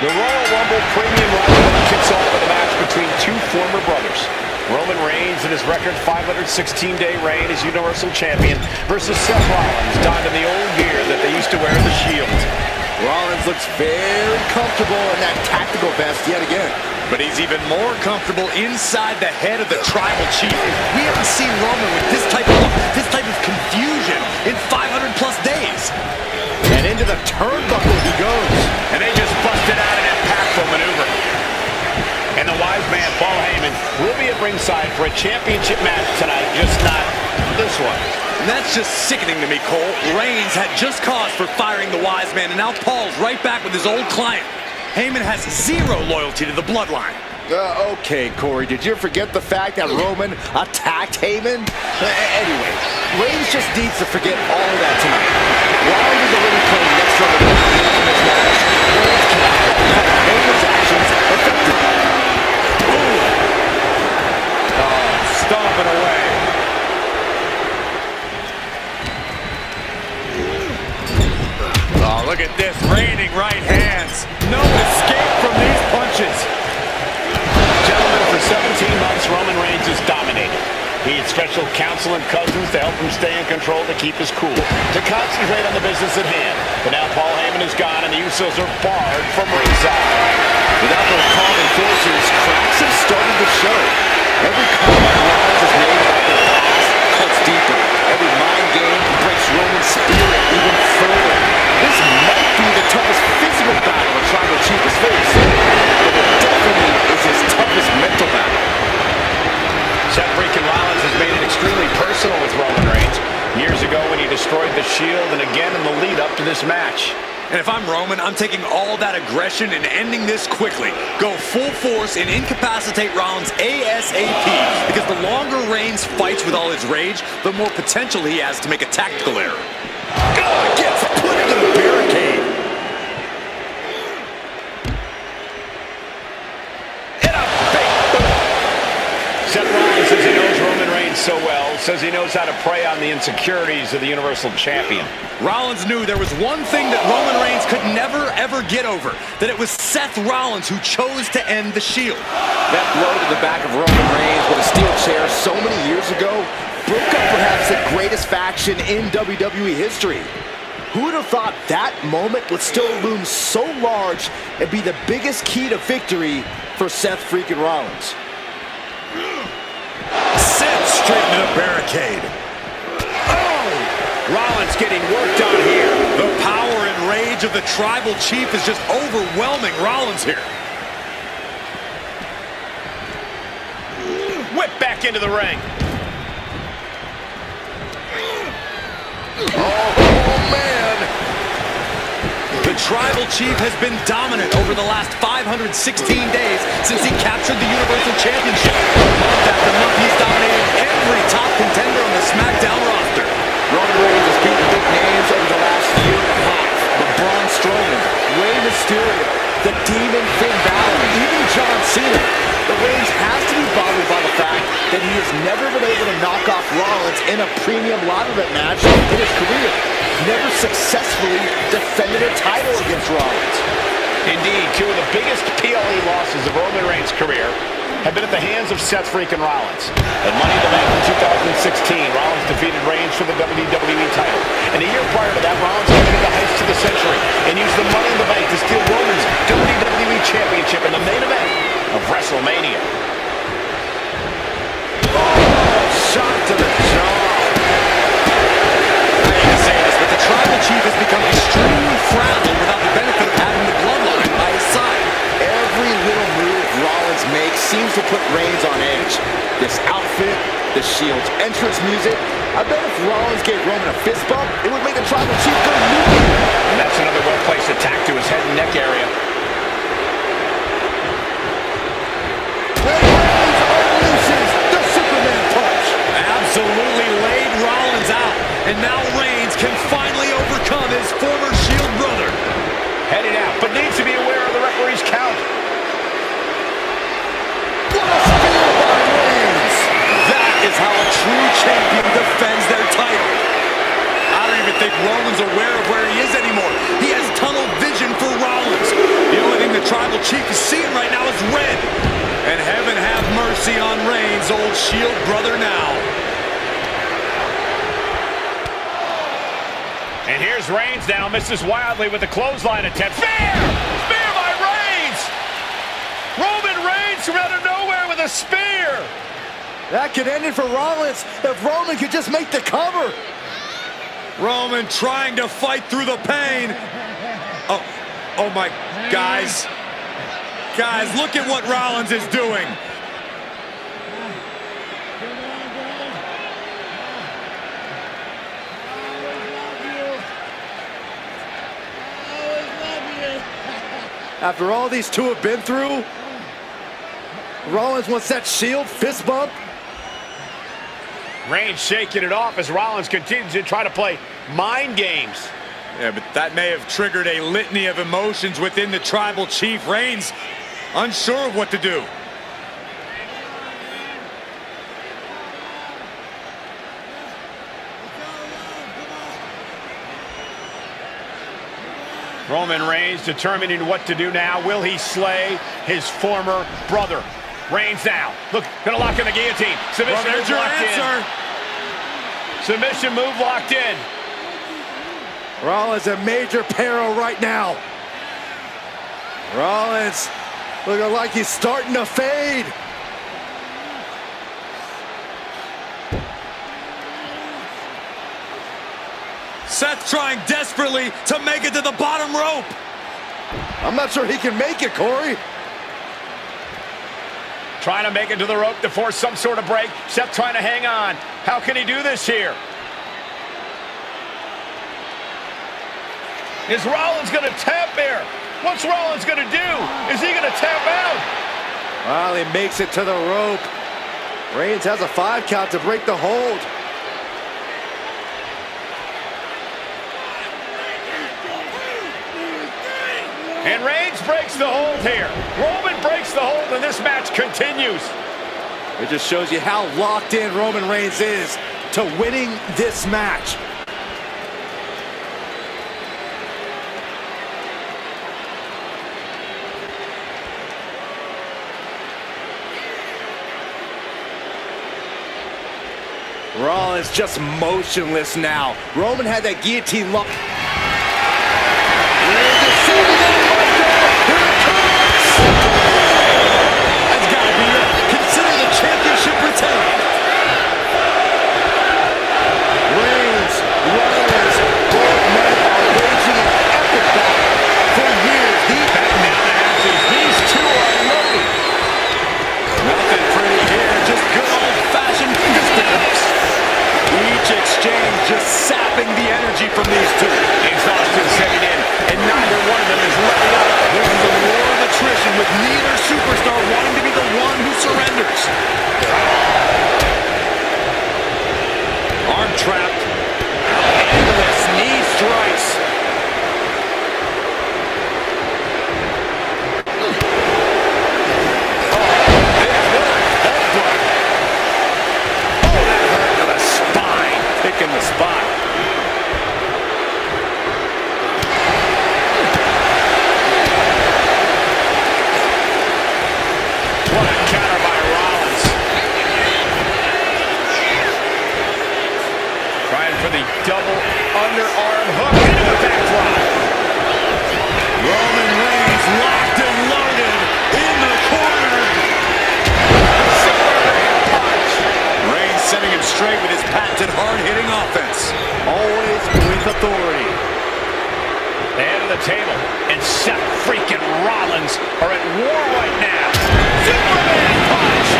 A: The Royal Rumble Premium Rivalry kicks off with a match between two former brothers. Roman Reigns in his record 516-day reign as Universal Champion versus Seth Rollins, donned in the old gear that they used to wear in the Shield.
C: Rollins looks very comfortable in that tactical vest yet again.
G: But he's even more comfortable inside the head of the Tribal Chief. We haven't seen Roman with this type of confusion in 500 plus days.
C: And into the turnbuckle he goes.
A: And they just busted out an impactful maneuver. And the wise man, Paul Heyman, will be at ringside for a championship match tonight, just not this one.
G: And that's just sickening to me, Cole. Reigns had just cause for firing the wise man, and now Paul's right back with his old client. Heyman has zero loyalty to the Bloodline.
C: Okay, Corey, did you forget the fact that Roman attacked Heyman? Anyway, Reigns just needs to forget all of that tonight. Rollins is already playing next level games in this match. Reigns cannot let Heyman's actions affect him.
G: Stomping away. Oh, look at this, raining right hands. No escape from these punches.
A: Gentlemen, for 17 months, Roman Reigns has dominated. He had special counsel and cousins to help him stay in control, to keep his cool, to concentrate on the business at hand. But now Paul Heyman is gone, and the Usos are barred from ringside.
C: Without those calming forces, cracks have started to show. Every comment Rollins has made about their past cuts deeper. Every mind game breaks Roman's spirit even further. This might be the toughest physical battle a Tribal Chief has faced, but it definitely is his toughest mental battle.
A: Seth freaking Rollins has made it extremely personal with Roman Reigns. Years ago when he destroyed the Shield, and again in the lead-up to this match.
G: And if I'm Roman, I'm taking all that aggression and ending this quickly. Go full force and incapacitate Rollins ASAP. Because the longer Reigns fights with all his rage, the more potential he has to make a tactical error.
C: Gets put into the barricade.
A: Hit a big boot. Seth Rollins says he knows Roman Reigns so well, says he knows how to prey on the insecurities of the Universal Champion.
B: Rollins knew there was one thing that Roman Reigns could never, ever get over, that it was Seth Rollins who chose to end the Shield.
C: That blow to the back of Roman Reigns with a steel chair so many years ago broke up perhaps the greatest faction in WWE history. Who would have thought that moment would still loom so large and be the biggest key to victory for Seth freaking Rollins?
B: Sent straight into the barricade.
A: Rollins getting worked on here.
B: The power and rage of the Tribal Chief is just overwhelming Rollins here.
A: Whip back into the ring.
C: Oh, man.
B: The Tribal Chief has been dominant over the last 516 days since he captured the Universal Championship. Month after month, he's dominated every top contender on the SmackDown roster.
C: Roman Reigns has beaten big names over the last year and a half. But Braun Strowman, Rey Mysterio, the Demon Finn Balor, even John Cena. The Reigns has to be bothered by the fact that he has never been able to knock off Rollins in a premium ladder match in his career. Never successfully defended a title against Rollins.
A: Indeed, two of the biggest PLE losses of Roman Reigns' career have been at the hands of Seth freaking Rollins. At Money in the Bank in 2016, Rollins defeated Reigns for the WWE title. And a year prior to that, Rollins committed the heist to the century and used the Money in the Bank to steal Roman's WWE Championship in the main event of WrestleMania.
C: Shot to the jaw.
B: I hate to say this, but the Tribal Chief has become extremely fragile without the benefit of having the Bloodline by his side.
C: Every little move Rollins makes seems to put Reigns on edge. This outfit, the Shield's entrance music. I bet if Rollins gave Roman a fist bump, it would make the Tribal Chief go nuclear.
A: And that's another well-placed attack to his head and neck area.
C: Reigns unleashes the Superman punch.
B: Absolutely laid Rollins out. And now Reigns can finally overcome his former Shield brother.
A: Headed out, but needs to be aware of the referee's count.
C: What a spear by Reigns.
B: That is how a true champion defends their title. I don't even think Roman's aware of where he is anymore. He has tunnel vision for Rollins. The only thing the Tribal Chief is seeing right now is red. And heaven have mercy on Reigns, old Shield brother now.
A: And here's Reigns now, misses wildly with the clothesline attempt. Spear! Spear by Reigns! Roman Reigns from out of nowhere with a spear!
C: That could end it for Rollins if Roman could just make the cover.
B: Roman trying to fight through the pain. Oh my, guys. Guys, look at what Rollins is doing.
C: After all these two have been through, Rollins wants that Shield fist bump.
A: Reigns shaking it off as Rollins continues to try to play mind games.
B: Yeah, but that may have triggered a litany of emotions within the Tribal Chief. Reigns unsure of what to do.
A: Roman Reigns determining what to do now. Will he slay his former brother? Reigns now. Look, gonna lock in the guillotine. Submission
B: Well,
A: move
B: there's your
A: locked
B: answer.
A: in. Submission move locked in.
C: Rollins in major peril right now. Rollins looking like he's starting to fade.
B: Seth trying desperately to make it to the bottom rope.
C: I'm not sure he can make it, Corey.
A: Trying to make it to the rope to force some sort of break. Seth trying to hang on. How can he do this here? Is Rollins going to tap here? What's Rollins going to do? Is he going to tap out?
C: Well, he makes it to the rope. Reigns has a 5 count to break the hold.
A: And Reigns breaks the hold here. Roman breaks the hold, and this match continues.
C: It just shows you how locked in Roman Reigns is to winning this match. Rollins just motionless now. Roman had that guillotine lock.
B: That's gotta be it. Consider the championship retained.
C: Reigns, Rollins, both men are waging an epic battle. For years,
A: These two are loaded.
B: Nothing pretty here, just good old-fashioned fisticuffs. Each exchange just sapping the energy from these two.
A: Exhaustion setting in, and neither one of them is letting up.
B: This is a war of attrition with neither superstar wanting to be the one who surrenders. Arm trapped. Endless knee strikes.
A: In the spot. What a counter by Rollins. Trying for the double underarm hook into the back drop.
B: Roman Reigns locked and loaded in the corner.
A: Superman punch.
B: Reigns sending him straight with his patented hard-hitting offense.
C: always with authority.
A: The head of the table and Seth freaking Rollins are at war right now. Superman punch.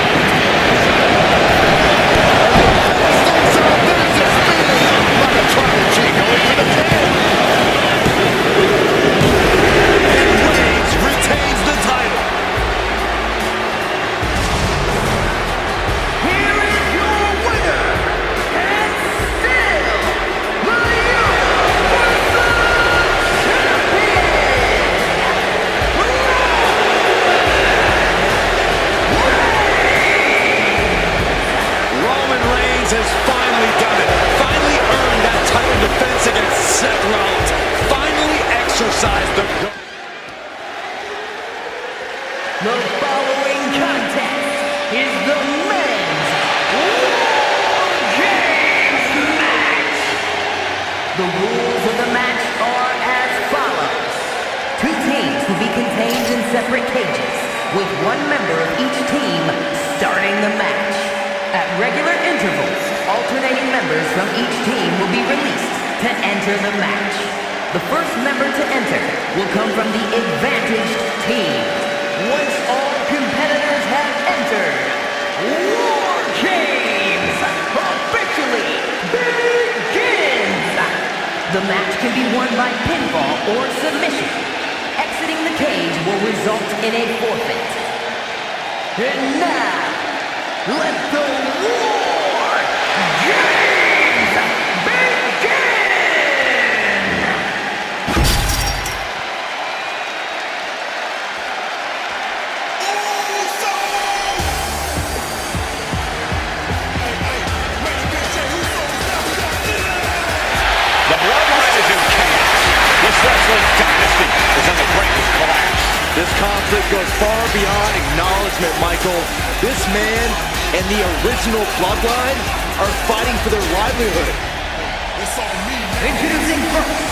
C: Like a triple G going for the pin.
B: And Reigns retains the title.
I: Here is your winner, and still the
B: Roman Reigns has finally done it. Finally earned that title defense against Seth Rollins. Finally exercised the...
I: The following contest is the men's War Games match. The rules of the match are as follows. Two teams will be contained in separate cages, with one member of each team starting the match. At regular intervals, alternating members from each team will be released to enter the match. The first member to enter will come from the advantaged team. Once all competitors have entered, War Games officially begins! The match can be won by pinfall or submission. Exiting the cage will result in a forfeit. And now, let the War Games begin!
A: The Bloodline is in chaos. This wrestling dynasty is on the brink of collapse.
C: This conflict goes far beyond acknowledgement, Michael. This man and the original Bloodline are fighting for their livelihood.
I: Introducing first,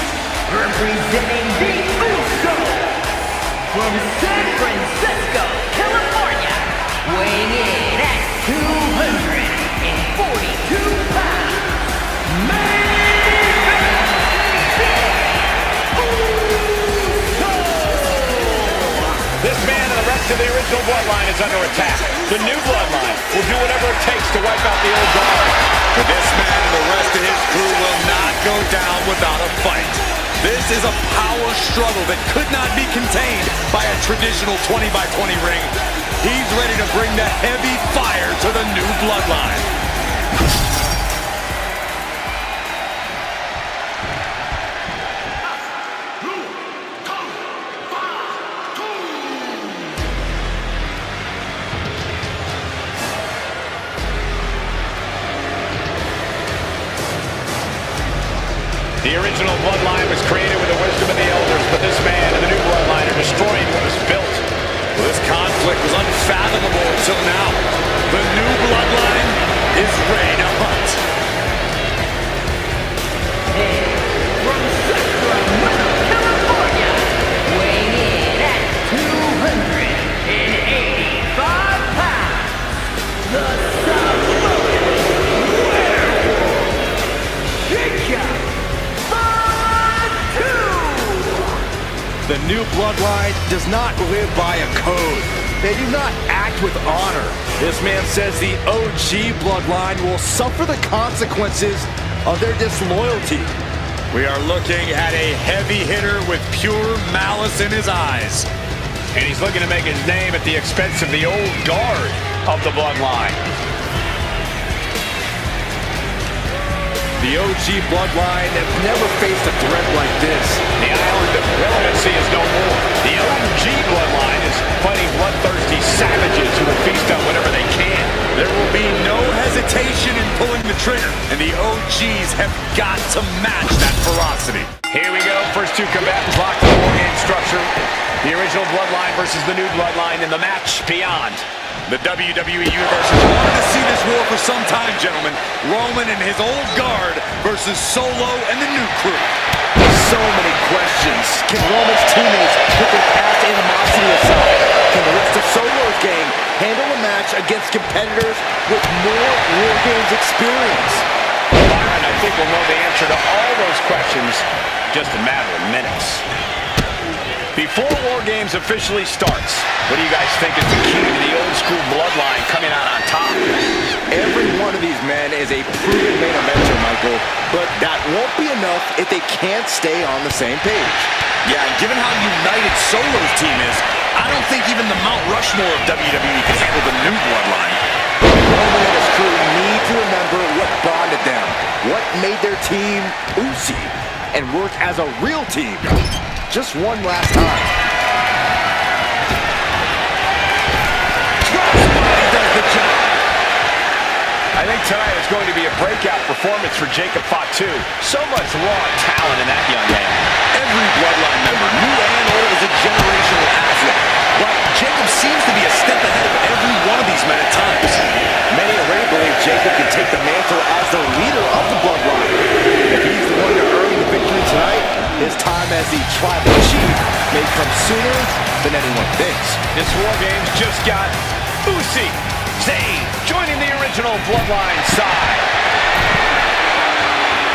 I: representing the Usos, from San Francisco, California, weighing in at 242 pounds, main event,
A: This man and the rest of the original Bloodline is under attack. The new Bloodline will do whatever it takes to wipe out the old guard.
B: But this man and the rest of his crew will not go down without a fight. This is a power struggle that could not be contained by a traditional 20-by-20 ring. He's ready to bring the heavy fire to the new Bloodline.
A: The original Bloodline was created with the wisdom of the elders, but this man and the new Bloodline are destroying what was built.
B: Well, this conflict was unfathomable until now. The new Bloodline is ready to hunt.
I: Redhead from Sacramento, California, weighing in at 285 pounds, the Samoan Werewolf, Jacob Fatu!
C: The new bloodline does not live by a code. They do not act with honor. This man says the OG bloodline will suffer the consequences of their disloyalty.
A: We are looking at a heavy hitter with pure malice in his eyes. And he's looking to make his name at the expense of the old guard of the bloodline.
C: The OG bloodline have never faced a threat like this.
A: The island of relevancy is no more. The OG bloodline is fighting bloodthirsty savages who will feast on whatever they can.
G: There will be no hesitation in pulling the trigger, and the OGs have got to match that ferocity.
A: Here we go. First two combatants locked in the war game structure. The original bloodline versus the new bloodline in the match beyond.
G: The WWE Universe has wanted to see this war for some time, gentlemen. Roman and his old guard versus Solo and the new crew.
C: So many questions. Can Roman's teammates put their past animosity aside? Can the rest of Solo's gang handle a match against competitors with more War Games experience?
A: Byron, I think we'll know the answer to all those questions just a matter of minutes. Before War Games officially starts, what do you guys think is the key to the old school bloodline coming out on top?
C: Every one of these men is a proven main eventer, Michael, but that won't be enough if they can't stay on the same page.
G: Yeah, and given how united Solo's team is, I don't think even the Mount Rushmore of WWE can handle the new bloodline.
C: Roman and his crew need to remember what bonded them, what made their team Uzi, and work as a real team. Just one last time.
G: Crossbody does the job.
A: I think tonight is going to be a breakout performance for Jacob Fatu. So much raw talent in that young man.
G: Every bloodline member, new and old, is a generational asset. But Jacob seems to be a step ahead of every one of these men at times.
C: Many already believe Jacob can take the mantle as the leader of the bloodline. If he's the one to earn the victory tonight, his time as the tribal chief may come sooner than anyone thinks.
A: This War Games just got Uzi Zayn joining the original bloodline side.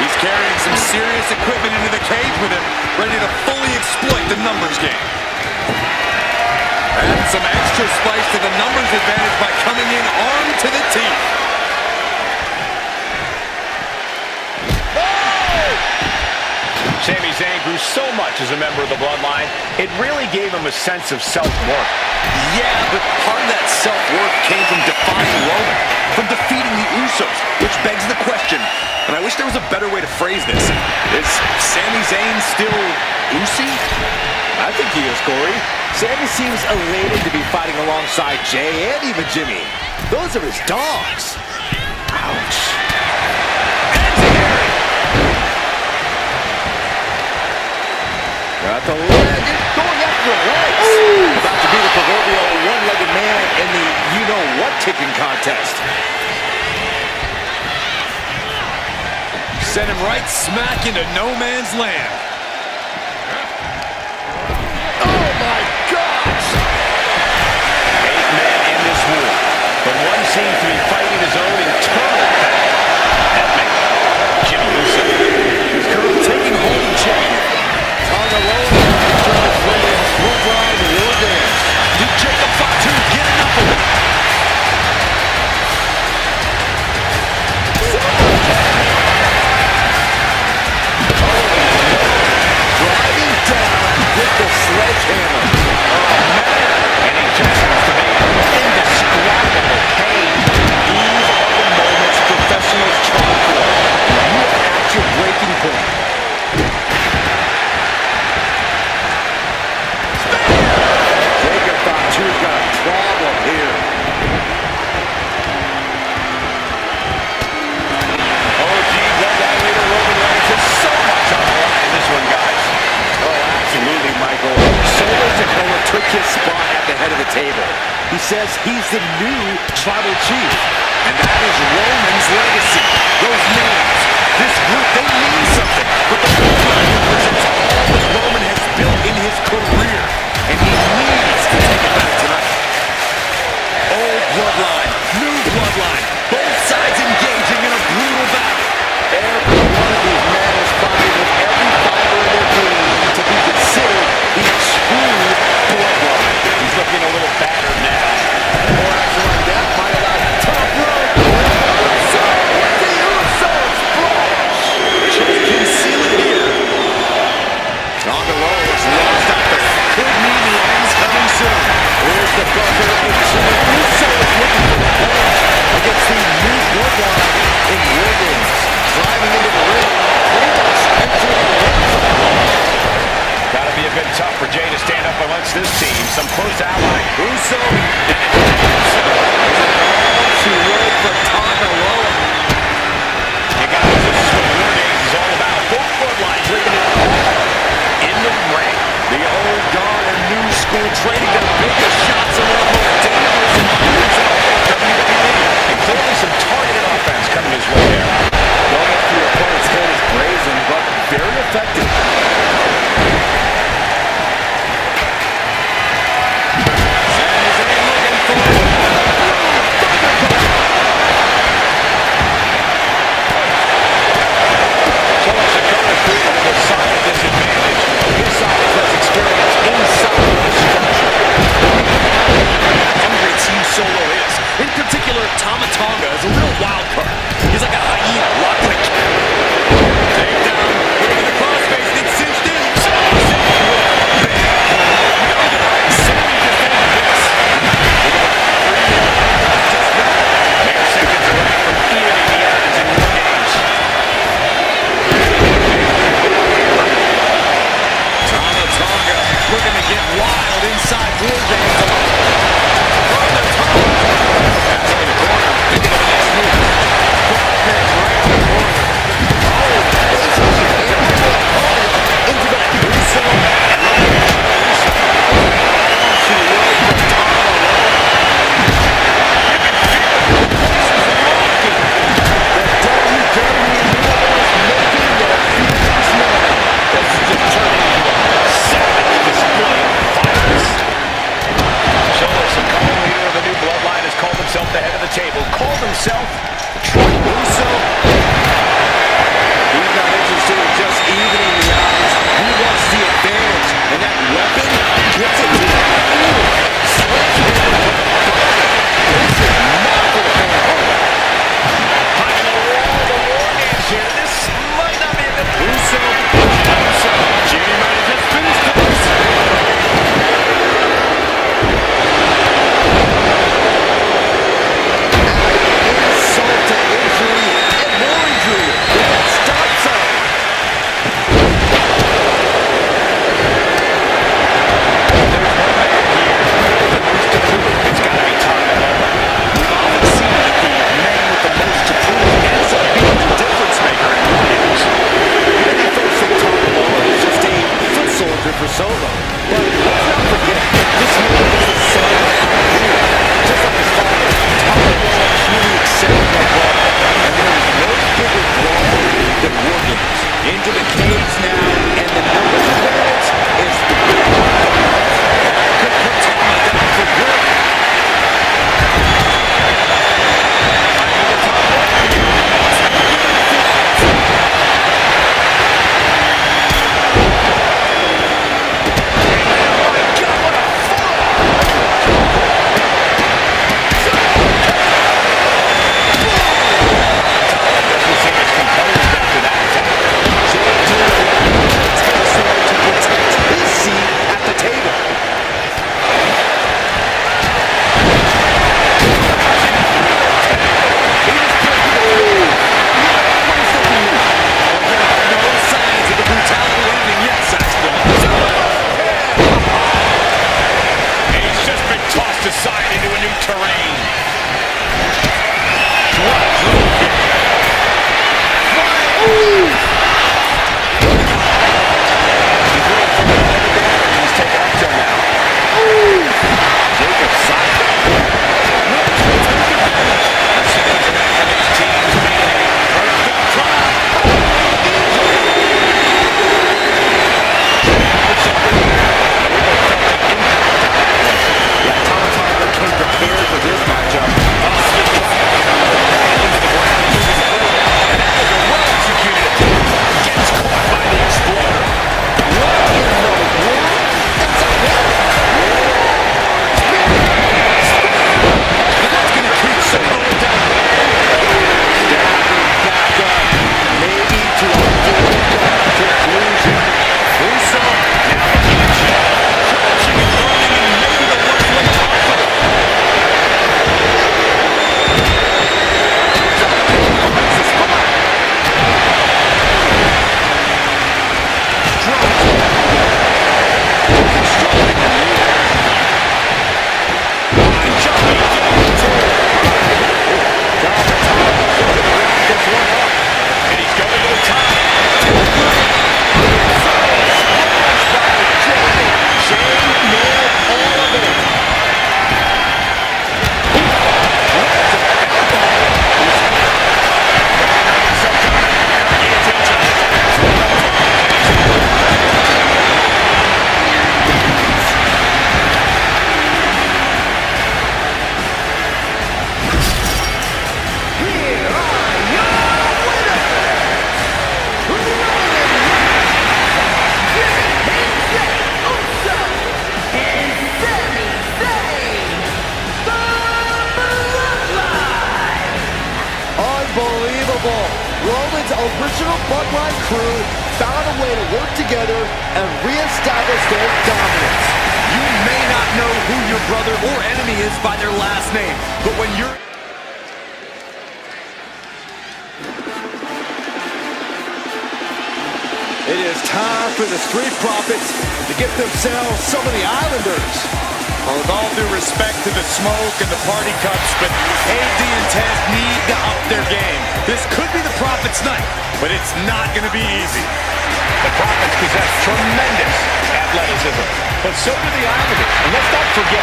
G: He's carrying some serious equipment into the cage with him, ready to fully exploit the numbers game. And some extra spice to the numbers advantage by coming in armed to the teeth.
A: Sami Zayn grew so much as a member of the bloodline, it really gave him a sense of self-worth.
G: Yeah, but part of that self-worth came from defying Roman, from defeating the Usos, which begs the question, and I wish there was a better way to phrase this. Is Sami Zayn still Uzi?
C: I think he is, Corey. Sami seems elated to be fighting alongside Jay and even Jimmy. Those are his dogs. Ouch. Got the leg, going after the legs. About to be the proverbial one-legged man in the you-know-what kicking contest.
G: Sent him right smack into no man's land.
C: Oh my gosh!
A: 8 men in this war, but one seems to be fighting his own internal battle. Epic. Jimmy Uso.
C: He's currently taking hold of Jay. On the low bloodline war games.
G: Did Jacob Fatu get enough of it?
C: Driving down with the sledgehammer.
A: Oh, man. And he just has to be in indescribable pain.
C: These are the moments professionals try for. You are at your breaking point. Jacob Fatu's got a problem here.
A: OG bloodline leader Roman Reigns has so much on the line in this one, guys.
C: Oh, absolutely, Michael. Solo Sikoa took his spot at the head of the table. He says he's the new tribal chief.
G: And that is Roman's legacy. Those names, this group, they mean something.
A: amongst this team. Some close ally.
C: Uso. She rolled for Tonga.
A: You guys, this is what War Games is all about. Both bloodlines leaving it all in the ring.
C: The old guard and new school trading their biggest shots in one of the most dangerous environments in all of WWE.
A: And clearly some targeted offense coming his way there.
C: Going after your opponent's head is brazen, but very effective.
B: Solo is. In particular, Tama Tonga is a real wild card. He's like a hyena locked in a cage. Take down, into the crossface, and it's cinched in.
A: Mere seconds away from evening the odds in War Games.
B: Tama Tonga looking to get wild inside War Games.
A: The head of the table, called himself Troy Uso.
C: He's not interested in just evening the odds. He wants the advantage, and that weapon gets it to him. This is not for the fan home.
A: High in the wall, the War Games here. This might not be a good
C: Uso.
A: Jimmy might have just finished this.
C: Insult to injury and more injury with that stop sign.
A: It's got to be Tonga.
C: We've often seen that the man with the most to prove ends up being the difference maker in War Games. Many folks think Tonga is just a foot soldier for Solo, but let's not forget, this man is the son of Hallelujah. Just like his father, Tonga truly excelled in that ball, and there is no bigger brawl than War Games. Into the cage now, and the number of minutes is the big one. Could put Tonga down for good. way to work together and reestablish their dominance.
B: You may not know who your brother or enemy is by their last name, but when you're...
C: It is time for the Street Profits to get themselves some of the Islanders.
G: Well, with all due respect to the smoke and the party cups, but AD and Tez need to up their game. This could be the Profits' night, but it's not going to be easy.
A: The Profits possess tremendous athleticism, but so do the Islanders. And let's not forget,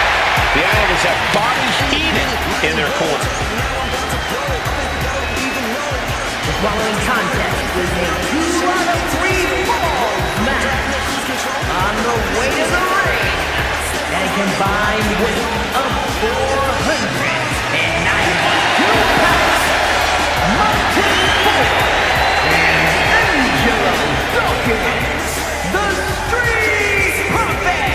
A: the Islanders have Bobby Heenan in their corner.
I: The following contest is a 2-out-of-3 falls match. On the way to the ring, at a combined weight of 492 pounds, Martin Ford and Angelo Dawkins, the Street Profits.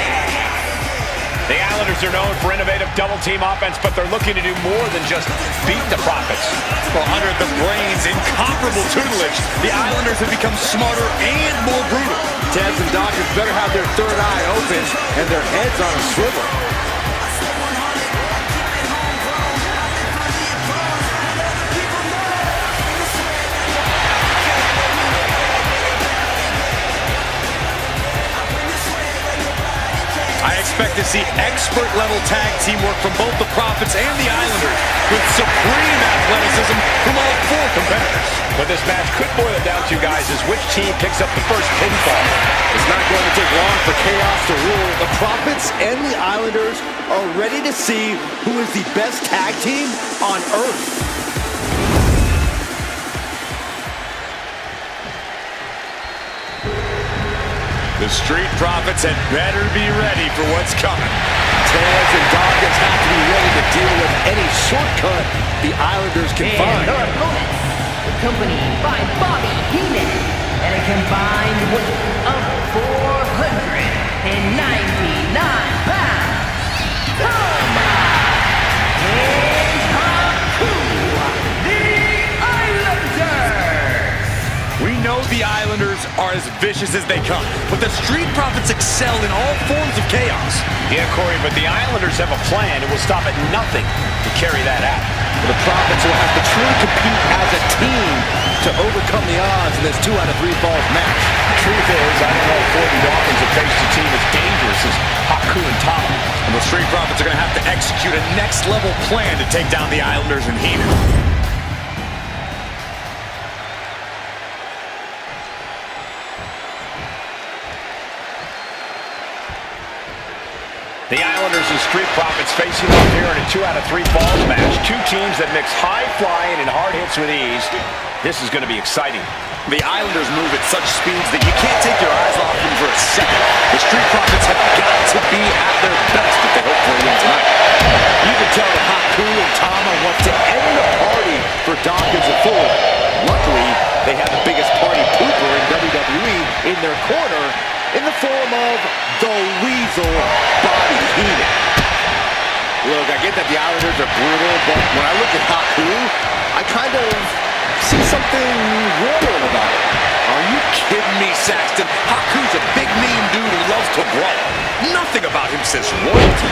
A: The Islanders are known for innovative double-team offense, but they're looking to do more than just beat the Profits.
G: Well, under the Brains' incomparable tutelage, the Islanders have become smarter and more brutal.
C: Tez and Dawkins better have their third eye open and their heads on a swivel.
G: I expect to see expert-level tag teamwork from both the Profits and the Islanders, with supreme athleticism from all four competitors.
A: What this match could boil it down to, guys, is which team picks up the first pinfall.
C: It's not going to take long for chaos to rule. The Profits and the Islanders are ready to see who is the best tag team on Earth.
G: The Street Profits had better be ready for what's coming.
C: Tez and Dawkins have to be ready to deal with any shortcut the Islanders can
I: And
C: find.
I: their opponents, accompanied by Bobby Heenan, at a combined weight of 499 pounds, Tama and Haku, the Islanders.
G: We know the Islanders are as vicious as they come, but the Street Profits excel in all forms of chaos.
A: Yeah, Corey, but the Islanders have a plan and will stop at nothing to carry that out.
C: The Profits will have to truly compete as a team to overcome the odds in this 2-out-of-3 falls match.
A: The truth is, I don't know if Ford and Dawkins have faced a team as dangerous as Haku and Tama.
G: And the Street Profits are going to have to execute a next-level plan to take down the Islanders and Heenan.
A: The Islanders and Street Profits facing off here in a 2-out-of-3 falls match. Two teams that mix high flying and hard hits with ease. This is going to be exciting.
G: The Islanders move at such speeds that you can't take your eyes off them for a second. The Street Profits have got to be at their best if they hope for a win tonight.
C: You can tell that Haku and Tama want to end the party for Dawkins and Ford. Luckily, they have the biggest party pooper in WWE in their corner in the form of the Weasel, Bobby Heenan. Look, I get that the Islanders are brutal, but when I look at Haku, I kind of see something royal about it.
G: Are you kidding me, Saxton? Haku's a big, mean dude who loves to brawl. Nothing about him says royalty.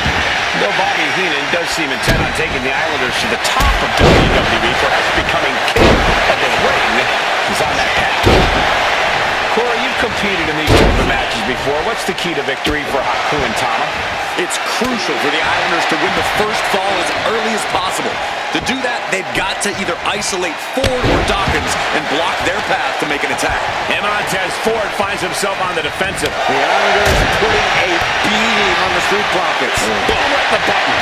A: Though Bobby Heenan does seem intent on taking the Islanders to the top of WWE, perhaps becoming king of the ring, is on that path. Corey, you've competed in these type of matches before. What's the key to victory for Haku and Tama?
G: It's crucial for the Islanders to win the first fall as early as possible. To do that, they've got to either isolate Ford or Dawkins and block their path to make an attack.
A: And Montez Ford finds himself on the defensive.
C: The Islanders putting a beating on the Street Profits.
A: Boom, right the button.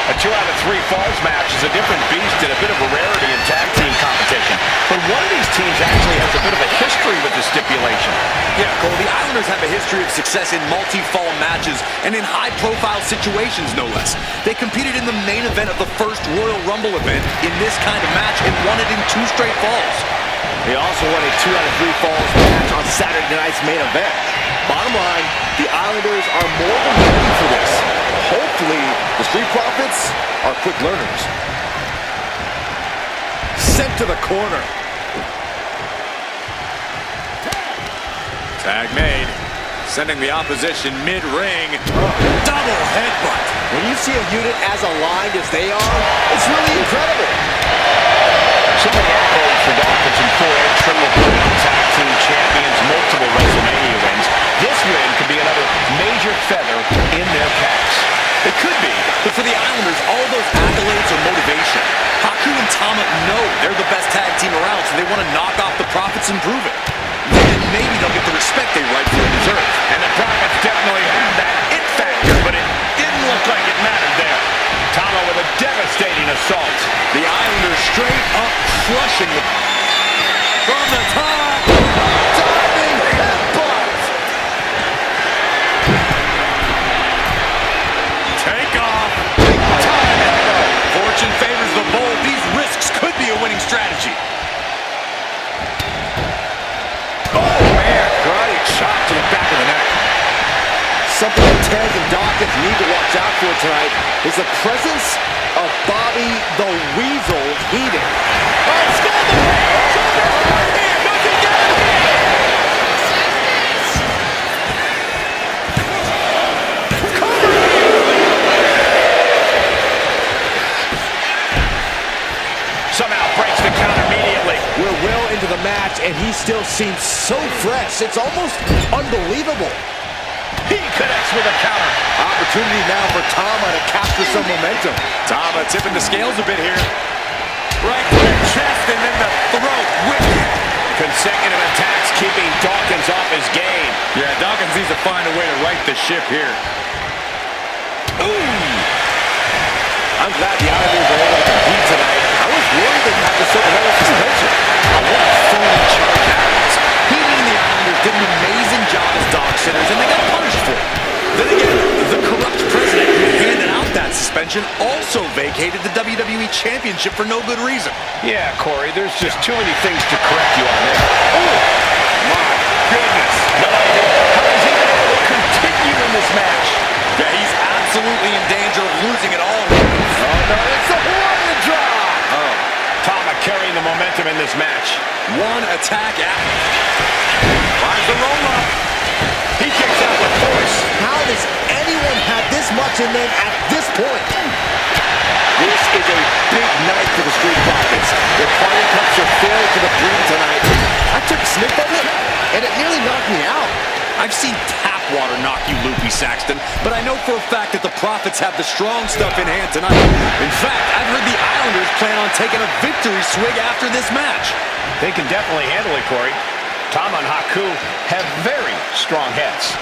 A: A 2-out-of-3 falls match is a different beast and a bit of a rarity in tag team competition. But one of these teams actually has a bit of a history with the stipulation.
G: Yeah, Cole, the Islanders have a history of success in multi-fall matches and in high-profile situations, no less. They competed in the main event of the first Royal Rumble event in this kind of match and won it in 2 straight falls.
C: They also won a 2-out-of-3 falls match on Saturday night's main event. Bottom line, the Islanders are more than ready for this. Hopefully, the Street Profits are quick learners. Sent to the corner.
G: Tag made. Sending the opposition mid-ring. Double headbutt.
C: When you see a unit as aligned as they are, it's really incredible.
A: Some of our goals for Dawkins and Ford, triple crown tag team champions, multiple WrestleMania wins. This win could be another major feather in their caps.
G: It could be, but for the Islanders, all those accolades are motivation. Haku and Tama know they're the best tag team around, so they want to knock off the Profits and prove it. Then maybe they'll get the respect they rightfully deserve.
A: And the Profits definitely had that it factor, but it didn't look like it mattered there. Tama with a devastating assault.
G: The Islanders straight up crushing it. From the top, diving headbutt. Take off. Big time elbow. Fortune favors the bold. These risks could be a winning strategy.
A: Oh, man. Karate chop to the back of the neck.
C: Something that Tez and Dawkins need to watch out for tonight is the presence of Bobby the Weasel Heenan. Oh, it's got the right here. Does he get it here?
A: Somehow breaks the count immediately.
C: We're well into the match, and he still seems so fresh. It's almost unbelievable.
A: He connects with a counter.
C: Opportunity now for Tama to capture some momentum.
G: Tama tipping the scales a bit here. Right to the chest and then the throat. Wicked.
A: Consecutive attacks keeping Dawkins off his game.
G: Yeah, Dawkins needs to find a way to right the ship here.
C: Ooh! I'm glad the Islanders are able to compete tonight. I was worried they'd have to serve another suspension.
G: What a phony charge that was. He and the Islanders did an amazing job as dog sitters, and they got punished for it. Then again, the corrupt president who handed out that suspension also vacated the WWE Championship for no good reason.
A: Yeah, Corey, there's just too many things to correct you on there. Oh, my goodness. No idea how he's even able to continue in this match.
G: Yeah, he's absolutely in danger of losing it all.
C: Oh, no, it's a Hawaiian drop.
A: Oh, Tama carrying the momentum in this match.
G: One attack out. Finds the roll-up.
A: He kicks out with force.
C: How does anyone have this much in them at this point? This is a big night for the Street Profits. Their party cups are filled to the brim tonight. I took a sniff of it, and it nearly knocked me out.
G: I've seen tap water knock you loopy, Saxton, but I know for a fact that the Profits have the strong stuff in hand tonight. In fact, I've heard the Islanders plan on taking a victory swig after this match.
A: They can definitely handle it, Corey. Tama and Haku have very strong heads.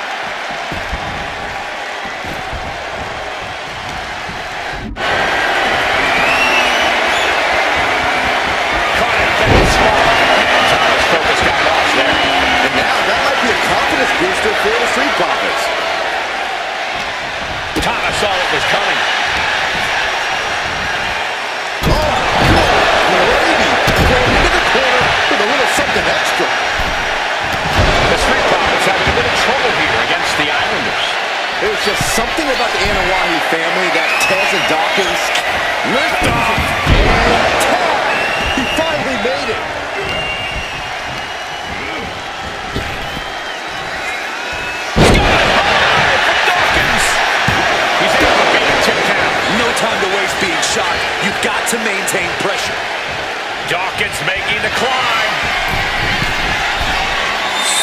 A: Caught in a bad spot. And Tama's focus got lost there.
C: And now that might be a confidence booster for the Street Profits.
A: Tama saw what was coming.
C: Oh, good gravy. Going into the corner with a little something extra.
A: The Street Profits having a bit of trouble here against the Islanders.
C: There's just something about the Anawahi family that Tez and Dawkins lift off. And tap! He finally made it.
A: He's able to beat a 2 count.
G: No time to waste being shot. You've got to maintain pressure.
A: Dawkins making the climb.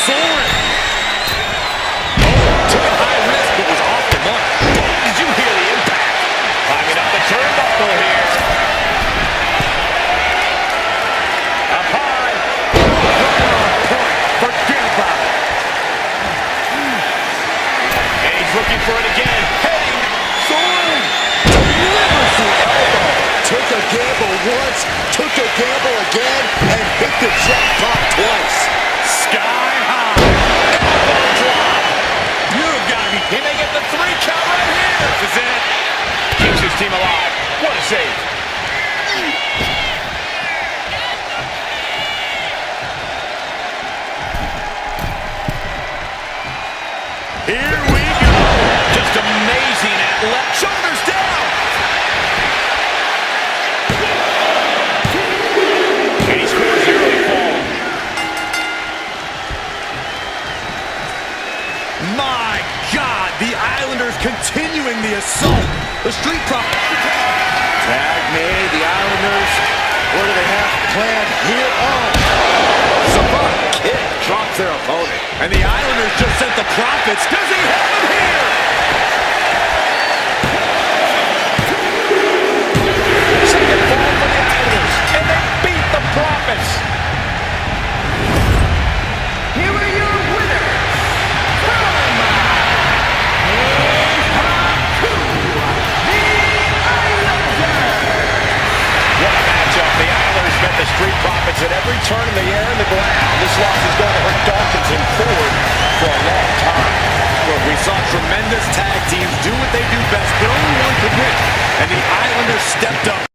G: Soaring. Took a high risk, but was off the mark.
A: Did you hear the impact? Climbing up the turnbuckle here. Up high.
G: Forget about it.
A: And he's looking for it again. Heading.
C: Soaring. Delivers the elbow. Took a gamble once, took a gamble again, and hit the jackpot twice.
A: Sky high. Elbow drop.
G: You've got to be.
A: He may get the 3 count right here. This is it. Keeps his team alive. What a save. Here we go. Just amazing at left. Shoulders down. And he scores the early fall.
B: My God, the Islanders continuing the assault. The Street Profits.
C: Tag made, the Islanders. What do they have planned here? Oh!
G: Savant kick drops their opponent.
B: And the Islanders just sent the Profits. Does he have him here?
A: Second fall for the Islanders, and they beat the Profits.
I: Here are your winners, from his top two, the Islanders.
A: What a matchup. The Islanders met the Street Profits at every turn in the air and the ground. This loss is going to hurt Dawkinson forward for a long time.
B: Look, we saw tremendous tag teams do what they do best, but only one could win. And the Islanders stepped up.